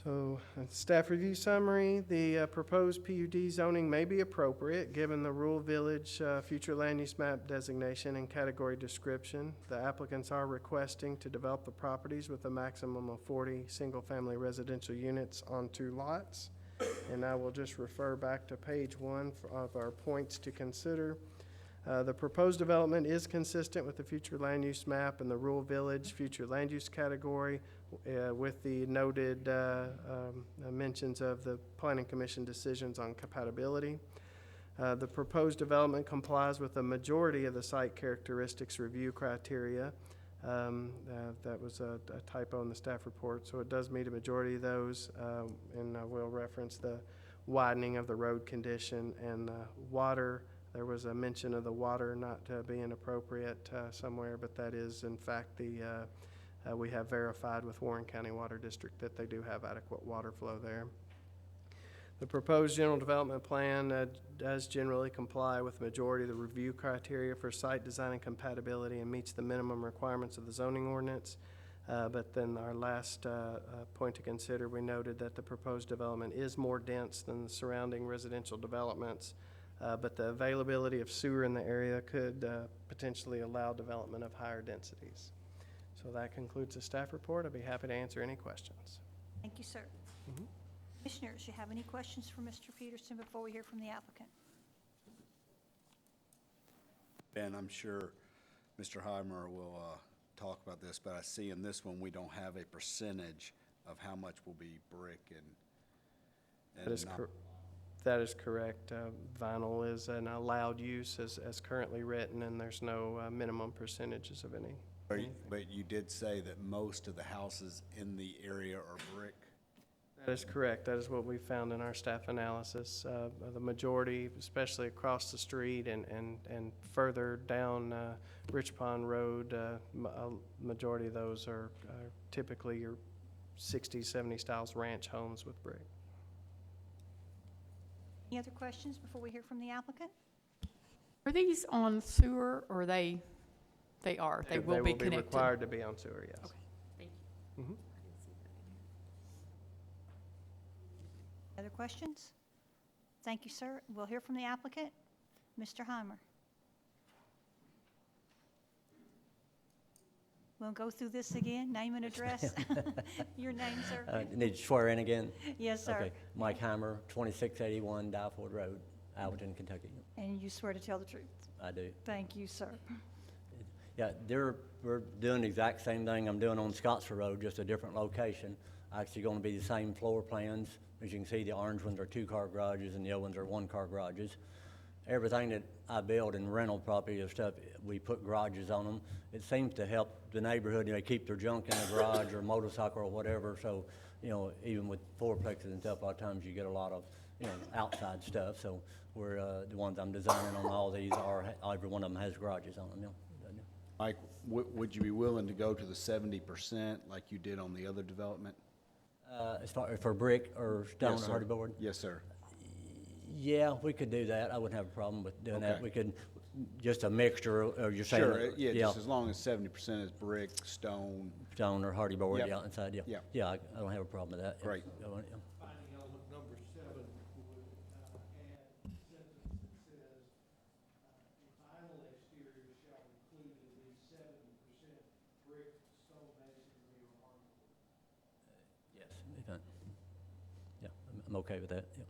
So, staff review summary, the proposed PUD zoning may be appropriate given the rural village future land use map designation and category description. The applicants are requesting to develop the properties with a maximum of 40 single-family residential units on 2 lots. And I will just refer back to page 1 of our points to consider. The proposed development is consistent with the future land use map and the rural village future land use category with the noted mentions of the Planning Commission decisions on compatibility. The proposed development complies with the majority of the site characteristics review criteria. That was a typo in the staff report, so it does meet a majority of those, and I will reference the widening of the road condition and water. There was a mention of the water not being appropriate somewhere, but that is in fact we have verified with Warren County Water District that they do have adequate water flow there. The proposed general development plan does generally comply with the majority of the review criteria for site design and compatibility and meets the minimum requirements of the zoning ordinance. But then our last point to consider, we noted that the proposed development is more dense than the surrounding residential developments, but the availability of sewer in the area could potentially allow development of higher densities. So that concludes the staff report. I'd be happy to answer any questions. Thank you, sir. Commissioners, you have any questions for Mr. Peterson before we hear from the applicant? Ben, I'm sure Mr. Heimer will talk about this, but I see in this one, we don't have a percentage of how much will be brick and That is not- correct. That is correct. Vinyl is an allowed use as currently written, and there's no minimum percentages of any. But you did say that most of the houses in the area are brick? That is correct. That is what we found in our staff analysis. The majority, especially across the street and further down Rich Pond Road, a majority of those are typically your 60s, 70s styles ranch homes with brick. Any other questions before we hear from the applicant? Are these on sewer, or they are? They will be connected? Required to be on sewer, yes. Okay, thank you. Mhm. Other questions? Thank you, sir. We'll hear from the applicant. Mr. Heimer. We'll go through this again, name and address. Your name, sir? Need to swear in again? Yes, sir. Okay. Mike Heimer, 2681 Dyford Road, Alberton, Kentucky. And you swear to tell the truth? I do. Thank you, sir. Yeah, we're doing the exact same thing I'm doing on Scottsville Road, just a different location. Actually going to be the same floor plans. As you can see, the orange ones are 2-car garages and the other ones are 1-car garages. Everything that I build in rental property and stuff, we put garages on them. It seems to help the neighborhood, keep their junk in the garage or motorcycle or whatever. So, even with fourplexes and stuff, a lot of times you get a lot of, outside stuff. So we're, the ones I'm designing on all these every one of them has garages on them, Mike, would you be willing to go to the 70% like you did on the other development? As far for brick or stone Yes, or sir. hardy board? Yes, sir. Yeah, we could do that. I wouldn't have a problem with doing that. Okay. We could, just a mixture, or you're saying? Sure, yeah, just as long as 70% is brick, stone. Stone or hardy board, Yep. yeah, inside, yeah. Yep. Yeah, I don't have a problem with that. Yeah. Great. Yeah. Finding element number 7 would add a sentence that says, a final exterior shall include at least 70% brick, stone masonry, or hardwood. Yes, if not- yeah, I'm okay with that, yeah.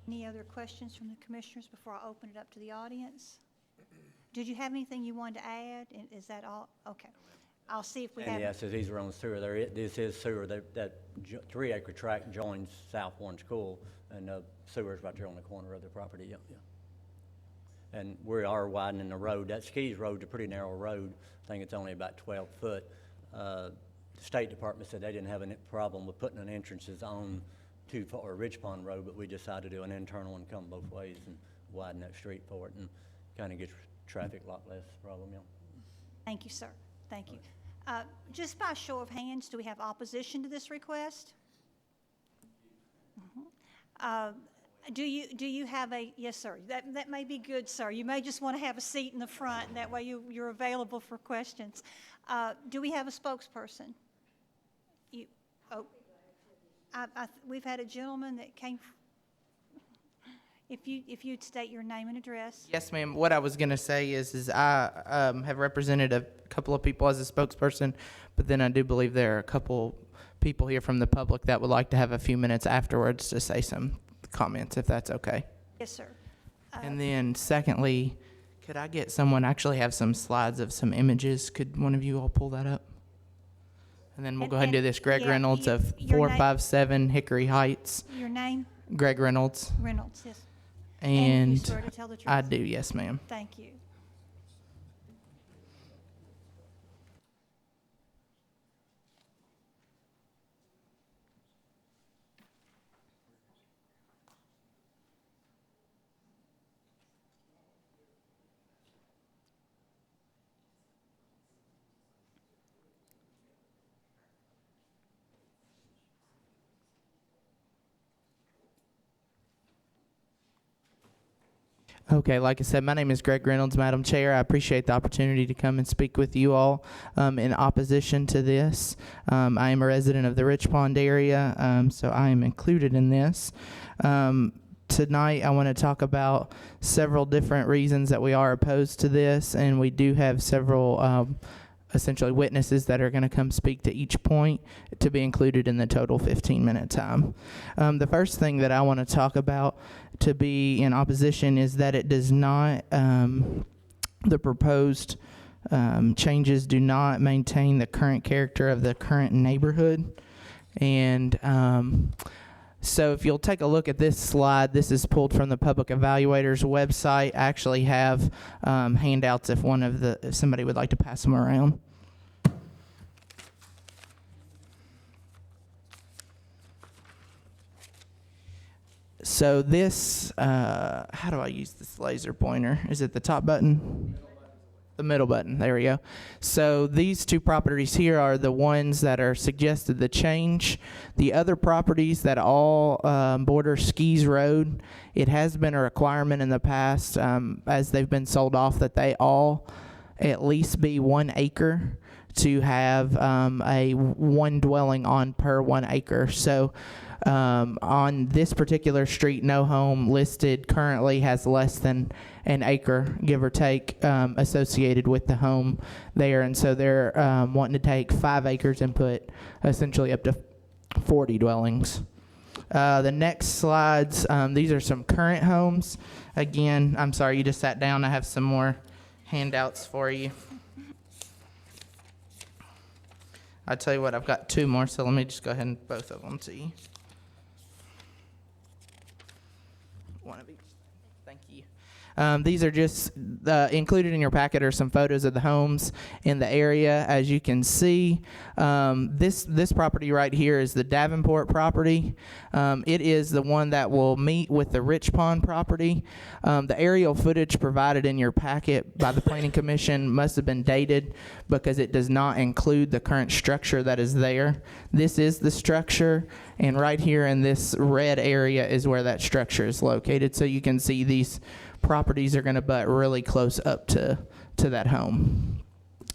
Any other questions from the commissioners before I open it up to the audience? Did you have anything you wanted to add? And is that all? Okay. I'll see if we have. And yes, these are on sewer, this is sewer, that 3-acre tract joins South Warren School, and sewer's right there on the corner of the property, yeah, yeah. And we are widening the road. That Skis Road's a pretty narrow road. I think it's only about 12 foot. The State Department said they didn't have any problem with putting an entrances on Rich Pond Road, but we decided to do an internal and come both ways and widen that street for it, and kind of gets traffic a lot less problem, yeah. Thank you, sir. Thank you. Just by show of hands, do we have opposition to this request? Do you have yes, sir. That may be good, sir. You may just want to have a seat in the front, and that way you're available for questions. Do we have a spokesperson? We've had a gentleman that came. If you'd state your name and address. Yes, ma'am. What I was going to say is I have represented a couple of people as a spokesperson, but then I do believe there are a couple people here from the public that would like to have a few minutes afterwards to say some comments, if that's okay. Yes, sir. And then secondly, could I get someone, actually have some slides of some images? Could one of you all pull that up? And then we'll go ahead and do this. Greg Reynolds of 457 Hickory Heights. Your name? Greg Reynolds. Reynolds, yes. And you swear to tell the truth? I do, yes, ma'am. Thank you. Okay, like I said, my name is Greg Reynolds, Madam Chair. I appreciate the opportunity to come and speak with you all in opposition to this. I am a resident of the Rich Pond area, so I am included in this. Tonight, I want to talk about several different reasons that we are opposed to this, and we do have several essentially witnesses that are going to come speak to each point to be included in the total 15-minute time. The first thing that I want to talk about to be in opposition is that it does not, the proposed changes do not maintain the current character of the current neighborhood. And so if you'll take a look at this slide, this is pulled from the Public Evaluator's website. I actually have handouts if somebody would like to pass them around. So this, how do I use this laser pointer? Is it the top button? The middle button, there we go. So these two properties here are the ones that are suggested to change. The other properties that all border Skis Road, it has been a requirement in the past as they've been sold off that they all at least be 1 acre to have a one dwelling on per 1 acre. So on this particular street, no home listed currently has less than an acre, give or take, associated with the home there. And so they're wanting to take 5 acres and put essentially up to 40 dwellings. The next slides, these are some current homes. Again, I'm sorry, you just sat down. I have some more handouts for you. I tell you what, I've got 2 more, so let me just go ahead and both of them to you. One of each. Thank you. These are just included in your packet are some photos of the homes in the area. As you can see, this property right here is the Davenport property. It is the one that will meet with the Rich Pond property. The aerial footage provided in your packet by the Planning Commission must have been dated because it does not include the current structure that is there. This is the structure, and right here in this red area is where that structure is located. So you can see these properties are going to butt really close up to that home.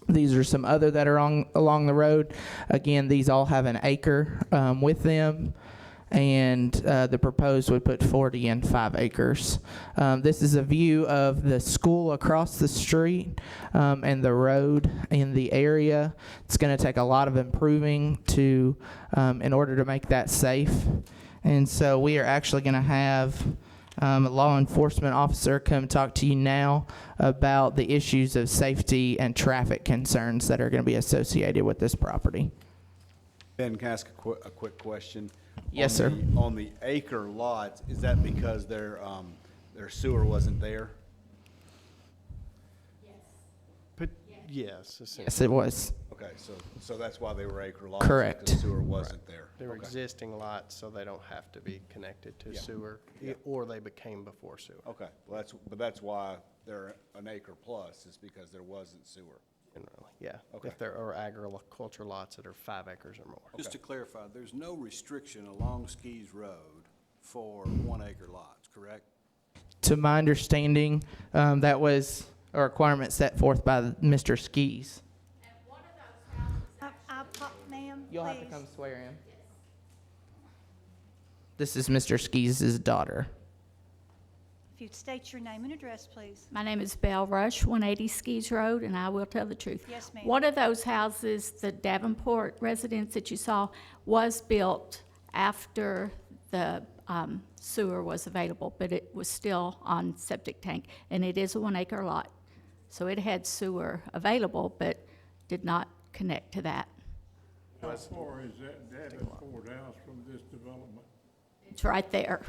These are some other that are along the road. Again, these all have an acre with them, and the proposed would put 40 and 5 acres. This is a view of the school across the street and the road in the area. It's going to take a lot of improving to in order to make that safe. And so we are actually going to have a law enforcement officer come talk to you now about the issues of safety and traffic concerns that are going to be associated with this property. Ben, can I ask a quick question? Yes, sir. On the acre lots, is that because their sewer wasn't there? Yes, Yes, it was. Okay, so that's why they were acre lots? Correct. Because sewer wasn't there? They were Okay. existing lots, so they don't have to be connected to Yeah. sewer, Yeah. or they became before sewer. Okay, well, that's why they're an acre plus, is because there wasn't sewer. Generally, yeah. Okay. If there are agriculture lots that are 5 acres or more. Just to clarify, there's no restriction along Skis Road for 1 acre lots, correct? To my understanding, that was a requirement set forth by Mr. Skis. Ma'am, You'll have to please. come swear in. This is Mr. Skis' daughter. If you'd state your name and address, please. My name is Belle Rush, 180 Skis Road, and I will tell the truth. Yes, ma'am. One of those houses, the Davenport residence that you saw, was built after the sewer was available, but it was still on septic tank, and it is a 1 acre lot. So it had sewer available, but did not connect to that. How far is that Davenport house from this development? It's right there.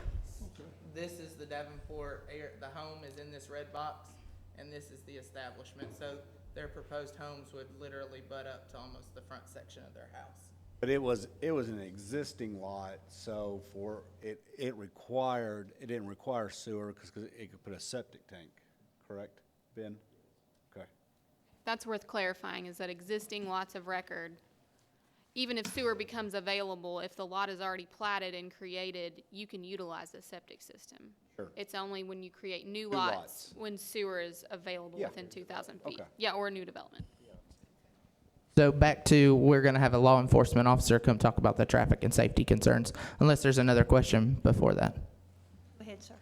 This is the Davenport, the home is in this red box, and this is the establishment. So their proposed homes would literally butt up to almost the front section of their house. But it was an existing lot, so it didn't require sewer because it could put a septic tank, correct, Ben? Okay. That's worth clarifying, is that existing lots of record, even if sewer becomes available, if the lot is already platted and created, you can utilize the septic system. Sure. It's only when you create new New lots, lots. when sewer is available Yeah. within 2,000 feet. Okay. Yeah, or a new development. So back to, we're going to have a law enforcement officer come talk about the traffic and safety concerns, unless there's another question before that. Go ahead, sir.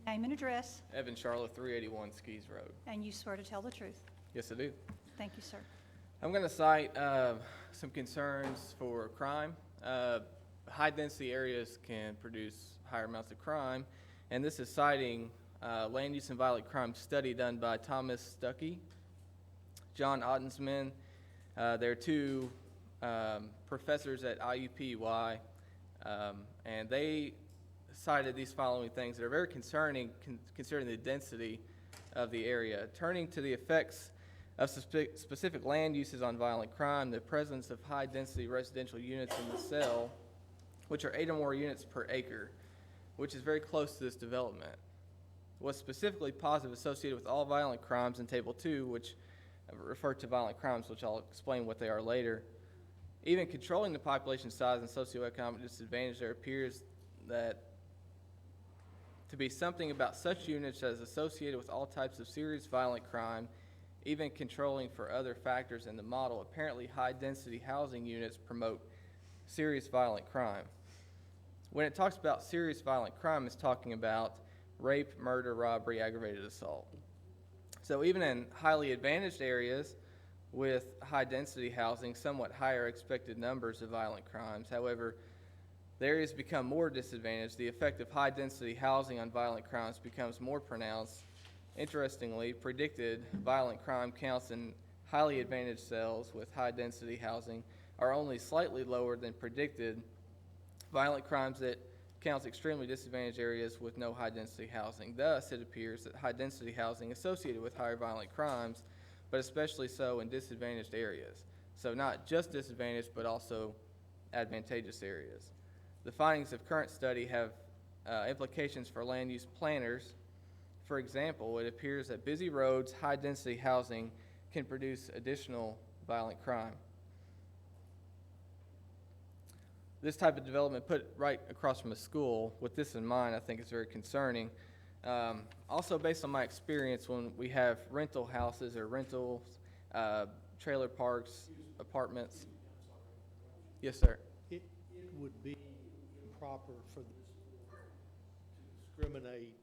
Name and address, Evan Charlotte, 381 Skis Road. and you swear to tell the truth. Yes, I do. Thank you, sir. I'm going to cite some concerns for crime. High-density areas can produce higher amounts of crime, and this is citing land use and violent crime study done by Thomas Stuckey, John Ottensman. They're two professors at IUPUI, and they cited these following things that are very concerning considering the density of the area. Turning to the effects of specific land uses on violent crime, the presence of high-density residential units in the cell, which are 8 or more units per acre, which is very close to this development, was specifically positive associated with all violent crimes in Table 2, which refer to violent crimes, which I'll explain what they are later. Even controlling the population size and socioeconomic disadvantage, there appears that to be something about such units as associated with all types of serious violent crime, even controlling for other factors in the model. Apparently, high-density housing units promote serious violent crime. When it talks about serious violent crime, it's talking about rape, murder, robbery, aggravated assault. So even in highly advantaged areas with high-density housing, somewhat higher expected numbers of violent crimes. However, the areas become more disadvantaged. The effect of high-density housing on violent crimes becomes more pronounced. Interestingly, predicted violent crime counts in highly advantaged cells with high-density housing are only slightly lower than predicted violent crimes that counts extremely disadvantaged areas with no high-density housing. Thus, it appears that high-density housing associated with higher violent crimes, but especially so in disadvantaged areas. So not just disadvantaged, but also advantageous areas. The findings of current study have implications for land use planners. For example, it appears that busy roads, high-density housing can produce additional violent crime. This type of development put right across from a school, with this in mind, I think is very concerning. Also, based on my experience, when we have rental houses or rentals, trailer parks, apartments. Yes, sir. It would be improper for this board to discriminate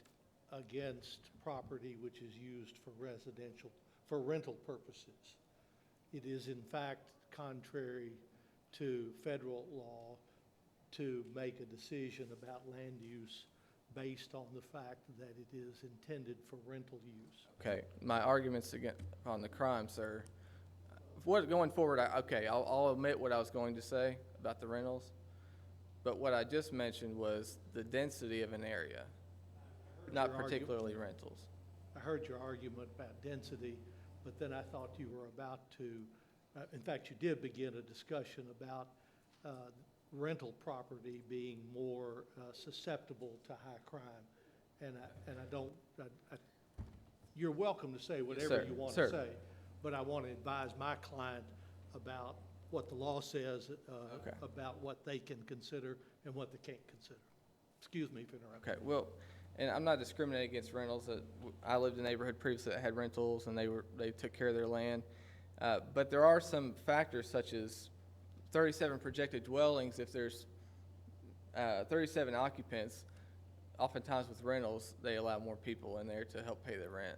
against property which is used for rental purposes. It is in fact contrary to federal law to make a decision about land use based on the fact that it is intended for rental use. Okay, my arguments again on the crime, sir. Going forward, I'll admit what I was going to say about the rentals, but what I just mentioned was the density of an area, not particularly rentals. I heard your argument about density, but then I thought you were about to, in fact, you did begin a discussion about rental property being more susceptible to high crime. And I don't, you're welcome to say whatever you want to say, but I want to advise my client about what the law says about what they can consider and what they can't consider. Excuse me for interrupting. Okay, well, and I'm not discriminating against rentals. I lived in a neighborhood previously that had rentals, and they took care of their land. But there are some factors such as 37 projected dwellings. If there's 37 occupants, oftentimes with rentals, they allow more people in there to help pay the rent.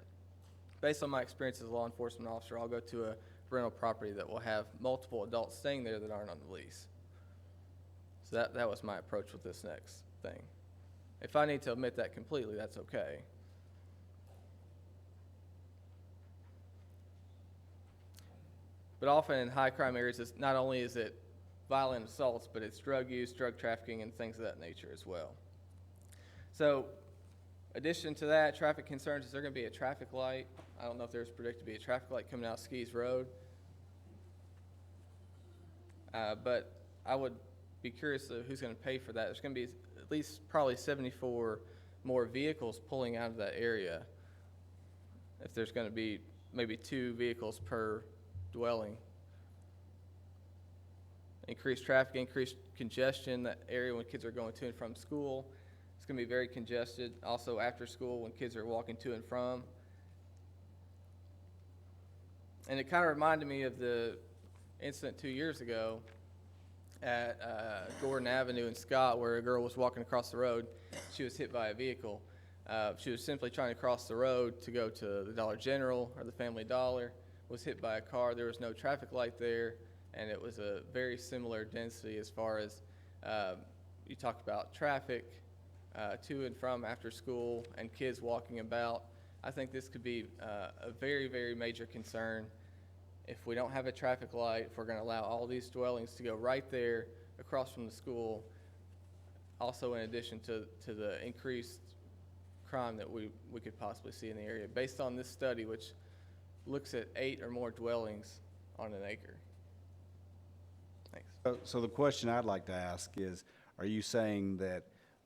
Based on my experience as a law enforcement officer, I'll go to a rental property that will have multiple adults staying there that aren't on the lease. So that was my approach with this next thing. If I need to omit that completely, that's okay. But often in high crime areas, it's not only is it violent assaults, but it's drug use, drug trafficking, and things of that nature as well. So, addition to that, traffic concerns, is there going to be a traffic light? I don't know if there's predicted to be a traffic light coming out Skis Road. But I would be curious of who's going to pay for that. There's going to be at least probably 74 more vehicles pulling out of that area. If there's going to be maybe 2 vehicles per dwelling. increased traffic, increased congestion, that area when kids are going to and from school. It's going to be very congested. Also after school when kids are walking to and from. And it kind of reminded me of the incident 2 years ago at Gordon Avenue in Scott, where a girl was walking across the road. She was hit by a vehicle. She was simply trying to cross the road to go to the Dollar General or the Family Dollar, was hit by a car. There was no traffic light there, and it was a very similar density as far as you talked about traffic to and from after school and kids walking about. I think this could be a very, very major concern. If we don't have a traffic light, if we're going to allow all these dwellings to go right there across from the school, also in addition to the increased crime that we could possibly see in the area, based on this study, which looks at 8 or more dwellings on an acre. Thanks. So the question I'd like to ask is, are you saying that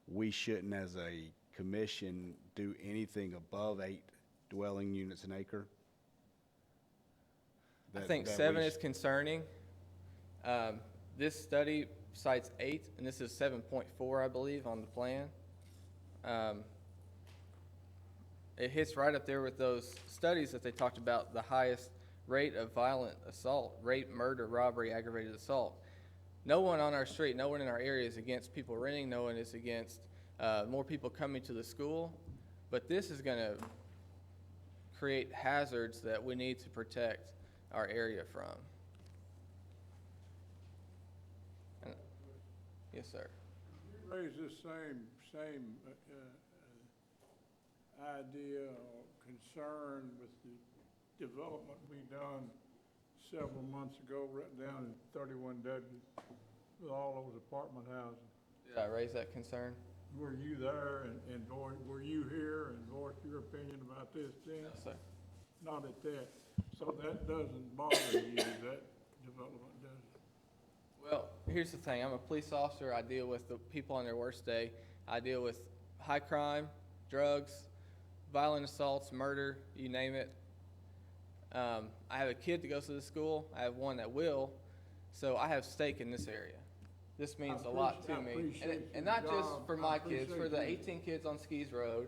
we shouldn't, as a commission, do anything above 8 dwelling units an acre? I think 7 is concerning. This study cites 8, and this is 7.4, I believe, on the plan. It hits right up there with those studies that they talked about, the highest rate of violent assault, rape, murder, robbery, aggravated assault. No one on our street, no one in our area is against people renting, no one is against more people coming to the school, but this is going to create hazards that we need to protect our area from. Yes, sir. You raise this same idea or concern with the development we done several months ago, right down in 31W, with all those apartment houses. Did I raise that concern? Were you there and were you here and voiced your opinion about this then? Yes, sir. Not at that. So that doesn't bother you, that development, does it? Well, here's the thing. I'm a police officer. I deal with the people on their worst day. I deal with high crime, drugs, violent assaults, murder, you name it. I have a kid that goes to the school. I have one that will. So I have stake in this area. This means a lot to me. And not just for my kids, for the 18 kids on Skis Road,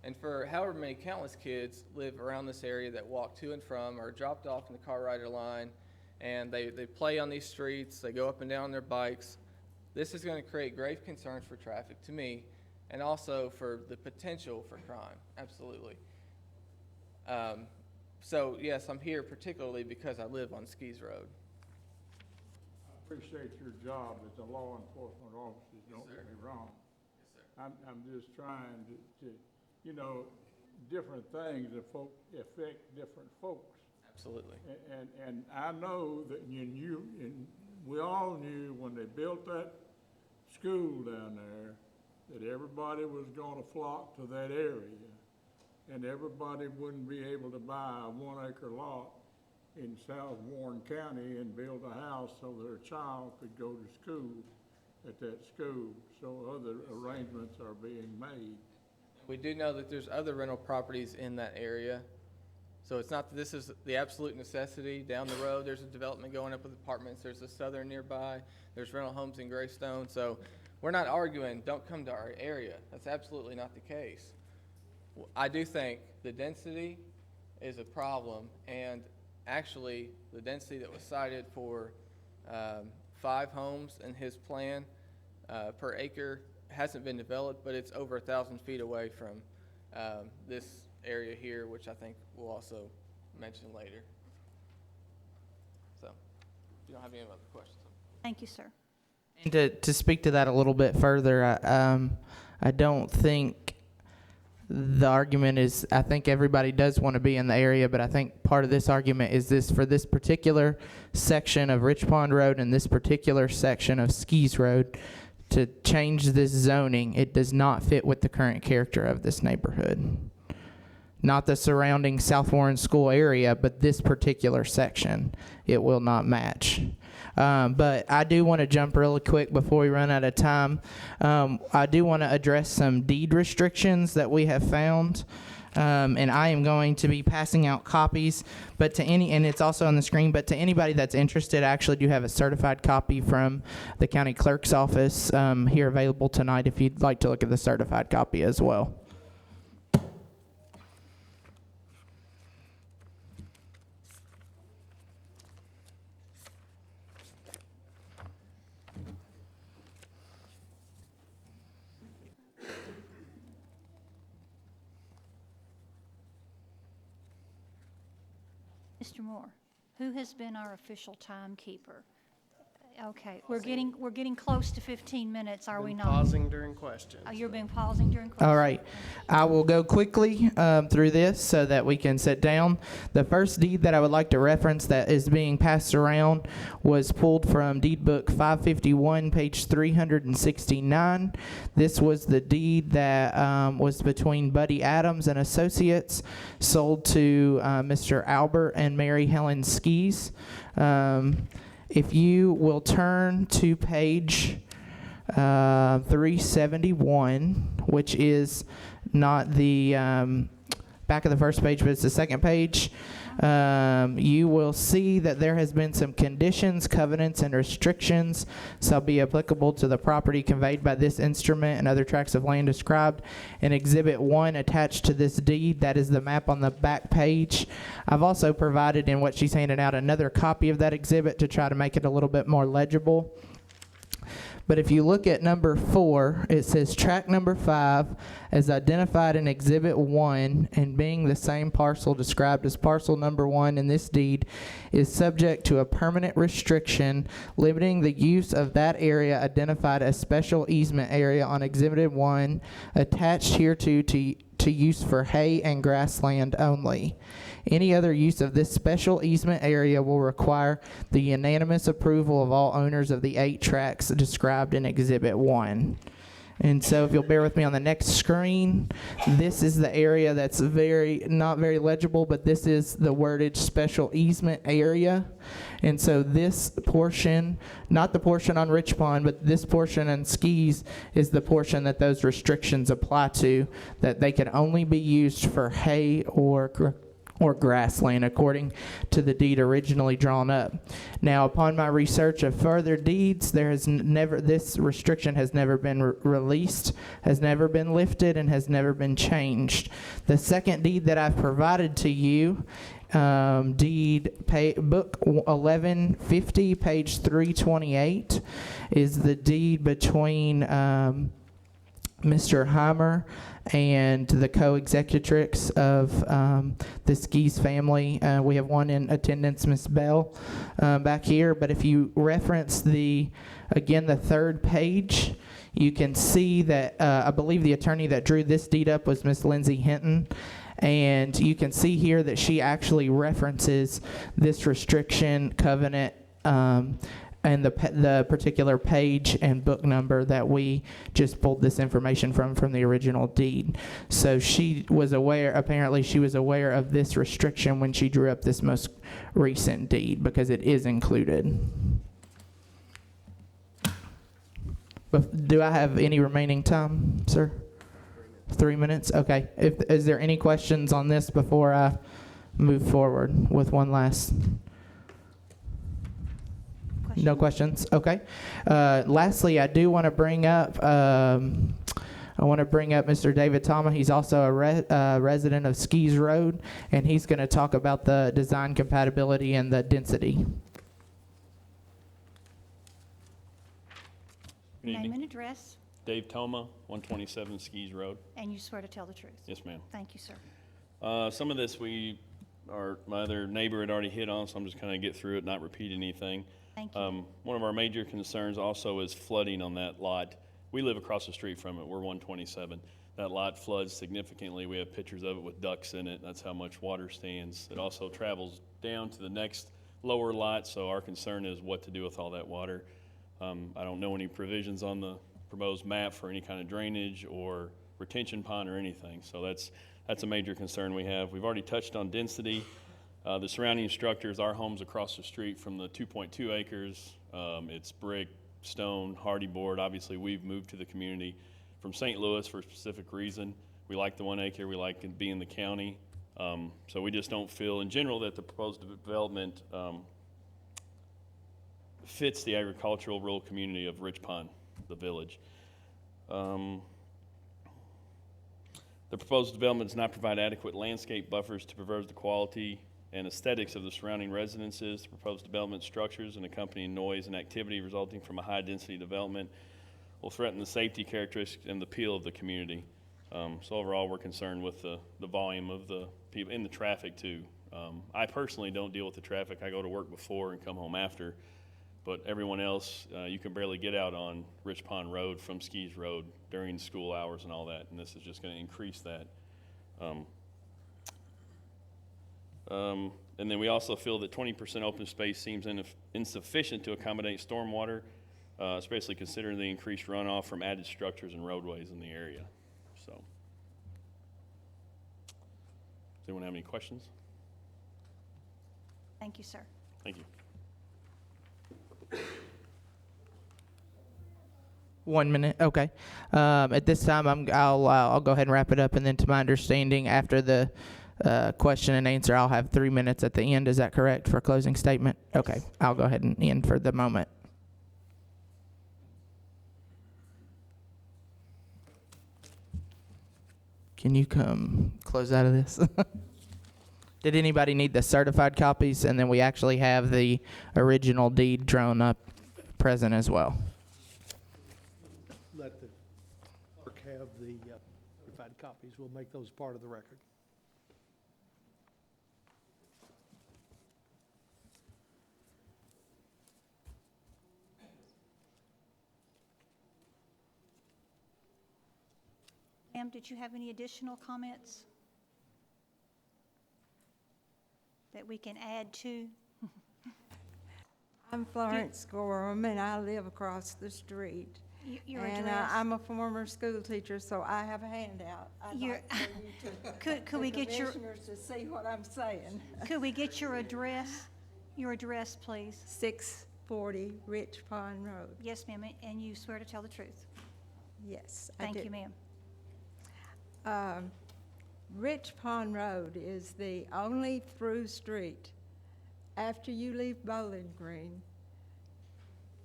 and for however many countless kids live around this area that walk to and from or dropped off in the car rider line, and they play on these streets, they go up and down their bikes. This is going to create grave concerns for traffic to me, and also for the potential for crime, absolutely. So yes, I'm here particularly because I live on Skis Road. I appreciate your job as a law enforcement officer, don't get me wrong. Yes, sir. I'm just trying to you know, different things affect different folks. Absolutely. And I know that and we all knew when they built that school down there that everybody was going to flock to that area, and everybody wouldn't be able to buy a 1-acre lot in South Warren County and build a house so their child could go to school at that school. So other arrangements are being made. We do know that there's other rental properties in that area. So it's not that this is the absolute necessity. Down the road, there's a development going up with apartments. There's a Southern nearby. There's rental homes in Greystone. So we're not arguing, don't come to our area. That's absolutely not the case. I do think the density is a problem, and actually the density that was cited for 5 homes in his plan per acre hasn't been developed, but it's over 1,000 feet away from this area here, which I think we'll also mention later. So, if you don't have any other questions. Thank you, sir. And to speak to that a little bit further, I don't think the argument is, I think everybody does want to be in the area, but I think part of this argument is this, for this particular section of Rich Pond Road and this particular section of Skis Road, to change this zoning, it does not fit with the current character of this neighborhood. Not the surrounding South Warren School area, but this particular section, it will not match. But I do want to jump really quick before we run out of time. I do want to address some deed restrictions that we have found. And I am going to be passing out copies, but and it's also on the screen, but to anybody that's interested, I actually do have a certified copy from the county clerk's office here available tonight if you'd like to look at the certified copy as well. Mr. Moore, who has been our official timekeeper? Okay, we're getting close to 15 minutes, are we not? Pausing during questions. You're being pausing during questions? All right. I will go quickly through this so that we can sit down. The first deed that I would like to reference that is being passed around was pulled from Deed Book 551, page 369. This was the deed that was between Buddy Adams and Associates, sold to Mr. Albert and Mary Helen Skis. If you will turn to page 371, which is not the back of the first page, but it's the second page, you will see that there has been some conditions, covenants, and restrictions shall be applicable to the property conveyed by this instrument and other tracts of land described in Exhibit 1 attached to this deed. That is the map on the back page. I've also provided in what she's handed out another copy of that exhibit to try to make it a little bit more legible. But if you look at number 4, it says tract number 5 as identified in Exhibit 1 and being the same parcel described as parcel number 1 in this deed is subject to a permanent restriction limiting the use of that area identified as special easement area on Exhibit 1 attached hereto to use for hay and grassland only. Any other use of this special easement area will require the unanimous approval of all owners of the 8 tracts described in Exhibit 1. And so if you'll bear with me on the next screen, this is the area that's not very legible, but this is the wordage special easement area. And so this portion, not the portion on Rich Pond, but this portion on Skis is the portion that those restrictions apply to, that they can only be used for hay or grassland according to the deed originally drawn up. Now, upon my research of further deeds, this restriction has never been released, has never been lifted, and has never been changed. The second deed that I've provided to you, book 1150, page 328, is the deed between Mr. Heimer and the co-executrix of the Skis family. We have one in attendance, Miss Bell, back here. But if you reference the third page, you can see that I believe the attorney that drew this deed up was Miss Lindsay Hinton. And you can see here that she actually references this restriction covenant and the particular page and book number that we just pulled this information from the original deed. So she was aware of this restriction when she drew up this most recent deed because it is included. But do I have any remaining time, sir? 3 minutes? Okay. Is there any questions on this before I move forward with one last? No questions? Okay. Lastly, I do want to bring up Mr. David Tama. He's also a resident of Skis Road, and he's going to talk about the design compatibility and the density. Good evening. Name and address, Dave Toma, 127 Skis Road. and you swear to tell the truth. Yes, ma'am. Thank you, sir. Some of this my other neighbor had already hit on, so I'm just kind of get through it, not repeat anything. Thank you. One of our major concerns also is flooding on that lot. We live across the street from it. We're 127. That lot floods significantly. We have pictures of it with ducks in it. That's how much water stands. It also travels down to the next lower lot, so our concern is what to do with all that water. I don't know any provisions on the proposed map for any kind of drainage or retention pond or anything, so that's a major concern we have. We've already touched on density. The surrounding structures, our home's across the street from the 2.2 acres. It's brick, stone, hardy board. Obviously, we've moved to the community from St. Louis for a specific reason. We like the 1 acre, we like it being the county. So we just don't feel in general that the proposed development fits the agricultural rural community of Rich Pond, the village. The proposed development does not provide adequate landscape buffers to preserve the quality and aesthetics of the surrounding residences. The proposed development structures and accompanying noise and activity resulting from a high-density development will threaten the safety characteristics and the appeal of the community. So overall, we're concerned with the volume of the people in the traffic too. I personally don't deal with the traffic. I go to work before and come home after. But everyone else, you can barely get out on Rich Pond Road from Skees Road during school hours and all that, and this is just going to increase that. And then we also feel that 20% open space seems insufficient to accommodate stormwater, especially considering the increased runoff from added structures and roadways in the area. So, does anyone have any questions? Thank you, sir. Thank you. 1 minute, okay. At this time, I'll go ahead and wrap it up, and then to my understanding, after the question and answer, I'll have 3 minutes at the end. Is that correct for a closing statement? Okay, I'll go ahead and end for the moment. Can you come close out of this? Did anybody need the certified copies? And then we actually have the original deed drawn up present as well. Let the clerk have the certified copies. We'll make those part of the record. Ma'am, did you have any additional comments that we can add to? I'm Florence Gorham, and I live across the street. Your And address? I'm a former school teacher, so I have a handout. I'd like for you to, Could we get your, commissioners to see what I'm saying. could we get your address? Your address, please. 640 Rich Pond Road. Yes, ma'am, and you swear to tell the truth. Yes, I do. Thank you, ma'am. Rich Pond Road is the only through street after you leave Bowling Green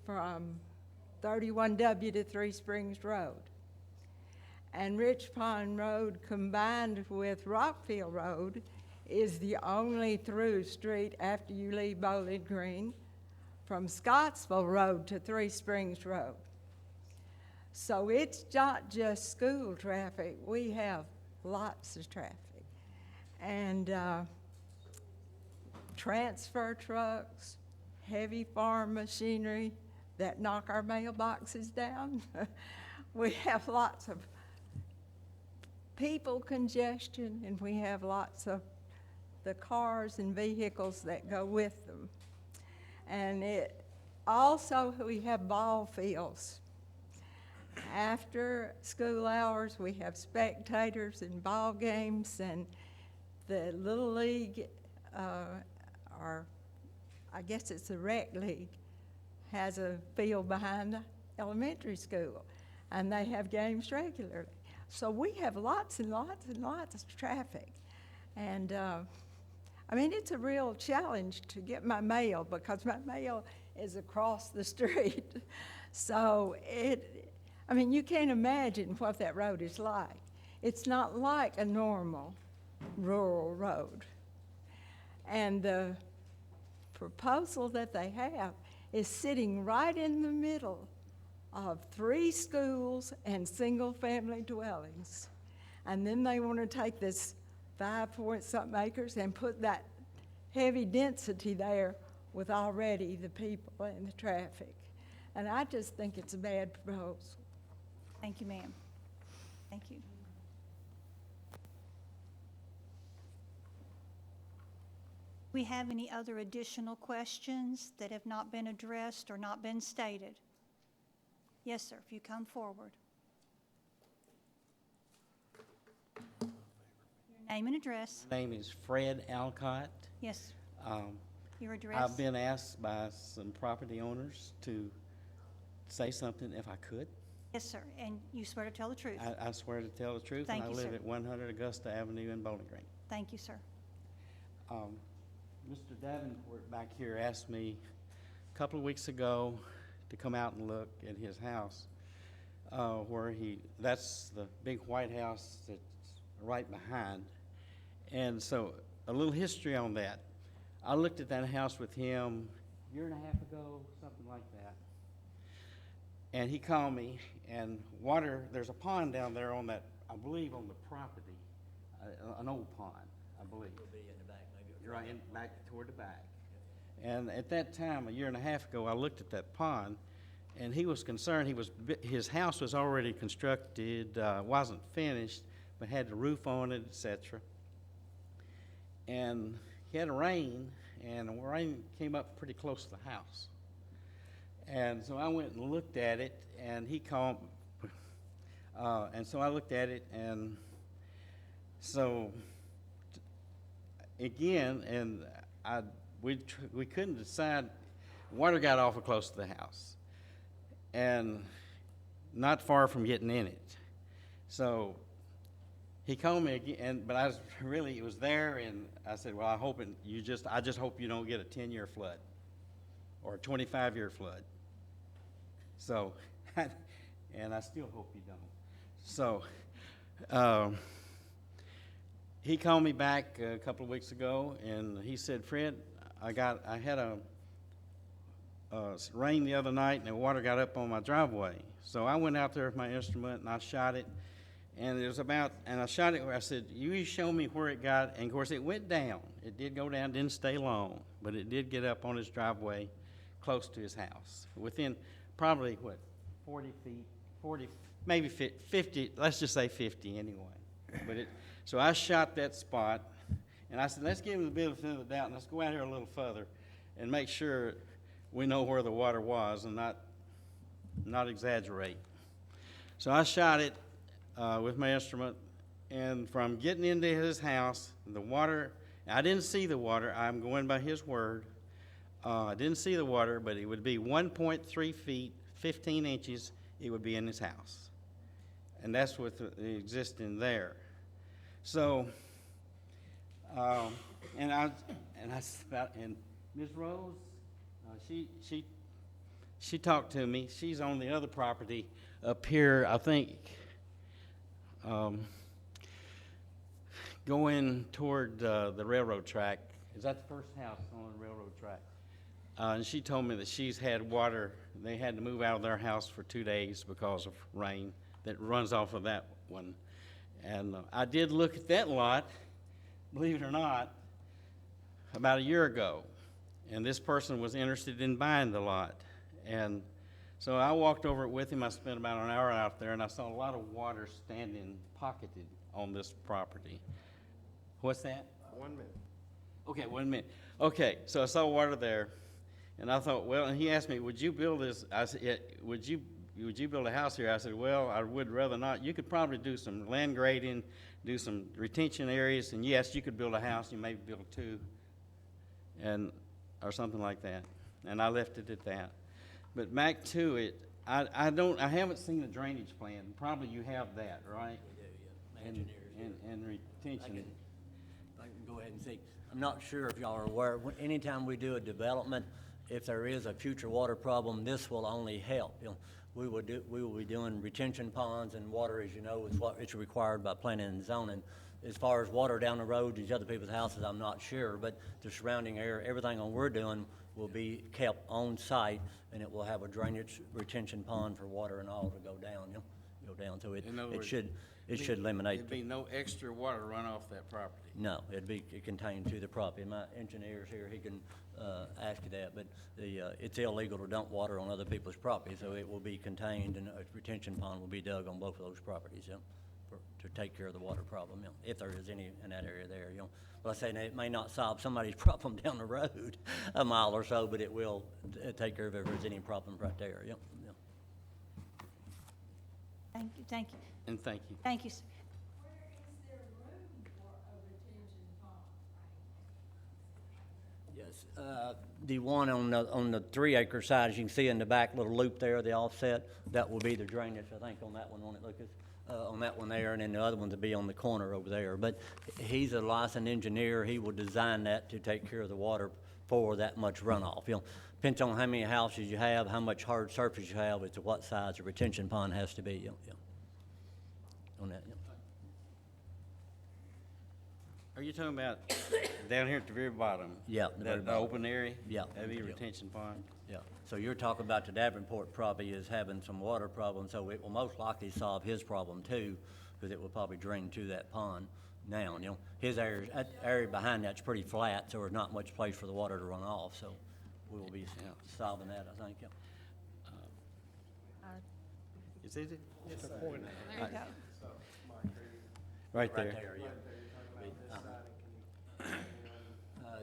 from 31W to Three Springs Road. And Rich Pond Road combined with Rockfield Road is the only through street after you leave Bowling Green from Scottsville Road to Three Springs Road. So it's not just school traffic. We have lots of traffic. And transfer trucks, heavy farm machinery that knock our mailboxes down. We have lots of people congestion, and we have lots of the cars and vehicles that go with them. And it also, we have ball fields. After school hours, we have spectators and ball games, and the Little League, or I guess it's the rec league, has a field behind the elementary school, and they have games regularly. So we have lots and lots and lots of traffic. And I mean, it's a real challenge to get my mail because my mail is across the street. So I mean, you can't imagine what that road is like. It's not like a normal rural road. And the proposal that they have is sitting right in the middle of 3 schools and single-family dwellings. And then they want to take this 5-point-something acres and put that heavy density there with already the people and the traffic. And I just think it's a bad proposal. Thank you, ma'am. Thank you. We have any other additional questions that have not been addressed or not been stated? Yes, sir, if you come forward. Your name and address. My name is Fred Alcott. Yes. Your address. I've been asked by some property owners to say something if I could. Yes, sir, and you swear to tell the truth? I swear to tell the truth. Thank And you, I live sir. at 100 Augusta Avenue in Bowling Green. Thank you, sir. Mr. Davenport back here asked me a couple of weeks ago to come out and look at his house, that's the big white house that's right behind. And so, a little history on that. I looked at that house with him a year and a half ago, something like that. And he called me, and there's a pond down there on that, I believe, on the property, an old pond, I believe. It'll be in the back, maybe. Right in back toward the back. And at that time, a year and a half ago, I looked at that pond, and he was concerned. His house was already constructed, wasn't finished, but had the roof on it, etc. And he had a rain, and the rain came up pretty close to the house. And so I went and looked at it, and he called, and so I looked at it, and so again, and we couldn't decide. Water got awful close to the house, and not far from getting in it. So he called me again, but it was there, and I said, well, I just hope you don't get a 10-year flood or a 25-year flood. So, and I still hope you don't. So, he called me back a couple of weeks ago, and he said, Fred, I had a rain the other night, and the water got up on my driveway. So I went out there with my instrument, and I shot it, and I shot it where I said, you show me where it got, and of course it went down. It did go down, didn't stay long, but it did get up on his driveway close to his house, within probably, 40 feet, maybe 50, let's just say 50 anyway. So I shot that spot, and I said, let's give him the benefit of the doubt, and let's go out here a little further and make sure we know where the water was and not exaggerate. So I shot it with my instrument, and from getting into his house, the water, I didn't see the water, I'm going by his word. I didn't see the water, but it would be 1.3 feet, 15 inches, it would be in his house. And that's what existing there. So, and Ms. Rose, she talked to me. She's on the other property up here, I think, going toward the railroad track. Is that the first house on the railroad track? And she told me that she's had water. They had to move out of their house for 2 days because of rain that runs off of that one. And I did look at that lot, believe it or not, about a year ago. And this person was interested in buying the lot. And so I walked over it with him. I spent about an hour out there, and I saw a lot of water standing pocketed on this property. What's that? 1 minute. Okay, 1 minute. Okay, so I saw water there, and I thought, well, and he asked me, would you build this? I said, yeah, would you build a house here? I said, well, I would rather not. You could probably do some land grading, do some retention areas, and yes, you could build a house. You maybe build two, or something like that. And I left it at that. But back to it, I haven't seen the drainage plan. Probably you have that, right? We do, yeah. My engineers do. And retention. I can go ahead and see. I'm not sure if y'all are aware, anytime we do a development, if there is a future water problem, this will only help. You know, we will be doing retention ponds, and water, as you know, is what it's required by planning and zoning. As far as water down the road, these other people's houses, I'm not sure, but the surrounding area, everything we're doing will be kept on site, and it will have a drainage retention pond for water and all to go down, so it should eliminate. There'd be no extra water run off that property. No, it'd be contained to the property. My engineer's here, he can ask you that, but it's illegal to dump water on other people's property, so it will be contained, and a retention pond will be dug on both of those properties, to take care of the water problem, if there is any in that area there, But I say it may not solve somebody's problem down the road a mile or so, but it will take care of if there's any problem right there, Thank you, thank you. And thank you. Thank you, sir. Yes, the one on the 3-acre side, as you can see in the back little loop there, the offset, that will be the drainage, I think, on that one, won't it, Lucas? On that one there, and then the other one to be on the corner over there. But he's a licensed engineer, he will design that to take care of the water for that much runoff. You know, depends on how many houses you have, how much hard surface you have, as to what size the retention pond has to be, you know, on that, Are you talking about down here at the very bottom? Yeah, the very The bottom. open area? Yeah. That'd be a Yeah. retention pond? Yeah, so you're talking about the Davenport property is having some water problems, so it will most likely solve his problem too, because it will probably drain to that pond now, you know. His area, that area behind that's pretty flat, so there's not much place for the water to run off, so we will be solving that, I think, yeah. Is it? There you go. Right there. Yeah.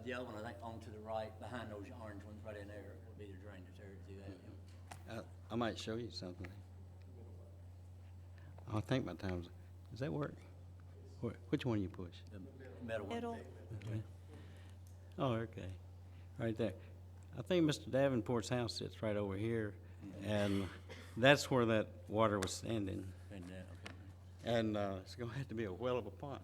The other one, I think, on to the right, behind those orange ones, right in there, will be the drainage area to do that, yeah. I might show you something. I think my time's, does that work? Which one you push? The middle one. Middle. Okay. Oh, okay. Right there. I think Mr. Davenport's house sits right over here, and that's where that water was standing. And, okay. And it's gonna have to be a whale of a pond.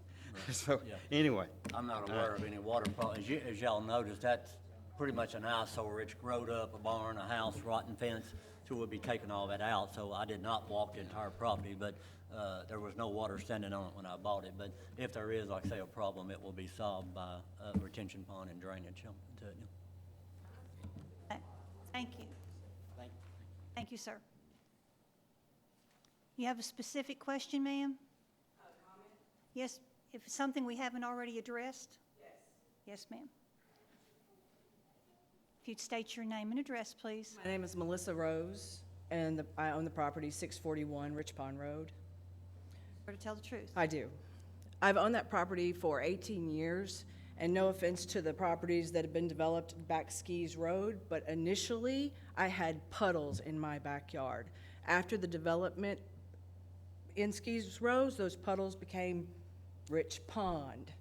So, Yeah. anyway. I'm not aware of any water problems. As y'all noticed, that's pretty much an eyesore. It's growed up, a barn, a house, rotten fence, so we'll be taking all that out. So I did not walk the entire property, but there was no water standing on it when I bought it. But if there is, like I say, a problem, it will be solved by retention pond and drainage. Thank you. Thank you, sir. You have a specific question, ma'am? Yes, if it's something we haven't already addressed? Yes. Yes, ma'am. If you'd state your name and address, please. My name is Melissa Rose, and I own the property 641 Rich Pond Road. Or to tell the truth. I do. I've owned that property for 18 years, and no offense to the properties that have been developed back Skis Road, but initially I had puddles in my backyard. After the development in Skis Road, those puddles became Rich Pond.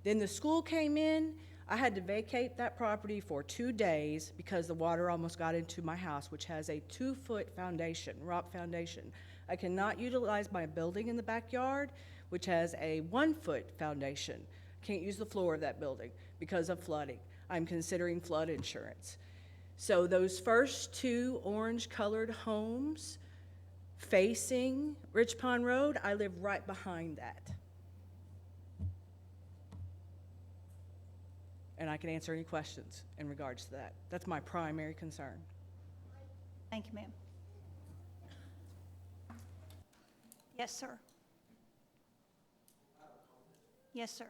Then the school came in. I had to vacate that property for 2 days because the water almost got into my house, which has a 2-foot foundation, rock foundation. I cannot utilize my building in the backyard, which has a 1-foot foundation. Can't use the floor of that building because of flooding. I'm considering flood insurance. So those first 2 orange-colored homes facing Rich Pond Road, I live right behind that. And I can answer any questions in regards to that. That's my primary concern. Thank you, ma'am. Yes, sir. Yes, sir.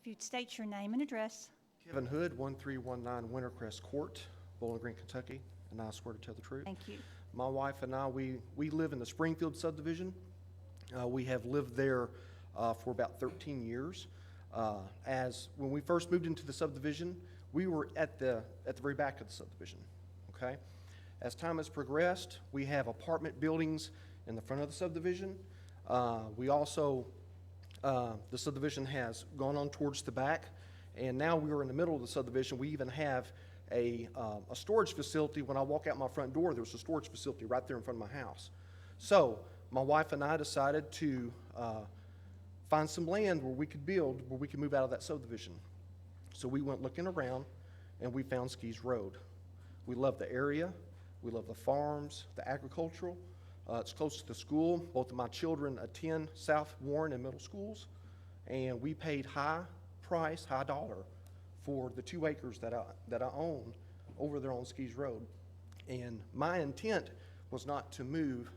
If you'd state your name and address. Kevin Hood, 1319 Wintercrest Court, Bowling Green, Kentucky, and I swear to tell the truth. Thank you. My wife and I, we live in the Springfield subdivision. We have lived there for about 13 years. When we first moved into the subdivision, we were at the very back of the subdivision, okay? As time has progressed, we have apartment buildings in the front of the subdivision. We also, the subdivision has gone on towards the back, and now we are in the middle of the subdivision. We even have a storage facility. When I walk out my front door, there's a storage facility right there in front of my house. So my wife and I decided to find some land where we could build, where we could move out of that subdivision. So we went looking around, and we found Skis Road. We love the area. We love the farms, the agricultural. It's close to the school. Both of my children attend South Warren and middle schools, and we paid high price, high dollar for the 2 acres that I own over there on Skis Road. And my intent was not to move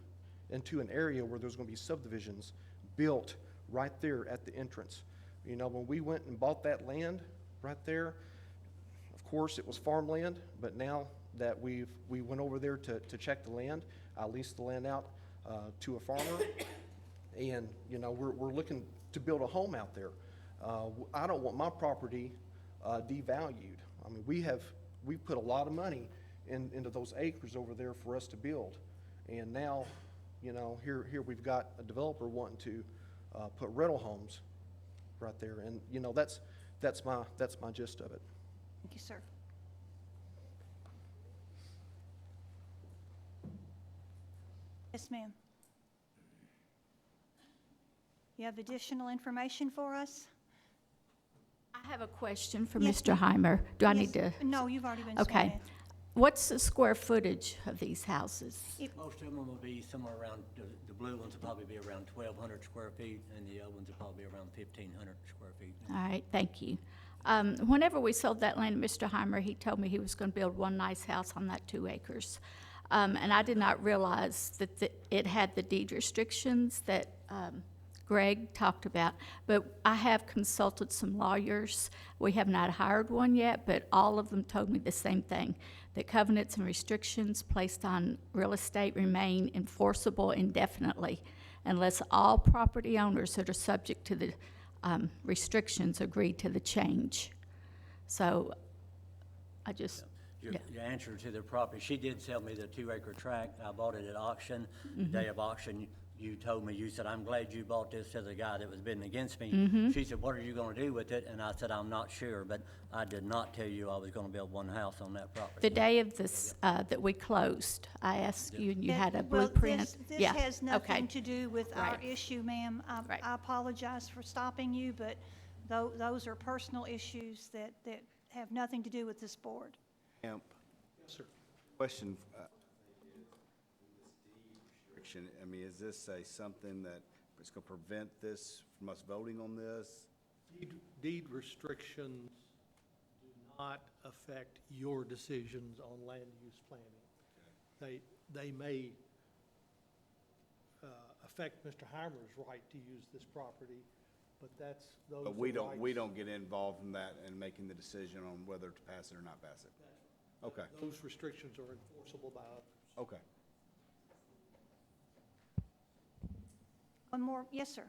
into an area where there's going to be subdivisions built right there at the entrance. You know, when we went and bought that land right there, of course it was farmland, but now that we went over there to check the land, I leased the land out to a farmer, and you know, we're looking to build a home out there. I don't want my property devalued. I mean, we put a lot of money into those acres over there for us to build, and now, you know, here we've got a developer wanting to put rental homes right there. And, you know, that's my gist of it. Thank you, sir. Yes, ma'am. You have additional information for us? I have a question for Yes, Mr. Heimer. Do I need to? Yes. No, you've already been sworn Okay. in. What's the square footage of these houses? Most of them will be somewhere around, the blue ones will probably be around 1,200 square feet, and the other ones will probably be around 1,500 square feet. All right, thank you. Whenever we sold that land to Mr. Heimer, he told me he was going to build one nice house on that 2 acres. And I did not realize that it had the deed restrictions that Greg talked about. But I have consulted some lawyers. We have not hired one yet, but all of them told me the same thing, that covenants and restrictions placed on real estate remain enforceable indefinitely unless all property owners that are subject to the restrictions agree to the change. So I just, Your answer to the property, she did sell me the 2-acre tract. I bought it at auction. The day of auction, you told me, you said, I'm glad you bought this to the guy that was bidding against me. She said, what are you gonna do with it? And I said, I'm not sure, but I did not tell you I was gonna build one house on that property. the day of this, that we closed, I asked you, and you had a Well, blueprint. This Yeah, has okay. nothing to do with our Right. issue, ma'am. Right. I apologize for stopping you, but those are personal issues that have nothing to do with this board. Camp, Yes, sir. question, restriction, I mean, is this something that is gonna prevent this from us voting on this? Deed restrictions do not affect your decisions on land use planning. They may affect Mr. Heimer's right to use this property, but those But we are don't rights. get involved in that and making the decision on whether to pass it or not pass it? Okay, Those restrictions are enforceable by others. okay. One more, yes, sir.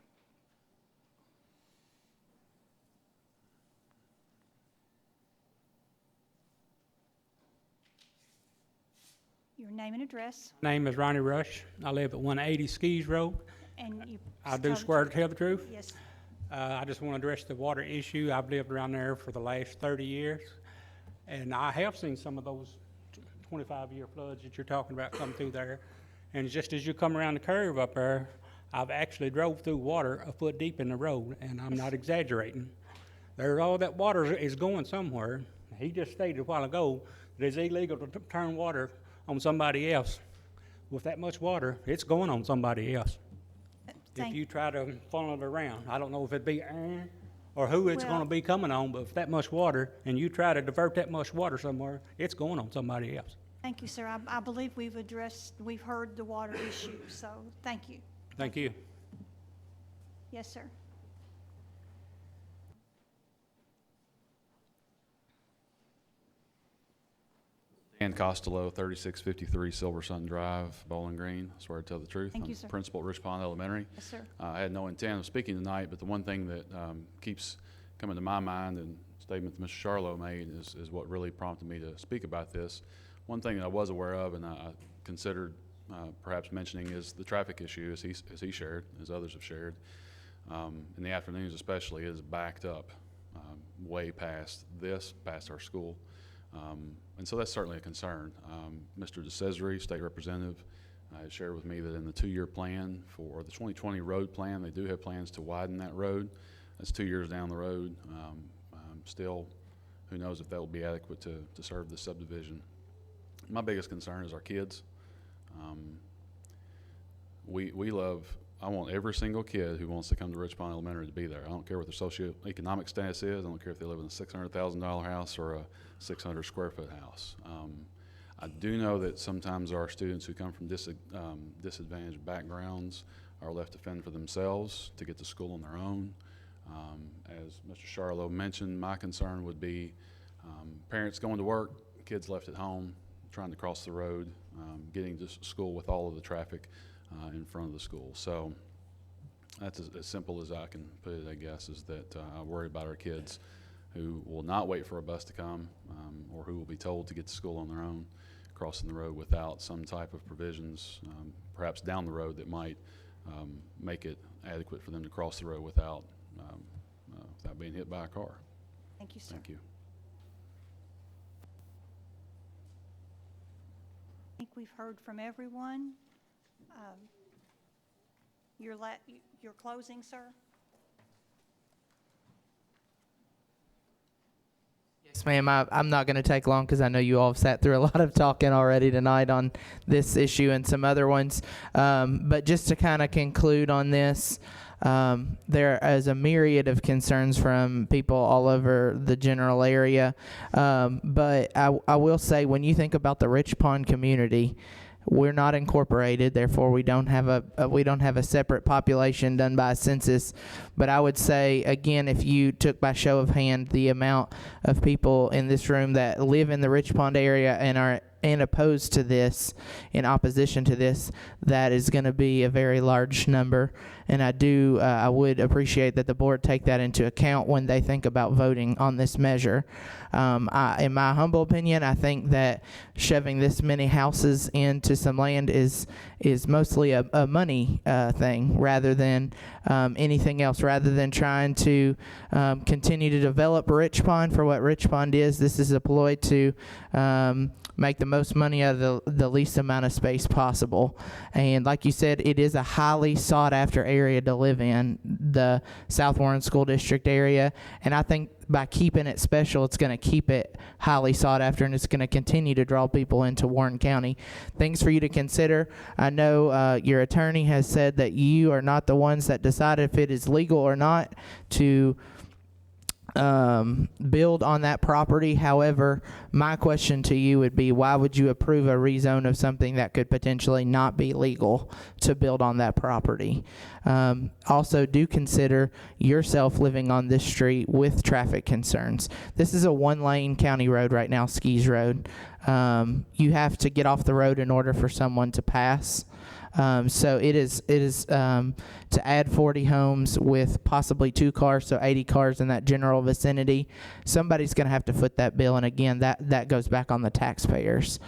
Your name and address, Name is Ronnie Rush. I live at 180 Skis Road. and you. I do swear to tell the truth. Yes. I just want to address the water issue. I've lived around there for the last 30 years, and I have seen some of those 25-year floods that you're talking about come through there. And just as you come around the curve up there, I've actually drove through water a foot deep in the road, and I'm not exaggerating. There's all that water is going somewhere. He just stated a while ago that it's illegal to turn water on somebody else. With that much water, it's going on somebody else. If you try to funnel it around, I don't know if it'd be Aaron or who it's Well- gonna be coming on, but if that much water, and you try to divert that much water somewhere, it's going on somebody else. Thank you, sir. I believe we've heard the water issue, so thank you. Thank you. Yes, sir. Dan Costello, 3653 Silver Sun Drive, Bowling Green. I swear to tell the truth. Thank I'm you, sir. Principal at Rich Pond Elementary. Yes, sir. I had no intent of speaking tonight, but the one thing that keeps coming to my mind, and statement that Mr. Charlo made, is what really prompted me to speak about this. One thing that I was aware of and I considered perhaps mentioning is the traffic issue, as he shared, as others have shared. In the afternoons especially, is backed up way past our school. And so that's certainly a concern. Mr. DeCesare, State Representative, has shared with me that in the 2-year plan for the 2020 road plan, they do have plans to widen that road. That's 2 years down the road. Still, who knows if that will be adequate to serve the subdivision. My biggest concern is our kids. I want every single kid who wants to come to Rich Pond Elementary to be there. I don't care what their socioeconomic status is. I don't care if they live in a $600,000 house or a 600 square foot house. I do know that sometimes our students who come from disadvantaged backgrounds are left to fend for themselves to get to school on their own. As Mr. Charlo mentioned, my concern would be parents going to work, kids left at home, trying to cross the road, getting to school with all of the traffic in front of the school. So that's as simple as I can put it, I guess, is that I worry about our kids who will not wait for a bus to come or who will be told to get to school on their own, crossing the road without some type of provisions, perhaps down the road, that might make it adequate for them to cross the road without without being hit by a car. Thank you, sir. Thank you. I think we've heard from everyone. Your closing, sir? Yes, ma'am. I'm not going to take long because I know you all have sat through a lot of talking already tonight on this issue and some other ones. But just to kind of conclude on this, there is a myriad of concerns from people all over the general area. But I will say, when you think about the Rich Pond community, we're not incorporated, therefore we don't have a separate population done by a census. But I would say, again, if you took by show of hand the amount of people in this room that live in the Rich Pond area and are opposed to this, in opposition to this, that is going to be a very large number. And I would appreciate that the board take that into account when they think about voting on this measure. In my humble opinion, I think that shoving this many houses into some land is mostly a money thing rather than anything else. Rather than trying to continue to develop Rich Pond for what Rich Pond is, this is a ploy to make the most money out of the least amount of space possible. And like you said, it is a highly sought after area to live in, the South Warren School District area. And I think by keeping it special, it's going to keep it highly sought after, and it's going to continue to draw people into Warren County. Things for you to consider. I know your attorney has said that you are not the ones that decide if it is legal or not to build on that property. However, my question to you would be, why would you approve a rezone of something that could potentially not be legal to build on that property? Also, do consider yourself living on this street with traffic concerns. This is a one-lane county road right now, Skees Road. You have to get off the road in order for someone to pass. So it is to add 40 homes with possibly 2 cars, so 80 cars in that general vicinity. Somebody's going to have to foot that bill, and again, that goes back on the taxpayers.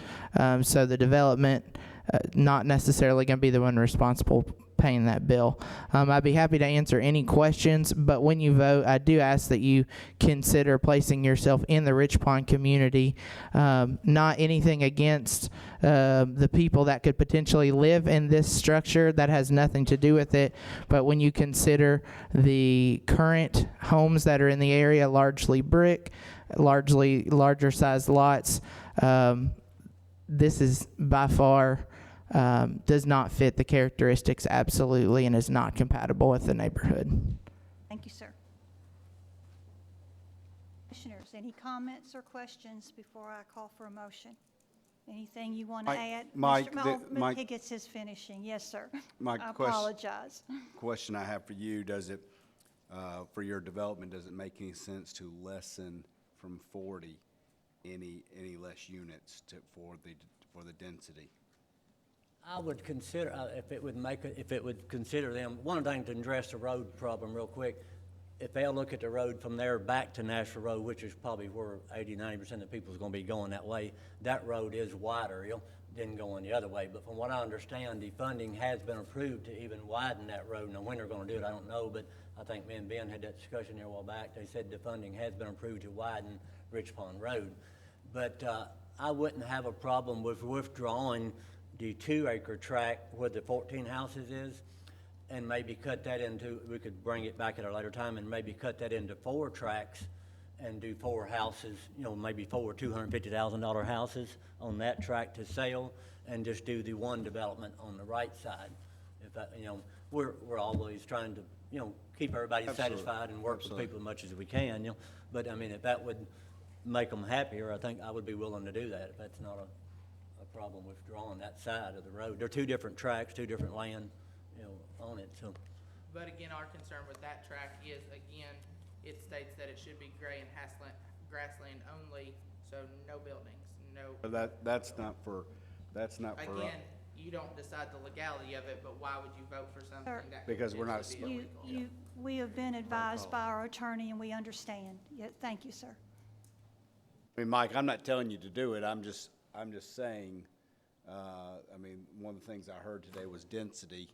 So the development not necessarily going to be the one responsible paying that bill. I'd be happy to answer any questions, but when you vote, I do ask that you consider placing yourself in the Rich Pond community. Not anything against the people that could potentially live in this structure. That has nothing to do with it. But when you consider the current homes that are in the area, largely brick, largely larger sized lots, this is by far does not fit the characteristics absolutely and is not compatible with the neighborhood. Thank you, sir. Commissioners, any comments or questions before I call for a motion? Anything you want to add? Mike, Mr. Higgins is finishing. Yes, sir. Mike, I apologize. Question I have for you, does it, for your development, does it make any sense to lessen from 40 any less units for the density? I would consider, if it would consider them, one thing to address the road problem real quick, if they'll look at the road from there back to Nashville Road, which is probably where 80–90% of people is going to be going that way, that road is wider, than going the other way. But from what I understand, the funding has been approved to even widen that road. Now, when they're going to do it, I don't know, but I think me and Ben had that discussion there a while back. They said the funding has been approved to widen Rich Pond Road. But I wouldn't have a problem with withdrawing the 2-acre tract where the 14 houses is, and maybe cut that into, we could bring it back at a later time and maybe cut that into 4 tracts and do 4 houses, maybe 4 $250,000 houses on that tract to sell, and just do the one development on the right side. If that, we're always trying to, keep everybody satisfied and work with people as much as we can, But I mean, if that would make them happier, I think I would be willing to do that. If that's not a problem withdrawing that side of the road. They're 2 different tracts, 2 different land, on it. So. But again, our concern with that track is, again, it states that it should be gray and grassland only, so no buildings, no. That's not for. Again, you don't decide the legality of it, but why would you vote for something that? Because we're not. We have been advised by our attorney, and we understand. Yeah, thank you, sir. I mean, Mike, I'm not telling you to do it. I'm just saying, one of the things I heard today was density.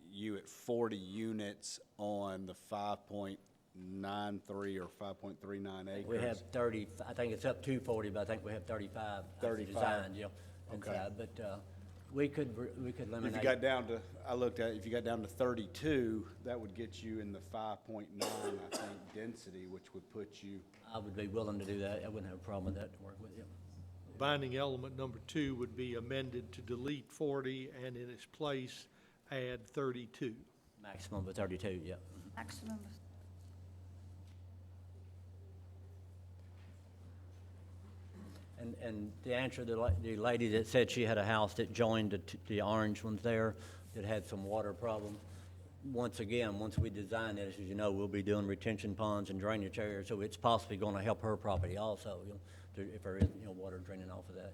You at 40 units on the 5.8 5.93 or 5.39 acres. We have 30, I think it's up to 40, but I think we have 35. 35. Designed, yeah, Okay. inside, but, we could eliminate. If you got down to, I looked at, if you got down to 32, that would get you in the 5.9, I think, density, which would put you, I would be willing to do that. I wouldn't have a problem with that to work with you. Binding element number 2 would be amended to delete 40 and in its place add 32. Maximum of 32, yeah. Maximum of And to answer the lady that said she had a house that joined the orange ones there, that had some water problem. Once again, once we design this, as you know, we'll be doing retention ponds and drainage areas, so it's possibly gonna help her property also, if there is, water draining off of that,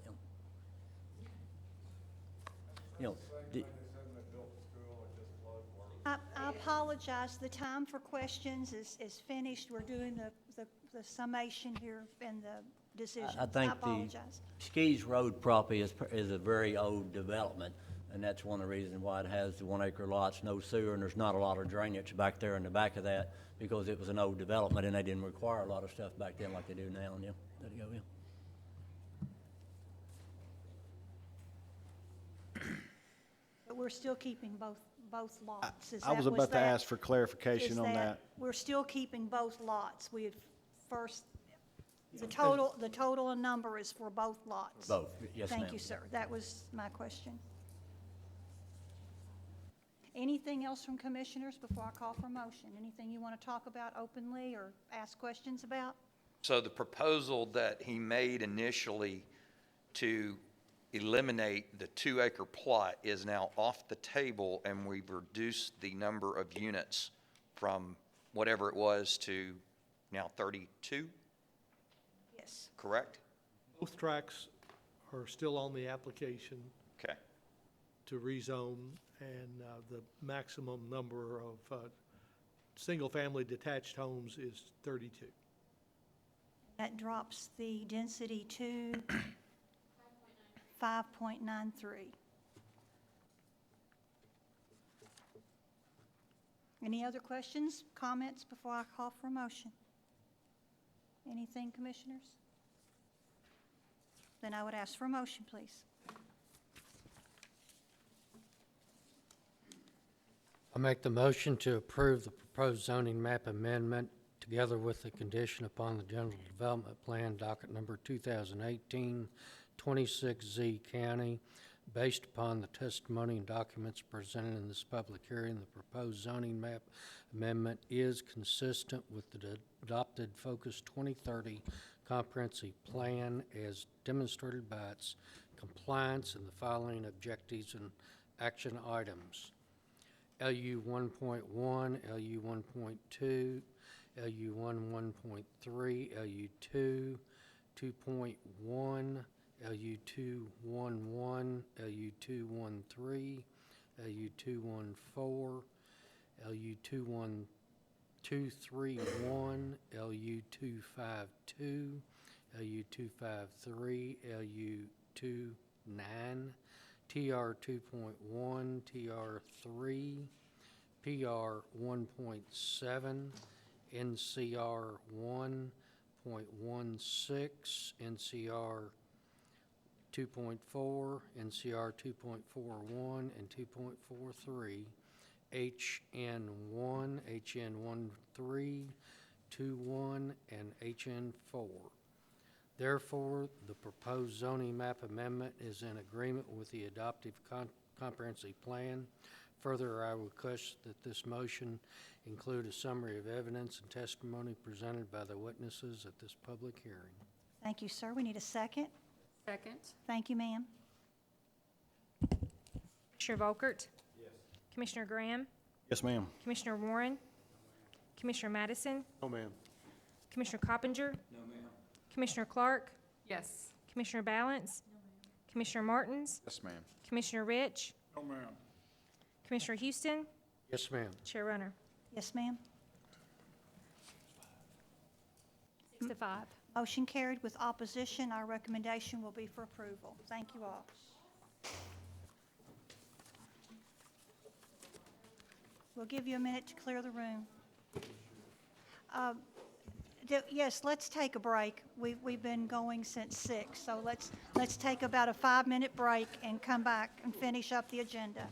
I apologize, the time for questions is finished. We're doing the summation here and the decision. I think the apologize. Skis Road property is a very old development, and that's one of the reasons why it has the 1 acre lots, no sewer, and there's not a lot of drainage back there in the back of that, because it was an old development and they didn't require a lot of stuff back then like they do now, yeah. There you go, yeah. But we're still keeping both lots. I was about to ask for clarification on that. We're still keeping both lots. We had first, the total number is for both lots. Both, yes, ma'am. Thank you, sir. That was my question. Anything else from commissioners before I call for motion? Anything you want to talk about openly or ask questions about? So the proposal that he made initially to eliminate the 2 acre plot is now off the table, and we've reduced the number of units from whatever it was to now 32, Yes. correct? Both tracks are still on the application Okay. to rezone, and the maximum number of single-family detached homes is 32. That drops the density to 5.93. Any other questions, comments before I call for a motion? Anything, commissioners? Then I would ask for a motion, please. I make the motion to approve the proposed zoning map amendment together with the condition upon the general development plan docket number 2018-26Z County. Based upon the testimony and documents presented in this public hearing, the proposed zoning map amendment is consistent with the adopted Focus 2030 comprehensive plan as demonstrated by its compliance and the following objectives and action items. LU 1.1, LU 1.2, LU 1.3, LU 2, 2.1, LU 2.11, LU 2.13, LU 2.14, LU 2.231, LU 2.52, LU 2.53, LU 2.9, TR 2.1, TR 3, PR 1.7, NCR 1.16, NCR 2.4, NCR 2.41 and 2.43, HN1, HN13, 21, and HN4. Therefore, the proposed zoning map amendment is in agreement with the adoptive comprehensive plan. Further, I request that this motion include a summary of evidence and testimony presented by the witnesses at this public hearing. Thank you, sir. We need a second. Second. Thank you, ma'am. Commissioner Volkert? Yes. Commissioner Graham? Yes, ma'am. Commissioner Warren? Commissioner Madison? No, ma'am. Commissioner Coppinger? No, ma'am. Commissioner Clark? Yes. Commissioner Balance? Commissioner Martins? yes, ma'am. Commissioner Rich? No, ma'am. Commissioner Houston? Yes, ma'am. Chair Runner? Yes, ma'am. 6 to 5. Motion carried with opposition. Our recommendation will be for approval. Thank you all. We'll give you a minute to clear the room. Yes, let's take a break. We've been going since 6, so let's take about a 5-minute break and come back and finish up the agenda.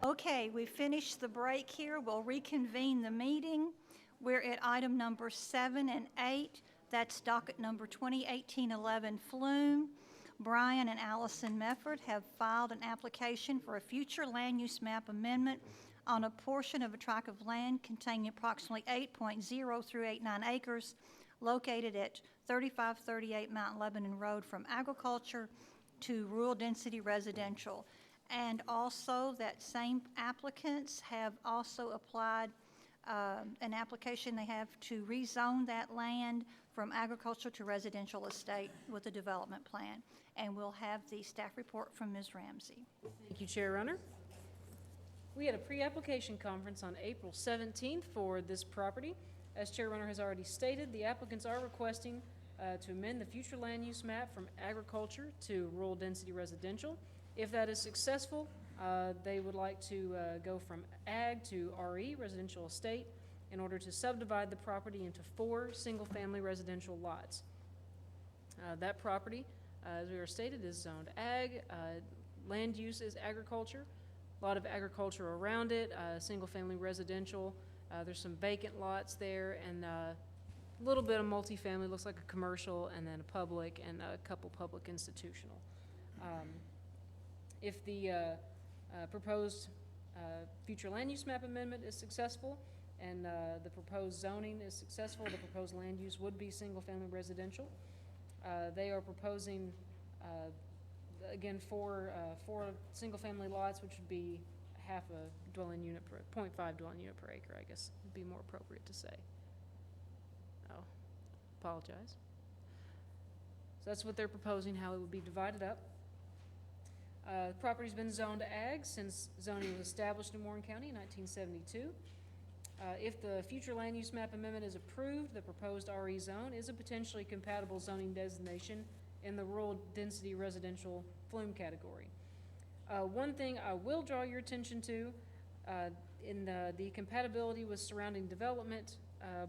Okay, we finished the break here. We'll reconvene the meeting. We're at item number 7 and 8. That's docket number 2018-11 Flume. Brian and Allison Mefford have filed an application for a future land use map amendment on a portion of a tract of land containing approximately 8.0389 acres located at 3538 Mount Lebanon Road from agriculture to rural density residential. And also that same applicants have also applied an application they have to rezone that land from agriculture to residential estate with a development plan. And we'll have the staff report from Ms. Ramsey. Thank you, Chair Runner. We had a pre-application conference on April 17th for this property. As Chair Runner has already stated, the applicants are requesting to amend the future land use map from agriculture to rural density residential. If that is successful, they would like to go from ag to RE, residential estate, in order to subdivide the property into 4 single-family residential lots. That property, as we were stated, is zoned ag. Land use is agriculture. A lot of agriculture around it, single-family residential. There's some vacant lots there, and a little bit of multifamily, looks like a commercial, and then a public, and a couple public institutional. If the proposed future land use map amendment is successful, and the proposed zoning is successful, the proposed land use would be single-family residential. They are proposing, again, four single-family lots, which would be half a dwelling unit per, 0.5 dwelling unit per acre, I guess would be more appropriate to say. Oh, apologize. So that's what they're proposing, how it would be divided up. The property's been zoned ag since zoning was established in Warren County in 1972. If the future land use map amendment is approved, the proposed RE zone is a potentially compatible zoning designation in the rural density residential flume category. One thing I will draw your attention to, in the compatibility with surrounding development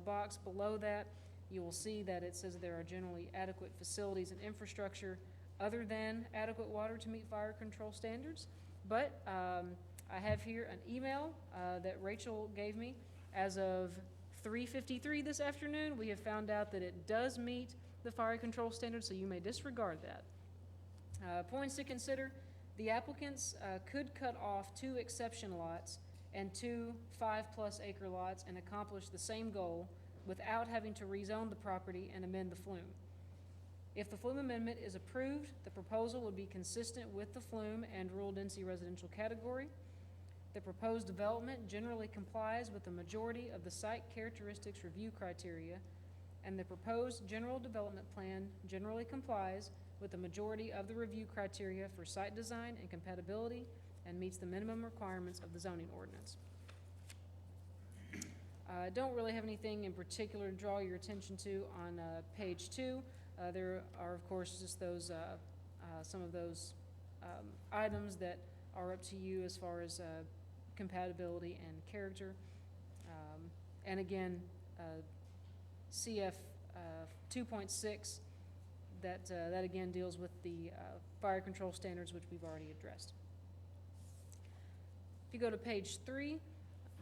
box below that, you will see that it says there are generally adequate facilities and infrastructure other than adequate water to meet fire control standards. But I have here an email that Rachel gave me. As of 3:53 this afternoon, we have found out that it does meet the fire control standards, so you may disregard that. Points to consider: the applicants could cut off 2 exception lots and 2 5+ acre lots and accomplish the same goal without having to rezone the property and amend the flume. If the flume amendment is approved, the proposal would be consistent with the flume and rural density residential category. The proposed development generally complies with the majority of the site characteristics review criteria, and the proposed general development plan generally complies with the majority of the review criteria for site design and compatibility and meets the minimum requirements of the zoning ordinance. I don't really have anything in particular to draw your attention to on page 2. There are, of course, just those some of those items that are up to you as far as compatibility and character. And again, CF 2.6, that again deals with the fire control standards, which we've already addressed. If you go to page 3,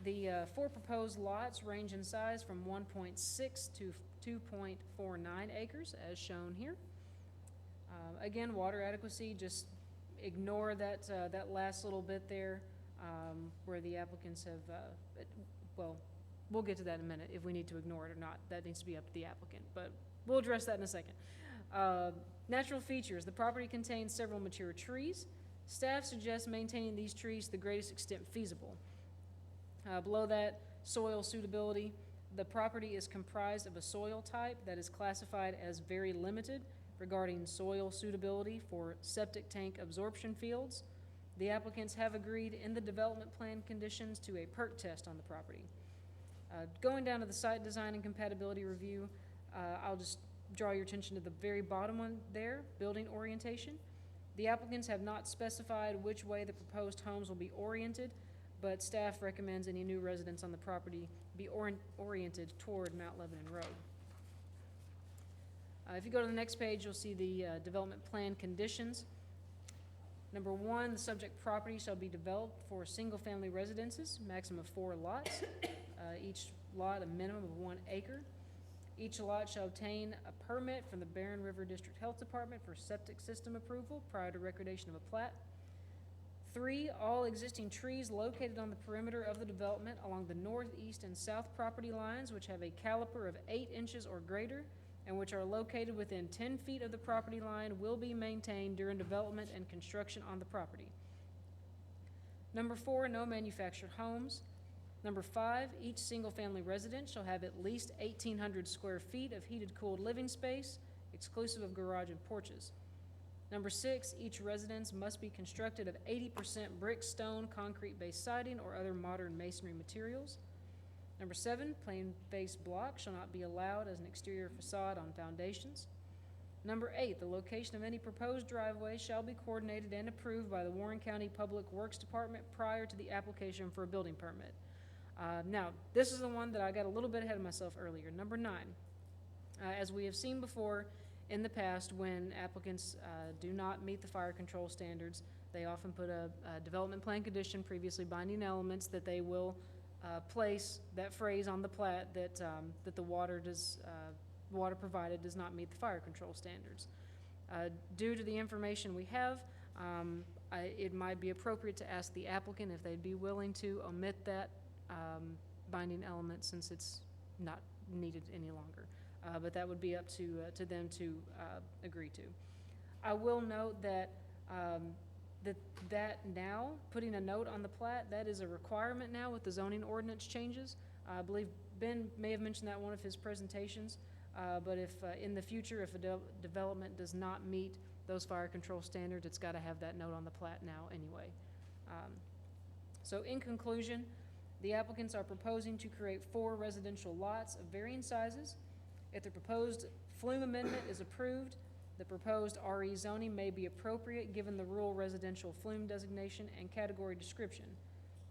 the 4 proposed lots range in size from 1.6 to 2.49 acres, as shown here. Again, water adequacy, just ignore that that last little bit there, where the applicants have, well, we'll get to that in a minute if we need to ignore it or not. That needs to be up to the applicant, but we'll address that in a second. Natural features: the property contains several mature trees. Staff suggests maintaining these trees to the greatest extent feasible. Below that, soil suitability: the property is comprised of a soil type that is classified as very limited regarding soil suitability for septic tank absorption fields. The applicants have agreed in the development plan conditions to a perk test on the property. Going down to the site design and compatibility review, I'll just draw your attention to the very bottom one there, building orientation. The applicants have not specified which way the proposed homes will be oriented, but staff recommends any new residents on the property be oriented toward Mount Lebanon Road. If you go to the next page, you'll see the development plan conditions. Number 1, the subject property shall be developed for single-family residences, maximum of 4 lots, each lot a minimum of 1 acre. Each lot shall obtain a permit from the Barren River District Health Department for septic system approval prior to recordation of a plat. 3, all existing trees located on the perimeter of the development along the north, east, and south property lines which have a caliper of 8 inches or greater and which are located within 10 feet of the property line will be maintained during development and construction on the property. Number 4, no manufactured homes. Number 5, each single-family residence shall have at least 1,800 square feet of heated, cooled living space, exclusive of garage and porches. Number 6, each residence must be constructed of 80% brick, stone, concrete-based siding, or other modern masonry materials. Number 7, plain-faced block shall not be allowed as an exterior facade on foundations. Number 8, the location of any proposed driveway shall be coordinated and approved by the Warren County Public Works Department prior to the application for a building permit. Now, this is the one that I got a little bit ahead of myself earlier. Number 9, as we have seen before in the past, when applicants do not meet the fire control standards, they often put a development plan condition, previously binding elements, that they will place that phrase on the plat that that the water provided does not meet the fire control standards. Due to the information we have, it might be appropriate to ask the applicant if they'd be willing to omit that binding element since it's not needed any longer. But that would be up to them to agree to. I will note that that now, putting a note on the plat, that is a requirement now with the zoning ordinance changes. I believe Ben may have mentioned that in one of his presentations, but if in the future, if a development does not meet those fire control standards, it's got to have that note on the plat now anyway. So in conclusion, the applicants are proposing to create 4 residential lots of varying sizes. If the proposed flume amendment is approved, the proposed RE zoning may be appropriate given the rural residential flume designation and category description.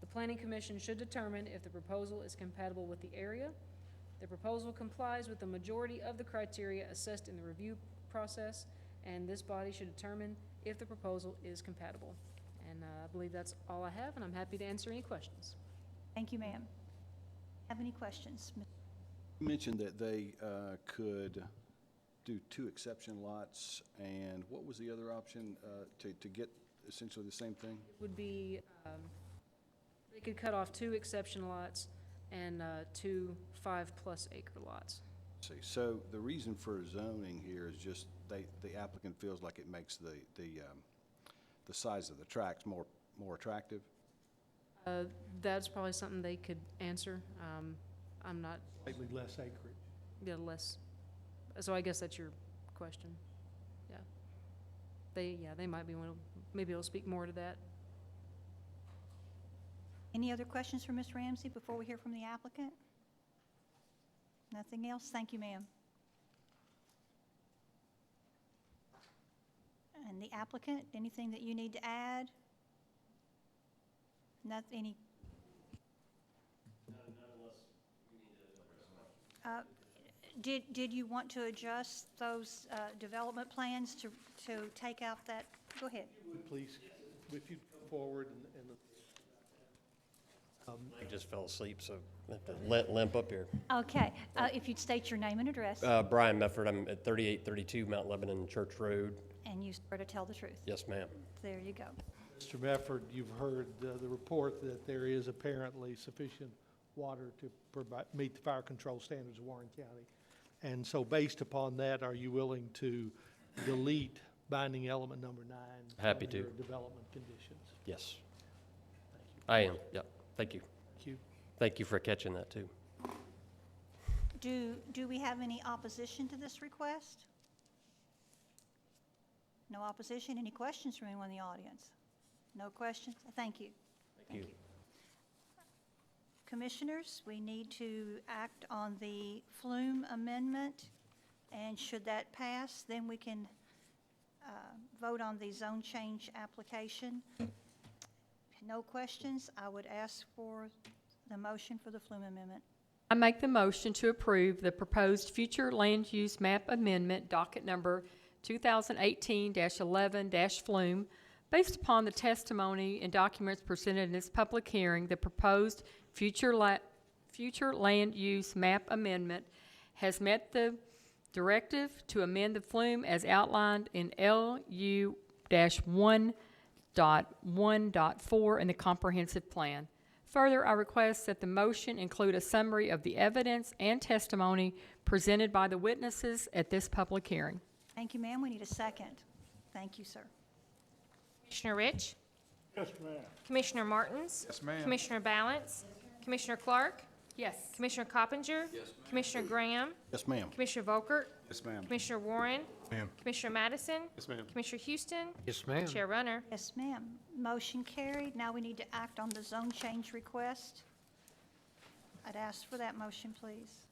The Planning Commission should determine if the proposal is compatible with the area. The proposal complies with the majority of the criteria assessed in the review process, and this body should determine if the proposal is compatible. And I believe that's all I have, and I'm happy to answer any questions. Thank you, ma'am. Have any questions? You mentioned that they could do 2 exception lots, and what was the other option to get essentially the same thing? It would be, they could cut off 2 exception lots and 2 5+ acre lots. See, so the reason for zoning here is just the applicant feels like it makes the size of the tracts more attractive? That's probably something they could answer. I'm not. Slightly less acreage. Yeah, less. So I guess that's your question. Yeah. They might be maybe able to speak more to that. Any other questions for Ms. Ramsey before we hear from the applicant? Nothing else? Thank you, ma'am. And the applicant, anything that you need to add? Not any? Did you want to adjust those development plans to take out that? Go ahead. Please, if you come forward I just fell asleep, so I have to limp up here. Okay. If you'd state your name and address. Brian Mefford, I'm at 3832 Mount Lebanon Church Road. And you swear to tell the truth. Yes, ma'am. There you go. Mr. Mefford, you've heard the report that there is apparently sufficient water to meet the fire control standards of Warren County. And so based upon that, are you willing to delete binding element number 9? Happy from to. your development conditions? Yes. I am, yep. Thank you. Thank you. Thank you for catching that, too. Do we have any opposition to this request? No opposition? Any questions from anyone in the audience? No questions? Thank you. Thank you. Commissioners, we need to act on the flume amendment, and should that pass, then we can vote on the zone change application. No questions. I would ask for the motion for the flume amendment. I make the motion to approve the proposed future land use map amendment, docket number 2018-11-flume, Based upon the testimony and documents presented in this public hearing, the proposed future land use map amendment has met the directive to amend the flume as outlined in LU-1.1.4 in the comprehensive plan. Further, I request that the motion include a summary of the evidence and testimony presented by the witnesses at this public hearing. Thank you, ma'am. We need a second. Thank you, sir. Commissioner Rich? Yes, ma'am. Commissioner Martins? Yes, ma'am. Commissioner Balance? Commissioner Clark? Yes. Commissioner Coppinger? Commissioner Graham? Yes, ma'am. Commissioner Volkert? Yes, ma'am. Commissioner Warren? Ma'am. Commissioner Madison? Yes, ma'am. Commissioner Houston? Yes, ma'am. Chair Runner? Yes, ma'am. Motion carried. Now we need to act on the zone change request. I'd ask for that motion, please.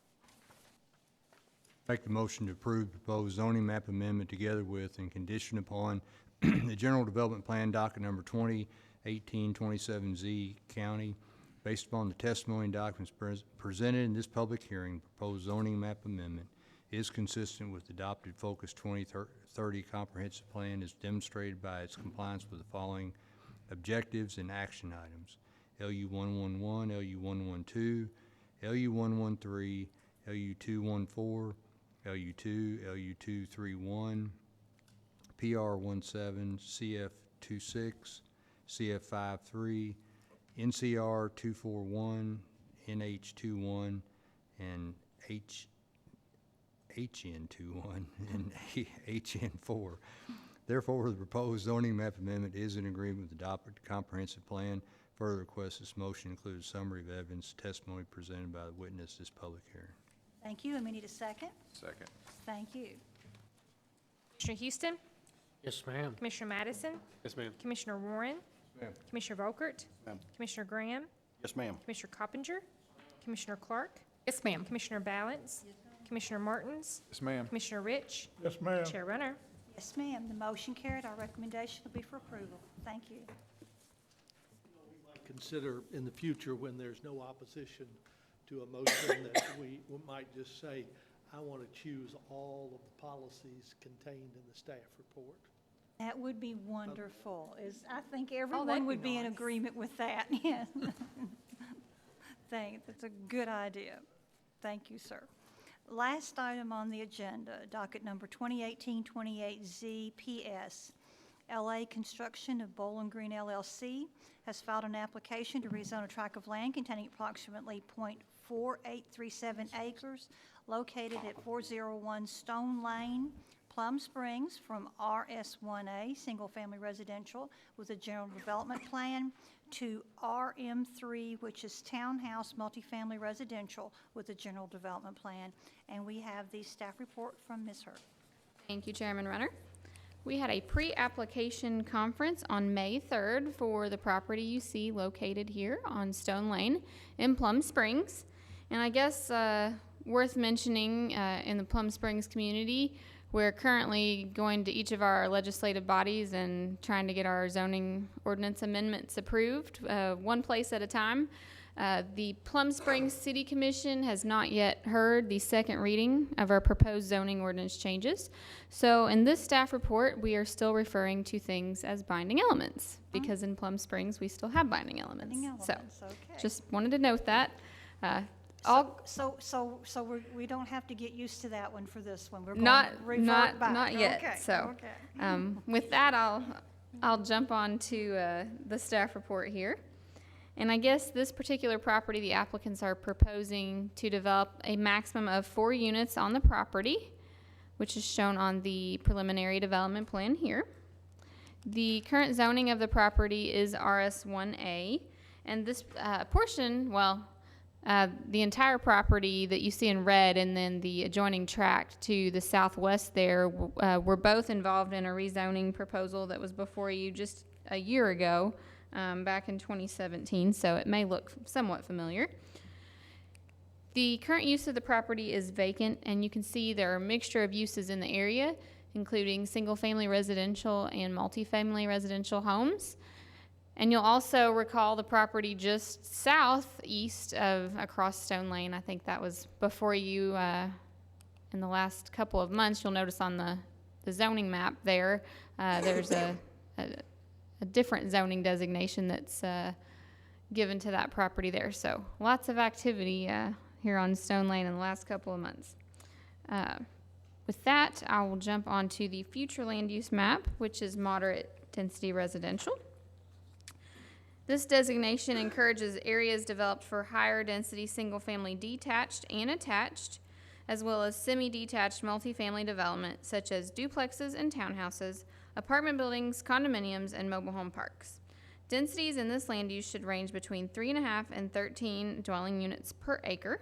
Make the motion to approve the proposed zoning map amendment together with and condition upon the General Development Plan docket number 2018-27Z County. Based upon the testimony and documents presented in this public hearing, the proposed zoning map amendment is consistent with the adopted Focus 2030 Comprehensive Plan as demonstrated by its compliance with the following objectives and action items: LU-111, LU-112, LU-113, LU-214, LU-2, LU-231, PR-17, CF-26, CF-53, NCR-241, NH-21, and HN-21, and HN-4. Therefore, the proposed zoning map amendment is in agreement with the adopted comprehensive plan. Further request this motion includes a summary of evidence testimony presented by the witness this public hearing. Thank you, and we need a second. Second. Thank you. Commissioner Houston? Yes, ma'am. Commissioner Madison? Yes, ma'am. Commissioner Warren? Ma'am. Commissioner Volkert? Ma'am. Commissioner Graham? Yes, ma'am. Commissioner Coppinger? Commissioner Clark? Yes, ma'am. Commissioner Balance? Commissioner Martins? Yes, ma'am. Commissioner Rich? Yes, ma'am. Chair Runner? Yes, ma'am. The motion carried. Our recommendation will be for approval. Thank you. Consider in the future, when there's no opposition to a motion, that we might just say, I want to choose all of the policies contained in the staff report. That would be wonderful. I think that'd everyone be would be in nice. agreement with that. Yes. That's a good idea. Thank you, sir. Last item on the agenda, docket number 2018-28Z PS. LA Construction of Bowling Green LLC has filed an application to rezone a tract of land containing approximately .4837 acres located at 401 Stone Lane, Plum Springs, from RS1A, Single Family Residential, with a General Development Plan, to RM3, which is Townhouse Multifamily Residential, with a General Development Plan. And we have the staff report from Ms. Hurd. Thank you, Chairman Runner. We had a pre-application conference on May 3rd for the property you see located here on Stone Lane in Plum Springs. And I guess worth mentioning in the Plum Springs community, we're currently going to each of our legislative bodies and trying to get our zoning ordinance amendments approved, one place at a time. The Plum Springs City Commission has not yet heard the second reading of our proposed zoning ordinance changes. So in this staff report, we are still referring to things as binding elements, because in Plum Springs, we still have binding elements. So just wanted to note that. We don't have to get used to that one for this one. We're going Not to revert back. not yet. Okay, So okay. with that, I'll jump on to the staff report here. And I guess this particular property, the applicants are proposing to develop a maximum of 4 units on the property, which is shown on the preliminary development plan here. The current zoning of the property is RS1A, and this portion, the entire property that you see in red and then the adjoining tract to the southwest there were both involved in a rezoning proposal that was before you just a year ago, back in 2017, so it may look somewhat familiar. The current use of the property is vacant, and you can see there are a mixture of uses in the area, including single-family residential and multifamily residential homes. And you'll also recall the property just southeast of across Stone Lane. I think that was before you in the last couple of months. You'll notice on the zoning map there, there's a a different zoning designation that's given to that property there. So lots of activity here on Stone Lane in the last couple of months. With that, I will jump on to the future land use map, which is moderate density residential. This designation encourages areas developed for higher density single-family detached and attached, as well as semi-detached multifamily development such as duplexes and townhouses, apartment buildings, condominiums, and mobile home parks. Densities in this land use should range between 3.5 and 13 dwelling units per acre.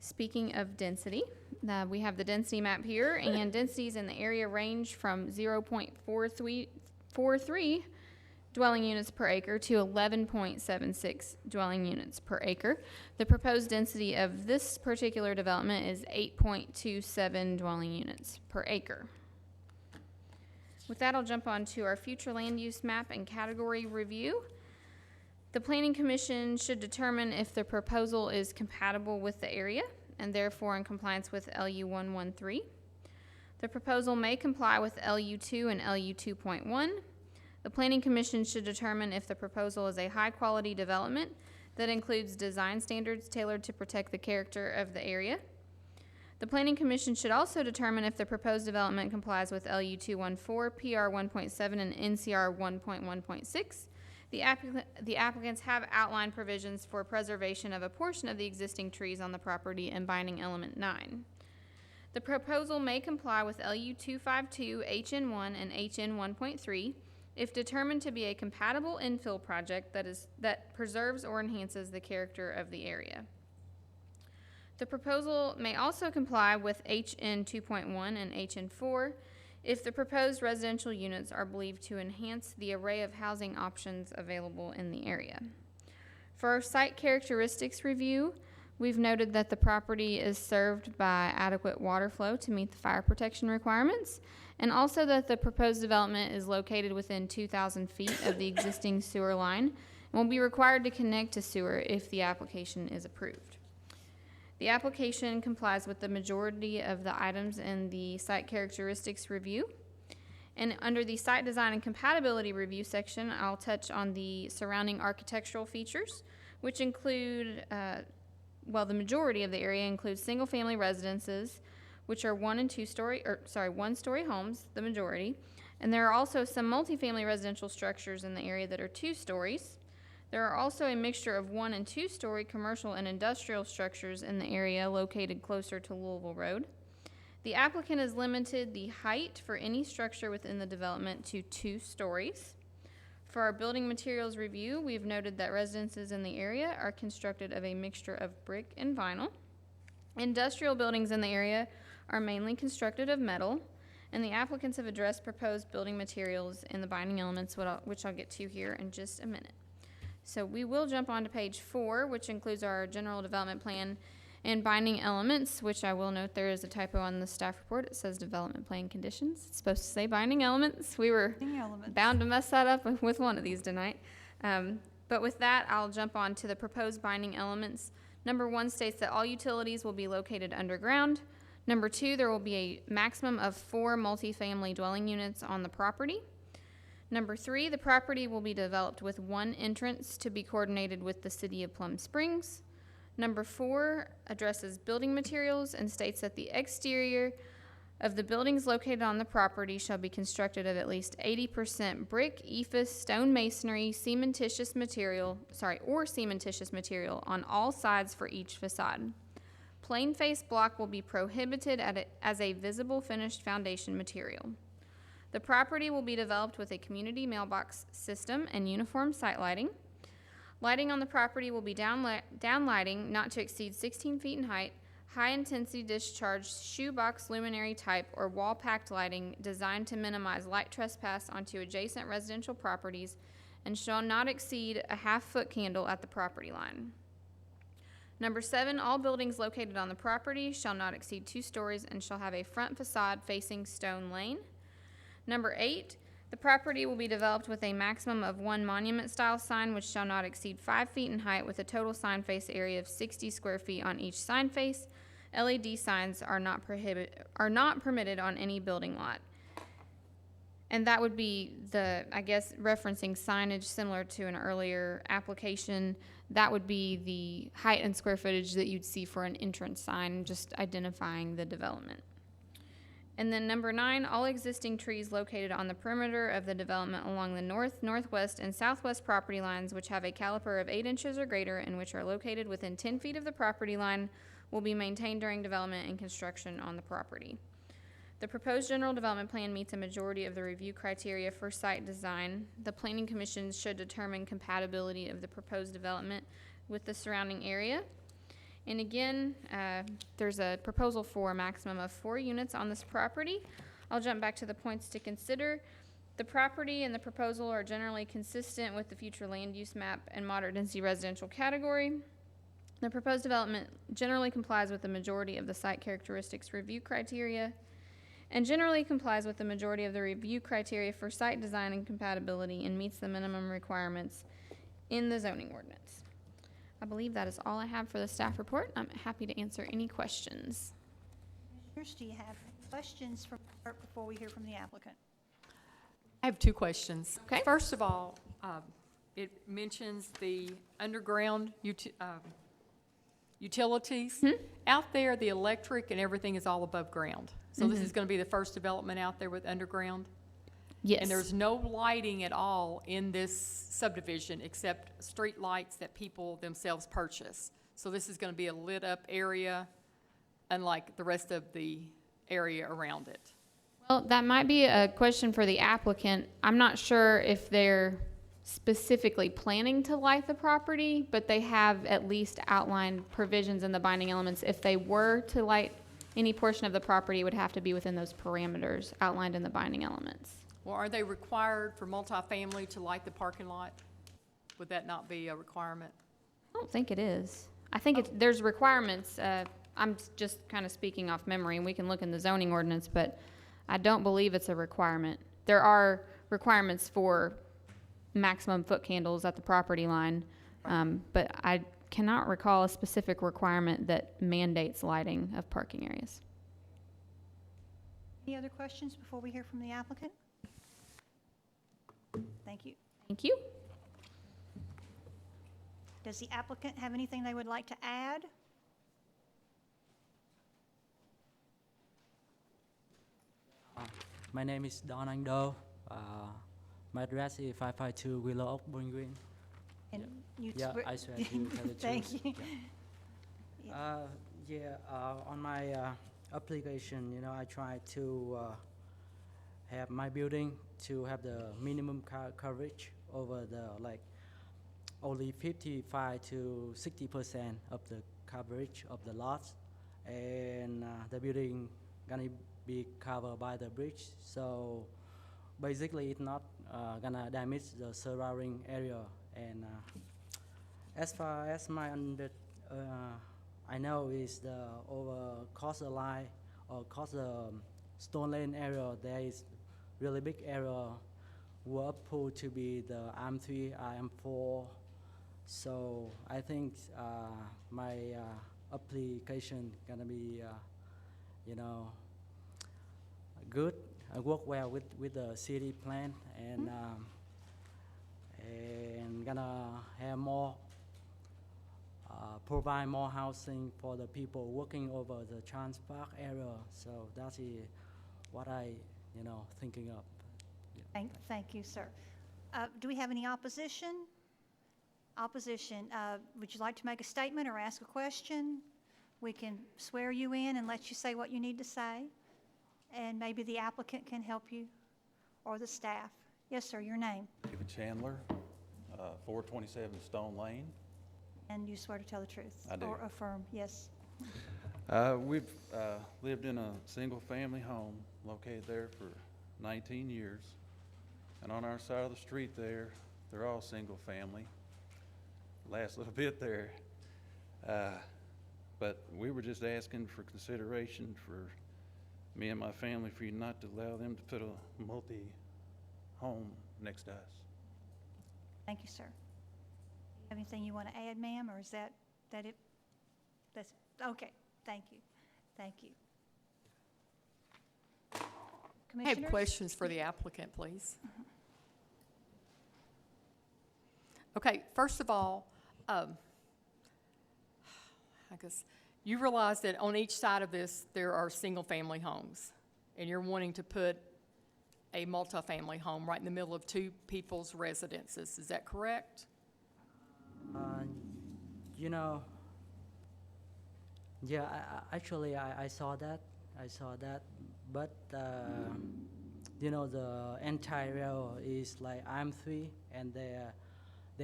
Speaking of density, we have the density map here, and densities in the area range from 0.43 dwelling units per acre to 11.76 dwelling units per acre. The proposed density of this particular development is 8.27 dwelling units per acre. With that, I'll jump on to our future land use map and category review. The Planning Commission should determine if the proposal is compatible with the area and therefore in compliance with LU 113. The proposal may comply with LU 2 and LU 2.1. The Planning Commission should determine if the proposal is a high-quality development that includes design standards tailored to protect the character of the area. The Planning Commission should also determine if the proposed development complies with LU 214, PR 1.7, and NCR 1.1.6. The applicants have outlined provisions for preservation of a portion of the existing trees on the property in binding element 9. The proposal may comply with LU 252, HN1, and HN 1.3 if determined to be a compatible infill project that preserves or enhances the character of the area. The proposal may also comply with HN 2.1 and HN 4 if the proposed residential units are believed to enhance the array of housing options available in the area. For our site characteristics review, we've noted that the property is served by adequate water flow to meet the fire protection requirements, and also that the proposed development is located within 2,000 feet of the existing sewer line and will be required to connect to sewer if the application is approved. The application complies with the majority of the items in the site characteristics review. And under the site design and compatibility review section, I'll touch on the surrounding architectural features, which include, the majority of the area includes single-family residences, which are one-story homes, the majority. And there are also some multifamily residential structures in the area that are 2 stories. There are also a mixture of 1- and 2-story commercial and industrial structures in the area located closer to Louisville Road. The applicant has limited the height for any structure within the development to 2 stories. For our building materials review, we've noted that residences in the area are constructed of a mixture of brick and vinyl. Industrial buildings in the area are mainly constructed of metal, and the applicants have addressed proposed building materials in the binding elements, which I'll get to here in just a minute. So we will jump on to page 4, which includes our general development plan and binding elements, which I will note there is a typo on the staff report. It says development plan conditions. It's supposed to say binding elements. We were bound to mess that up with one of these tonight. But with that, I'll jump on to the proposed binding elements. Number 1 states that all utilities will be located underground. Number 2, there will be a maximum of 4 multifamily dwelling units on the property. Number 3, the property will be developed with 1 entrance to be coordinated with the City of Plum Springs. Number 4 addresses building materials and states that the exterior of the buildings located on the property shall be constructed of at least 80% brick, EIFS, stone masonry, cementitious material on all sides for each facade. Plain face block will be prohibited as a visible finished foundation material. The property will be developed with a community mailbox system and uniform site lighting. Lighting on the property will be down lighting not to exceed 16 feet in height, high-intensity discharge shoebox luminary type or wall-packed lighting designed to minimize light trespass onto adjacent residential properties and shall not exceed a half-foot candle at the property line. Number 7, all buildings located on the property shall not exceed 2 stories and shall have a front facade facing Stone Lane. Number 8, the property will be developed with a maximum of 1 monument-style sign which shall not exceed 5 feet in height with a total sign face area of 60 square feet on each sign face. LED signs are not permitted on any building lot. And that would be I guess, referencing signage similar to an earlier application. That would be the height and square footage that you'd see for an entrance sign, just identifying the development. And then number 9, all existing trees located on the perimeter of the development along the north, northwest, and southwest property lines which have a caliper of 8 inches or greater and which are located within 10 feet of the property line will be maintained during development and construction on the property. The proposed general development plan meets a majority of the review criteria for site design. The planning commission should determine compatibility of the proposed development with the surrounding area. And again, there's a proposal for a maximum of 4 units on this property. I'll jump back to the points to consider. The property and the proposal are generally consistent with the future land use map and moderate density residential category. The proposed development generally complies with the majority of the site characteristics review criteria and generally complies with the majority of the review criteria for site design and compatibility and meets the minimum requirements in the zoning ordinance. I believe that is all I have for the staff report. I'm happy to answer any questions. Commissioners, do you have questions for Bert before we hear from the applicant? I have 2 questions. Okay. First of all, it mentions the underground utilities. Out there, the electric and everything is all above ground. So this is going to be the first development out there with underground? Yes. And there's no lighting at all in this subdivision except street lights that people themselves purchase. So this is going to be a lit up area, unlike the rest of the area around it. Well, that might be a question for the applicant. I'm not sure if they're specifically planning to light the property, but they have at least outlined provisions in the binding elements. If they were to light any portion of the property, it would have to be within those parameters outlined in the binding elements. Well, are they required for multifamily to light the parking lot? Would that not be a requirement? I don't think it is. I think there's requirements. I'm just kind of speaking off memory, and we can look in the zoning ordinance, but I don't believe it's a requirement. There are requirements for maximum foot candles at the property line, but I cannot recall a specific requirement that mandates lighting of parking areas. Any other questions before we hear from the applicant? Thank you. Thank you. Does the applicant have anything they would like to add? My name is Don Angdo. My address is 552 Willow Oak, Bowling Green. And you Yeah, I swear to tell the truth. Thank you. On my application, I try to have my building to have the minimum coverage over the only 55 to 60% of the coverage of the lots, and the building gonna be covered by the bridge. So basically, it's not gonna damage the surrounding area. And as far as I know is the over Coastal Line or Coastal Stone Lane area, there is really big area were approved to be the IM3, IM4. So I think my application gonna be, good. I work well with the city plan and gonna have more, provide more housing for the people working over the Trans Park area. So that's what I, thinking of. Yeah. Thank you, sir. Do we have any opposition? Opposition. Would you like to make a statement or ask a question? We can swear you in and let you say what you need to say. And maybe the applicant can help you or the staff. Yes, sir, your name. David Chandler, 427 Stone Lane. And you swear to tell the truth? I do. Or affirm, yes. We've lived in a single-family home located there for 19 years. And on our side of the street there, they're all single-family. Last little bit there. But we were just asking for consideration for me and my family for you not to allow them to put a multi-home next to us. Thank you, sir. Have anything you want to add, ma'am, or is that it? That's okay. Thank you. Thank you. I Commissioners? have questions for the applicant, please. Okay, first of all, I guess you realize that on each side of this, there are single-family homes, and you're wanting to put a multifamily home right in the middle of two people's residences. Is that correct? You know, yeah, actually, I saw that. But, you know, the entire area is like I'm3, and there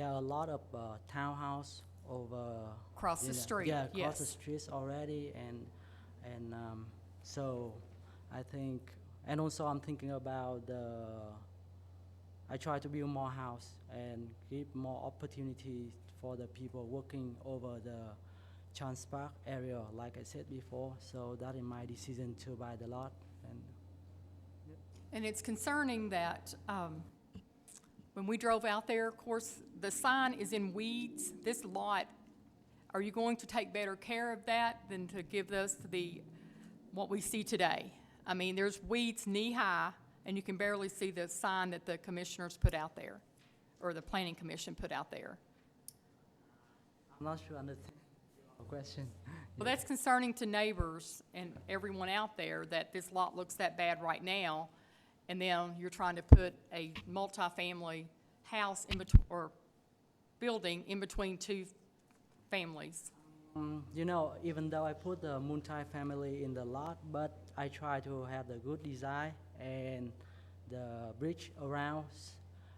are a lot of townhouse over Across the you know, street, yeah, across the yes. streets already, and so I think, and also I'm thinking about I try to build more house and give more opportunity for the people working over the Chance Park area, like I said before. So that is my decision to buy the lot. And it's concerning that when we drove out there, of course, the sign is in weeds. This lot, are you going to take better care of that than to give us what we see today? I mean, there's weeds knee-high, and you can barely see the sign that the commissioners put out there, or the planning commission put out there. I'm not sure I understand your question. Well, that's concerning to neighbors and everyone out there that this lot looks that bad right now, and then you're trying to put a multifamily house in between, or building in between two families. You know, even though I put the multi-family in the lot, but I try to have the good design and the bridge around,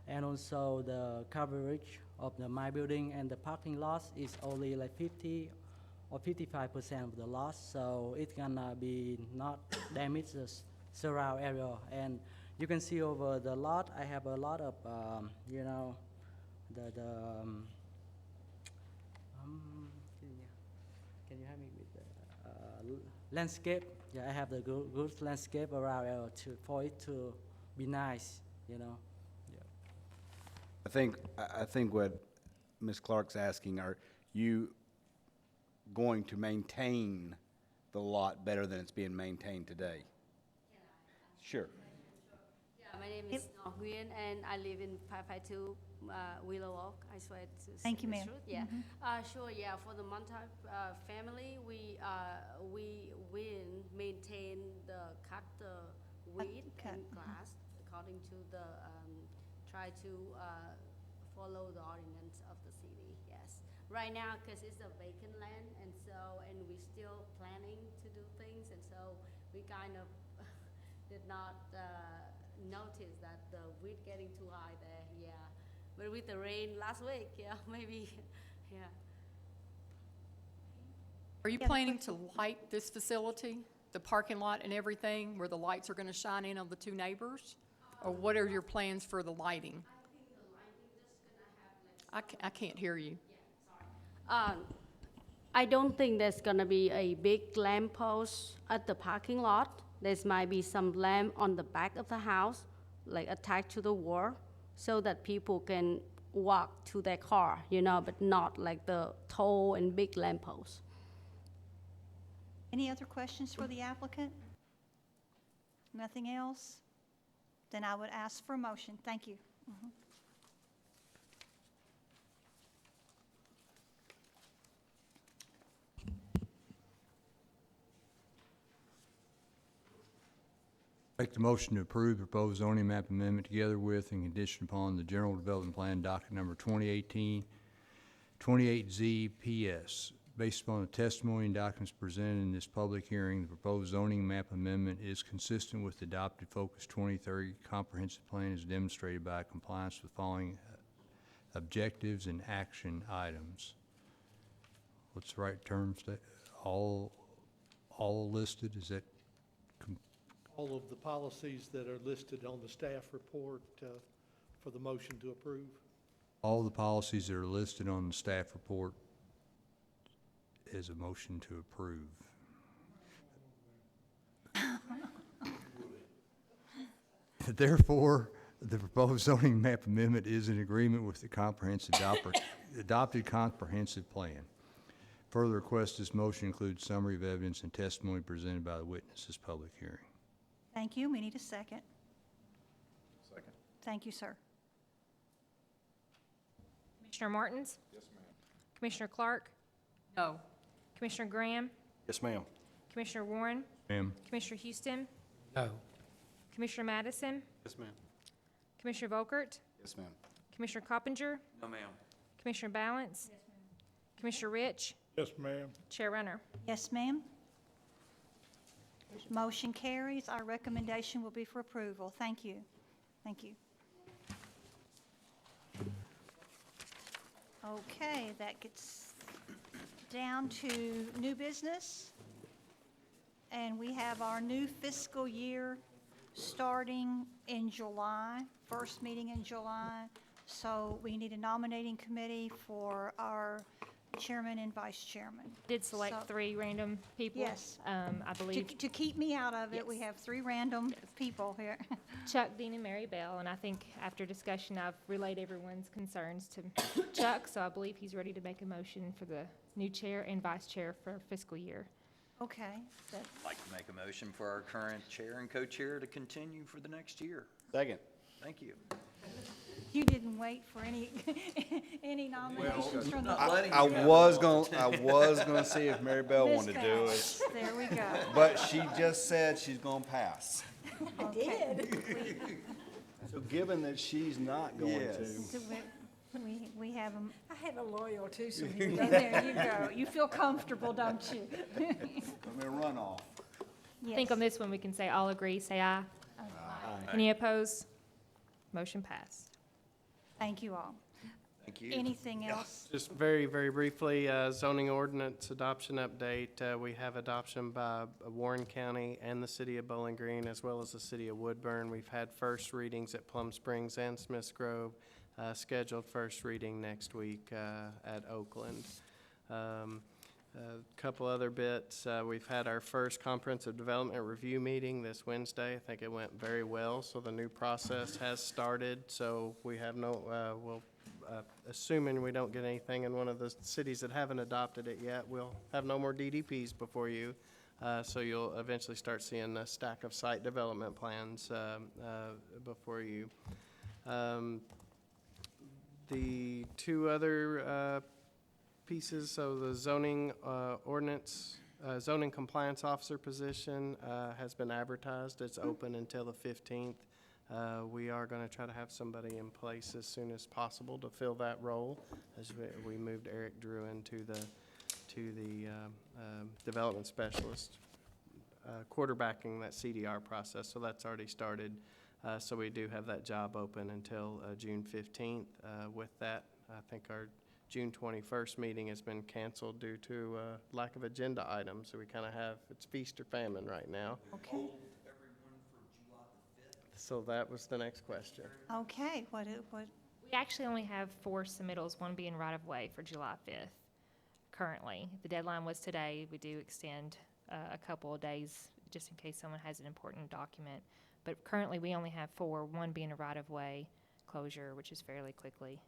and also the coverage of my building and the parking lots is only like 50 or 55% of the lot, so it's gonna be not damage the surround area. And you can see over the lot, I have a lot of, you know, can you help me with the landscape? Yeah, I have the good landscape around for it to be nice, you know. I think what Ms. Clark's asking, are you going to maintain the lot better than it's being maintained today? Sure. Yeah, my name is Ngo Nguyen, and I live in 552 Willow Oak. I swear to Thank you, the ma'am. truth. Yeah, sure. Yeah, for the family, we will maintain cut the weed and grass according to the try to follow the ordinance of the city. Yes, right now because it's a vacant land, and we're still planning to do things, and so we kind of did not notice that the weed getting too high there. Yeah, but with the rain last week, yeah, maybe, yeah. Are you planning to light this facility, the parking lot and everything, where the lights are going to shine in on the two neighbors? Or what are your plans for the lighting? I can't hear you. I don't think there's gonna be a big lamp post at the parking lot. There might be some lamp on the back of the house, like attached to the wall, so that people can walk to their car, you know, but not like the tall and big lamp post. Any other questions for the applicant? Nothing else? Then I would ask for a motion. Thank you. Make the motion to approve the proposed zoning map amendment together with and conditioned upon the general development plan docket number 2018 28ZPS. Based upon the testimony and documents presented in this public hearing, the proposed zoning map amendment is consistent with the adopted Focus 2030 comprehensive plan as demonstrated by compliance with following objectives and action items. What's the right term? All listed? Is that? All of the policies that are listed on the staff report for the motion to approve. All the policies that are listed on the staff report is a motion to approve. Therefore, the proposed zoning map amendment is in agreement with the adopted comprehensive plan. Further request this motion includes summary of evidence and testimony presented by the witness this public hearing. Thank you. We need a second. Second. Thank you, sir. Commissioner Martins? Yes, ma'am. Commissioner Clark? No. Commissioner Graham? Yes, ma'am. Commissioner Warren? Ma'am. Commissioner Houston? No. Commissioner Madison? Yes, ma'am. Commissioner Volkert? Yes, ma'am. Commissioner Coppinger? No, ma'am. Commissioner Balance? Commissioner Rich? Yes, ma'am. Chair Runner. Yes, ma'am. Motion carries. Our recommendation will be for approval. Thank you. Thank you. Okay, that gets down to new business. And we have our new fiscal year starting in July, first meeting in July. So we need a nominating committee for our chairman and vice chairman. Did select So- 3 random people. Yes. I believe To keep me out of it, we Yes. have 3 random people here. Chuck, Dean, and Mary Bell, and I think after discussion, I've relayed everyone's concerns to Chuck, so I believe he's ready to make a motion for the new chair and vice chair for fiscal year. Okay. that- I'd like to make a motion for our current chair and co-chair to continue for the next year. Second. Thank you. You didn't wait for any, any nominations from the. I was gonna see if Mary Bell wanted to do it, There we go. but she just said she's gonna pass. I did. So given that she's not going to, We have them, I had a loyal too, so there you go. You feel comfortable, don't you? I'm gonna run off. I think on this one, we can say all agree, say aye. Any opposed? Motion passed. Thank you all. Thank you. Anything else? Just very, very briefly, zoning ordinance adoption update. We have adoption by Warren County and the city of Bowling Green, as well as the city of Woodburn. We've had first readings at Plum Springs and Smiths Grove, scheduled first reading next week at Oakland. A couple other bits. We've had our first comprehensive development review meeting this Wednesday. I think it went very well, so the new process has started. So we have assuming we don't get anything in one of the cities that haven't adopted it yet, we'll have no more DDPs before you. So you'll eventually start seeing a stack of site development plans before you. The 2 other pieces, so the zoning ordinance, zoning compliance officer position has been advertised. It's open until the 15th. We are going to try to have somebody in place as soon as possible to fill that role, as we moved Eric Drew into the development specialist, quarterbacking that CDR process. So that's already started. So we do have that job open until June 15th. With that, I think our June 21st meeting has been canceled due to lack of agenda items. So we kind of have, it's feast or famine right now. Okay. So that was the next question. Okay, what, We actually only have 4 submittals, one being right-of-way for July 5th currently. The deadline was today. We do extend a couple of days just in case someone has an important document. But currently, we only have 4, one being a right-of-way closure, which is fairly quickly.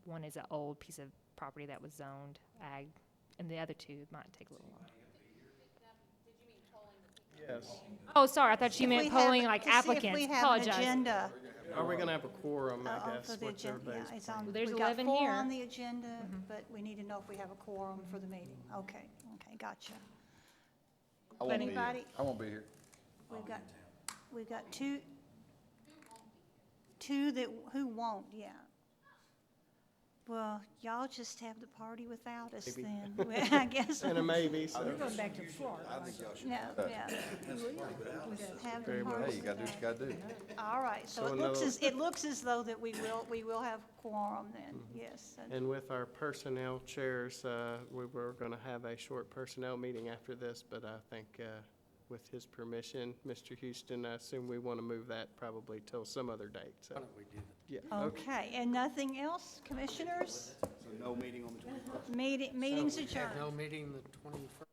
One is an old piece of property that was zoned ag, and the other 2 might take a little while. Yes. Oh, sorry, I thought you If we meant have- polling like to see if applicants. we have an Apologize. agenda. Are we going to have a quorum, I For guess? the What's agenda, everybody's yeah, it's plan? on, Well, there's we got 11 4 here. on the agenda, but we need to know if we have a quorum for the meeting. Okay, gotcha. I won't be here. Anybody? I won't be here. We've got two that, who won't, yeah. Well, y'all just have the party without us Maybe. then. Well, I guess. And a maybe, so. We're going back to Florida. I think y'all should. No, yeah. Have the Very well. party. Hey, you gotta do what you gotta do. All right, so So it looks as though that we will have quorum then, yes. And with our personnel chairs, we were going to have a short personnel meeting after this, but I think with his permission, Mr. Houston, I assume we want to move that probably till some other date. So, Why don't we do that? yeah. Okay, and nothing else, commissioners? So no meeting on the 21st? Meetings So we have adjourned. no meeting the 21st?